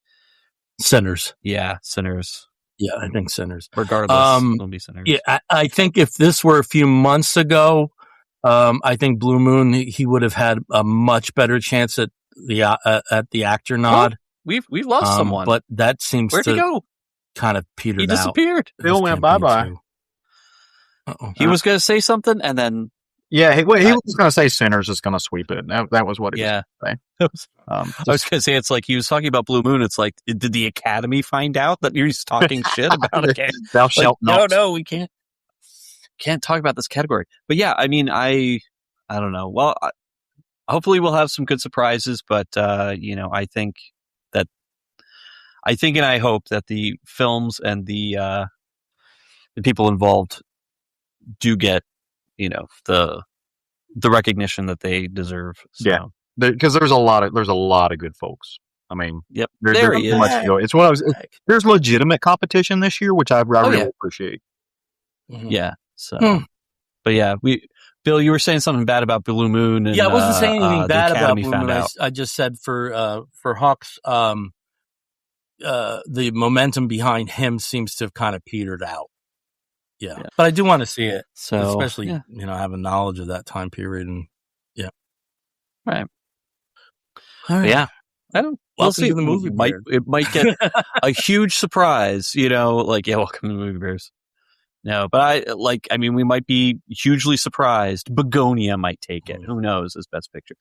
Sinners. Yeah, Sinners. Yeah, I think Sinners. Regardless, it'll be Sinners. Yeah, I think if this were a few months ago, I think Blue Moon, he would have had a much better chance at the actor nod. We've lost someone, but that seems Where'd he go? Kind of petered out. He disappeared. Bill went bye-bye. He was going to say something, and then he was going to say Sinners is going to sweep it. That was what he was going to say. I was going to say, it's like he was talking about Blue Moon. It's like, did the Academy find out that he's talking shit about it? Thou shalt not. No, we can't talk about this category. But yeah, I mean, I don't know. Well, hopefully we'll have some good surprises, but I think and I hope that the films and the people involved do get, the recognition that they deserve. So. Yeah, because there's a lot of good folks. I mean, there he is. It's what I was. There's legitimate competition this year, which I really appreciate. Mm-hmm. Yeah. So, but yeah, Bill, you were saying something bad about Blue Moon. And, I wasn't saying anything bad about Blue Moon. I just said for Hawks, the momentum behind him seems to have kind of petered out. Yeah. But I do want to see it. So, especially, having knowledge of that time period. And right. All right. Yeah. We'll see. The movie it might get a huge surprise, welcome to the Movie Bears. No, but we might be hugely surprised. Begonia might take it. Who knows, as best picture.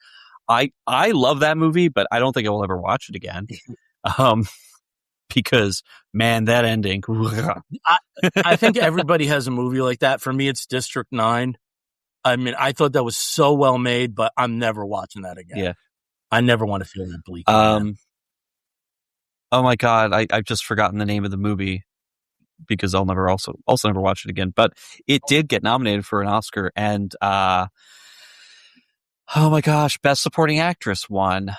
I love that movie, but I don't think I will ever watch it again. Because man, that ending. I think everybody has a movie like that. For me, it's District 9. I mean, I thought that was so well made, but I'm never watching that again. Yeah. I never want to feel that bleak. Oh my God. I've just forgotten the name of the movie because I'll never also never watch it again, but it did get nominated for an Oscar, and, oh my gosh, Best Supporting Actress won.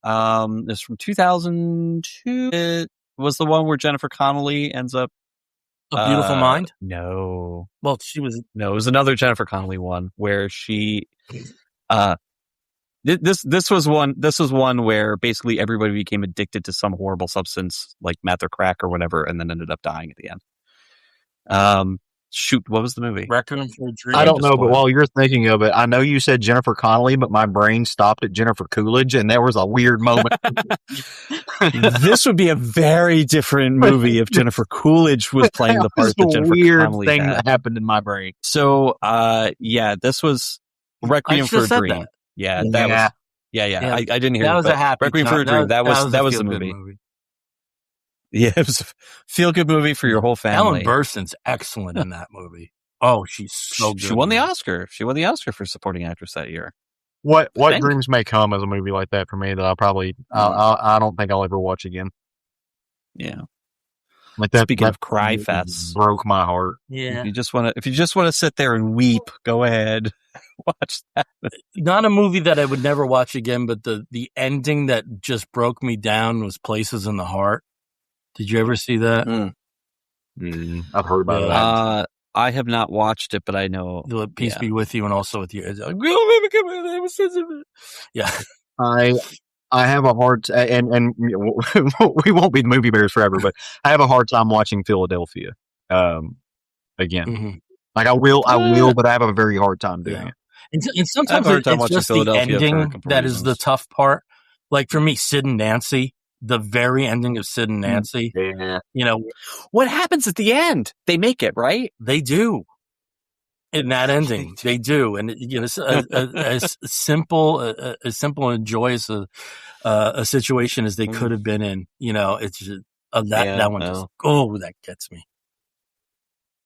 It's from 2002. It was the one where Jennifer Connelly ends up. A Beautiful Mind? No. Well, she was. No, it was another Jennifer Connelly one where she. This was one where basically everybody became addicted to some horrible substance like meth or crack or whatever, and then ended up dying at the end. Shoot, what was the movie? Requiem for a Dream. I don't know, but while you're thinking of it, I know you said Jennifer Connelly, but my brain stopped at Jennifer Coolidge, and there was a weird moment. This would be a very different movie if Jennifer Coolidge was playing the part that Jennifer Connelly thing had. that happened in my brain. So, this was Requiem for a Dream. That. Yeah, that was. Yeah. I didn't hear that. Was a happy Requiem for a Dream. That was the movie. Yeah, it was a feel-good movie for your whole family. Ellen Burstyn's excellent in that movie. Oh, she's so good. She won the Oscar. She won the Oscar for supporting actress that year. What dreams may come as a movie like that for me that I don't think I'll ever watch again. Yeah. Like that. Speaking of cry fests, broke my heart. Yeah. If you just want to sit there and weep, go ahead. Watch that. Not a movie that I would never watch again, but the ending that just broke me down was Places in the Heart. Did you ever see that? I've heard about that. I have not watched it, but I know. Peace be with you and also with you. Yeah. I have a hard and we won't be movie bears forever, but I have a hard time watching Philadelphia again. Mm-hmm. Like I will, but I have a very hard time doing it. And sometimes it's just the ending that is the tough part. Like for me, Sid and Nancy, the very ending of Sid and Nancy. Yeah. You know, what happens at the end? They make it, right? They do. In that ending, they do. And, you know, as simple and joyous a situation as they could have been in, you know, it's just, that one just, that gets me.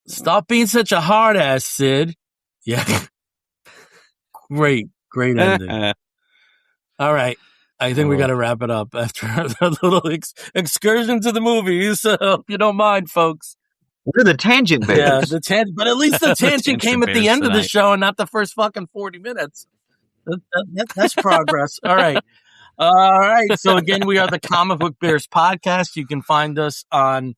Stop being such a hard ass, Sid. Yeah. Great ending. All right. I think we got to wrap it up after a little excursion to the movies. If you don't mind, folks. We're the tangent bears. Yeah, the tangent. But at least the tangent came at the end of the show and not the first fucking 40 minutes. That's progress. All right. So again, we are the Comic Book Bears podcast. You can find us on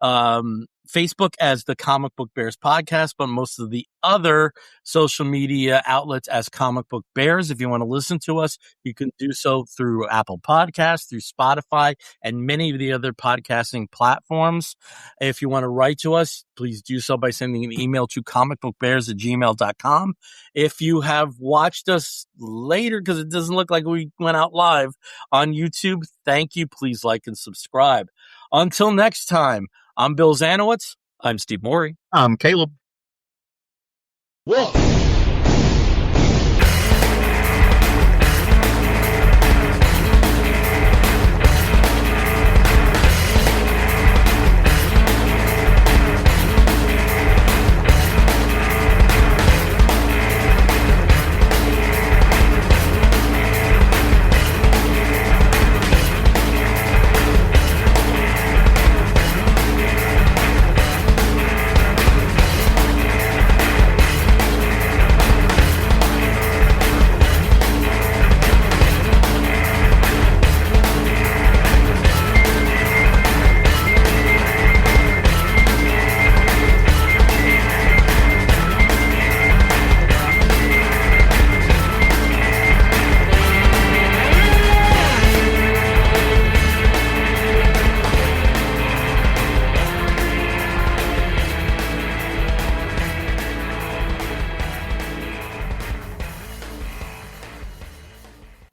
Facebook as the Comic Book Bears podcast, but most of the other social media outlets as Comic Book Bears. If you want to listen to us, you can do so through Apple Podcasts, through Spotify, and many of the other podcasting platforms. If you want to write to us, please do so by sending an email to comicbookbears@gmail.com. If you have watched us later, because it doesn't look like we went out live on YouTube, thank you. Please like and subscribe. Until next time, I'm Bill Zanowitz. I'm Steve Morey. I'm Caleb. Wolf.